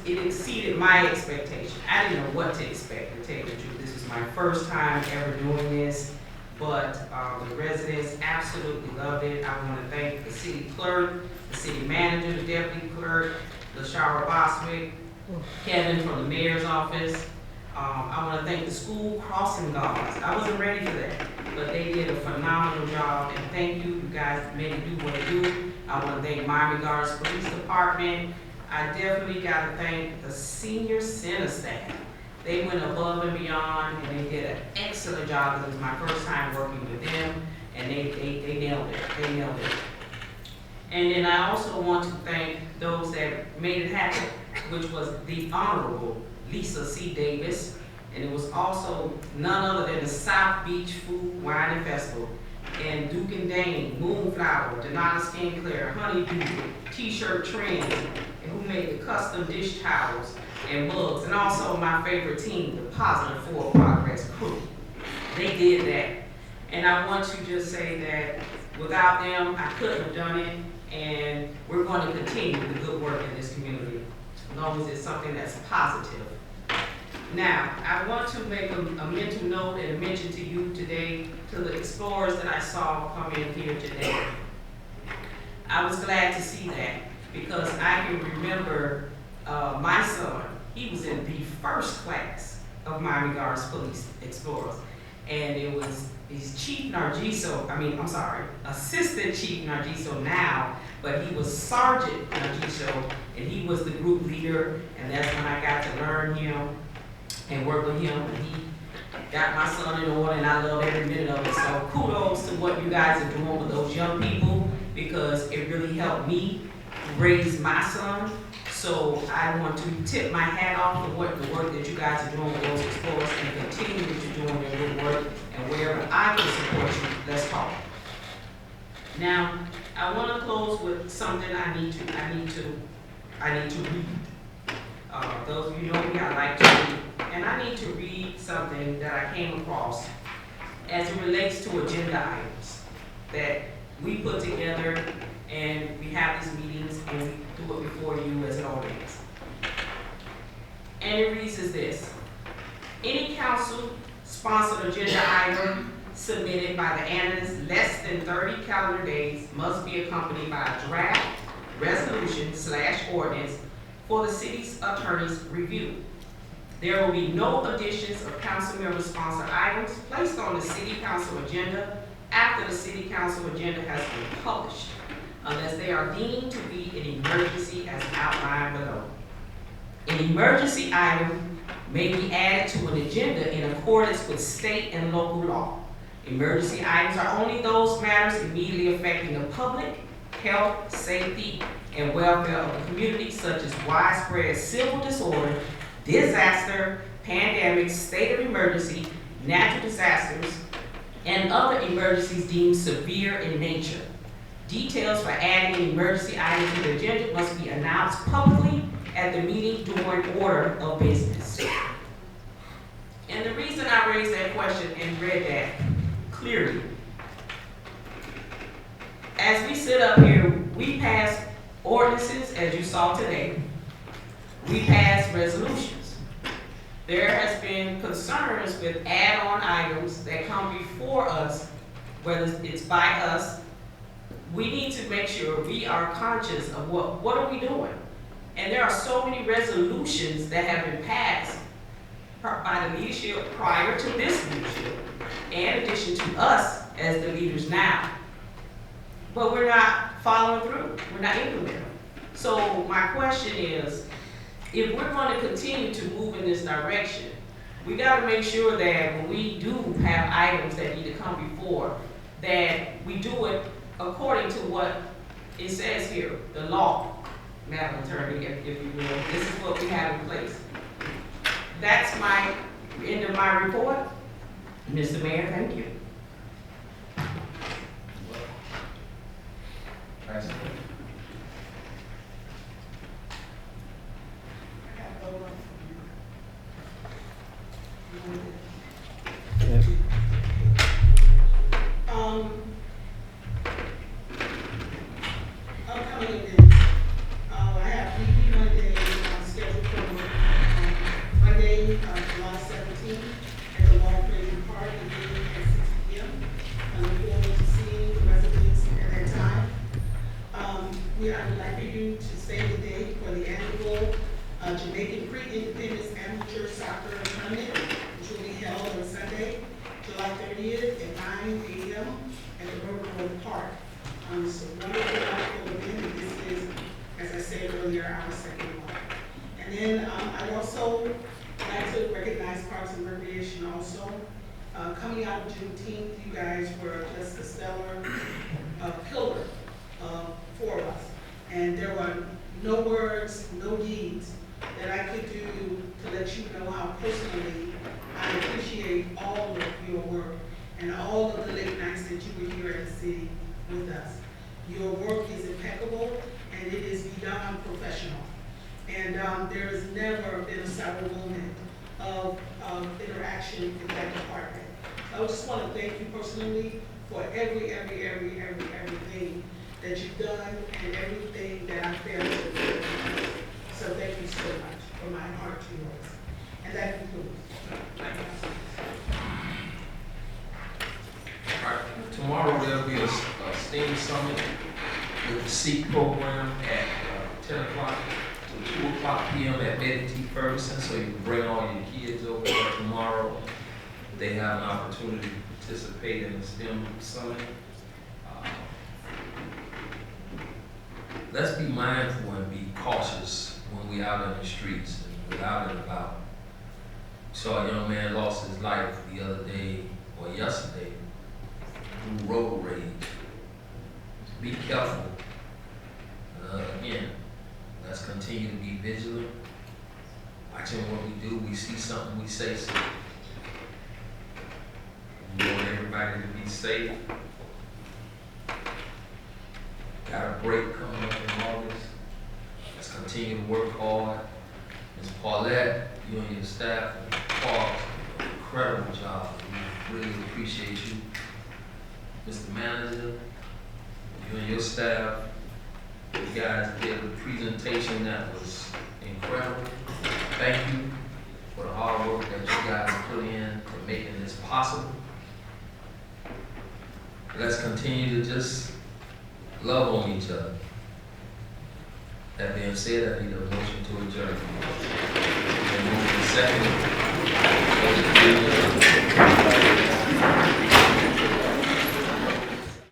exceeded my expectation. I didn't know what to expect, to tell you the truth. This is my first time ever doing this, but the residents absolutely loved it. I want to thank the city clerk, the city manager, the deputy clerk, LaShara Boswick, Kevin from the mayor's office. I want to thank the school crossing guards. I wasn't ready for that, but they did a phenomenal job, and thank you. You guys made it do what it do. I want to thank Miami Gardens Police Department. I definitely got to thank the senior center staff. They went above and beyond, and they did an excellent job. It was my first time working with them, and they nailed it. They nailed it. And then I also want to thank those that made it happen, which was the Honorable Lisa C. Davis, and it was also none other than the South Beach Food, Wine, and Festival, and Duke and Dane, Moonflower, Donata Skincare, Honeydew, T-shirt Trends, and who made the custom dish towels and mugs, and also my favorite team, the Positive 4 Progress crew. They did that. And I want to just say that without them, I couldn't have done it, and we're going to continue the good work in this community, as long as it's something that's positive. Now, I want to make a mental note and a mention to you today, to the explorers that I saw come in here today. I was glad to see that, because I can remember my son, he was in the first class of Miami Gardens Police Explorers, and it was Chief Nargiso, Assistant Chief Nargiso now, but he was Sergeant Nargiso, and he was the group leader, and that's when I got to learn him and work with him, and he got my son in order, and I love every minute of it. So kudos to what you guys are doing with those young people, because it really helped me raise my son. So I want to tip my hat off for the work that you guys are doing with those explorers, and continue that you're doing your good work, and wherever I can support you, let's talk. Now, I want to close with something I need to read. Those of you know me, I like to read. And I need to read something that I came across as it relates to agenda items that we put together, and we have these meetings and we do it before you as an audience. And it reads as this: any council-sponsored agenda item submitted by the analyst less than 30 calendar days must be accompanied by a draft resolution/ordinance for the city's attorney's review. There will be no additions of council member sponsored items placed on the city council agenda after the city council agenda has been published, unless they are deemed to be an emergency as outlined below. An emergency item may be added to an agenda in accordance with state and local law. Emergency items are only those matters immediately affecting the public, health, safety, and welfare of the community, such as widespread civil disorder, disaster, pandemic, state of emergency, natural disasters, and other emergencies deemed severe in nature. Details for adding an emergency item to the agenda must be announced publicly at the meeting during order of business. And the reason I raised that question and read that clearly, as we sit up here, we pass ordinances, as you saw today. We pass resolutions. There has been concerns with add-on items that come before us, whether it's by us. We need to make sure we are conscious of what are we doing. And there are so many resolutions that have been passed by the leadership prior to this leadership, in addition to us as the leaders now. But we're not following through. We're not implementing. So my question is, if we're going to continue to move in this direction, we got to make sure that when we do have items that need to come before, that we do it according to what it says here, the law, Madam Attorney, if you will. This is what we have in place. That's my end of my report. Mr. Mayor, thank you. Upcoming events. I have DP Monday scheduled for Monday, July 17th at the Wall Playing Park, beginning at 6 p.m. I look forward to seeing the residents at that time. I would like for you to save the date for the annual Jamaican Pre-Independence Amateur Soccer Tournament, which will be held on Sunday, July 30th at 9 a.m. at the River Park. So wonderful event, and this is, as I said earlier, our second one. And then I'd also like to recognize Parks and Recreation also. Coming out of Juneteenth, you guys were just a stellar pillar for us. And there were no words, no deeds that I could do to let you know how personally I appreciate all of your work and all of the late nights that you were here at the city with us. Your work is impeccable and it is beyond professional. And there has never been a sour moment of interaction with that department. I just want to thank you personally for everything that you've done and everything that I felt. So thank you so much from my heart to yours. And that concludes. Thank you. All right, tomorrow there'll be a STEAM summit with the SEEK program at 10 o'clock to 2 o'clock p.m. at Betty T. Ferguson, so you can bring all your kids over there tomorrow. They have an opportunity to participate in the STEM summit. Let's be mindful and be cautious when we're out in the streets and we're out and about. Saw a young man lost his life the other day or yesterday through road rage. Be careful. Again, let's continue to be vigilant. Watching what we do. We see something, we say something. We want everybody to be safe. Got a break coming up in August. Let's continue to work hard. Ms. Paulette, you and your staff, Paul, incredible job. We really appreciate you. Mr. Manager, you and your staff, you guys did a presentation that was incredible. Thank you for the hard work that you guys put in for making this possible. Let's continue to just love on each other. That being said, I need a motion to adjourn. And moving second.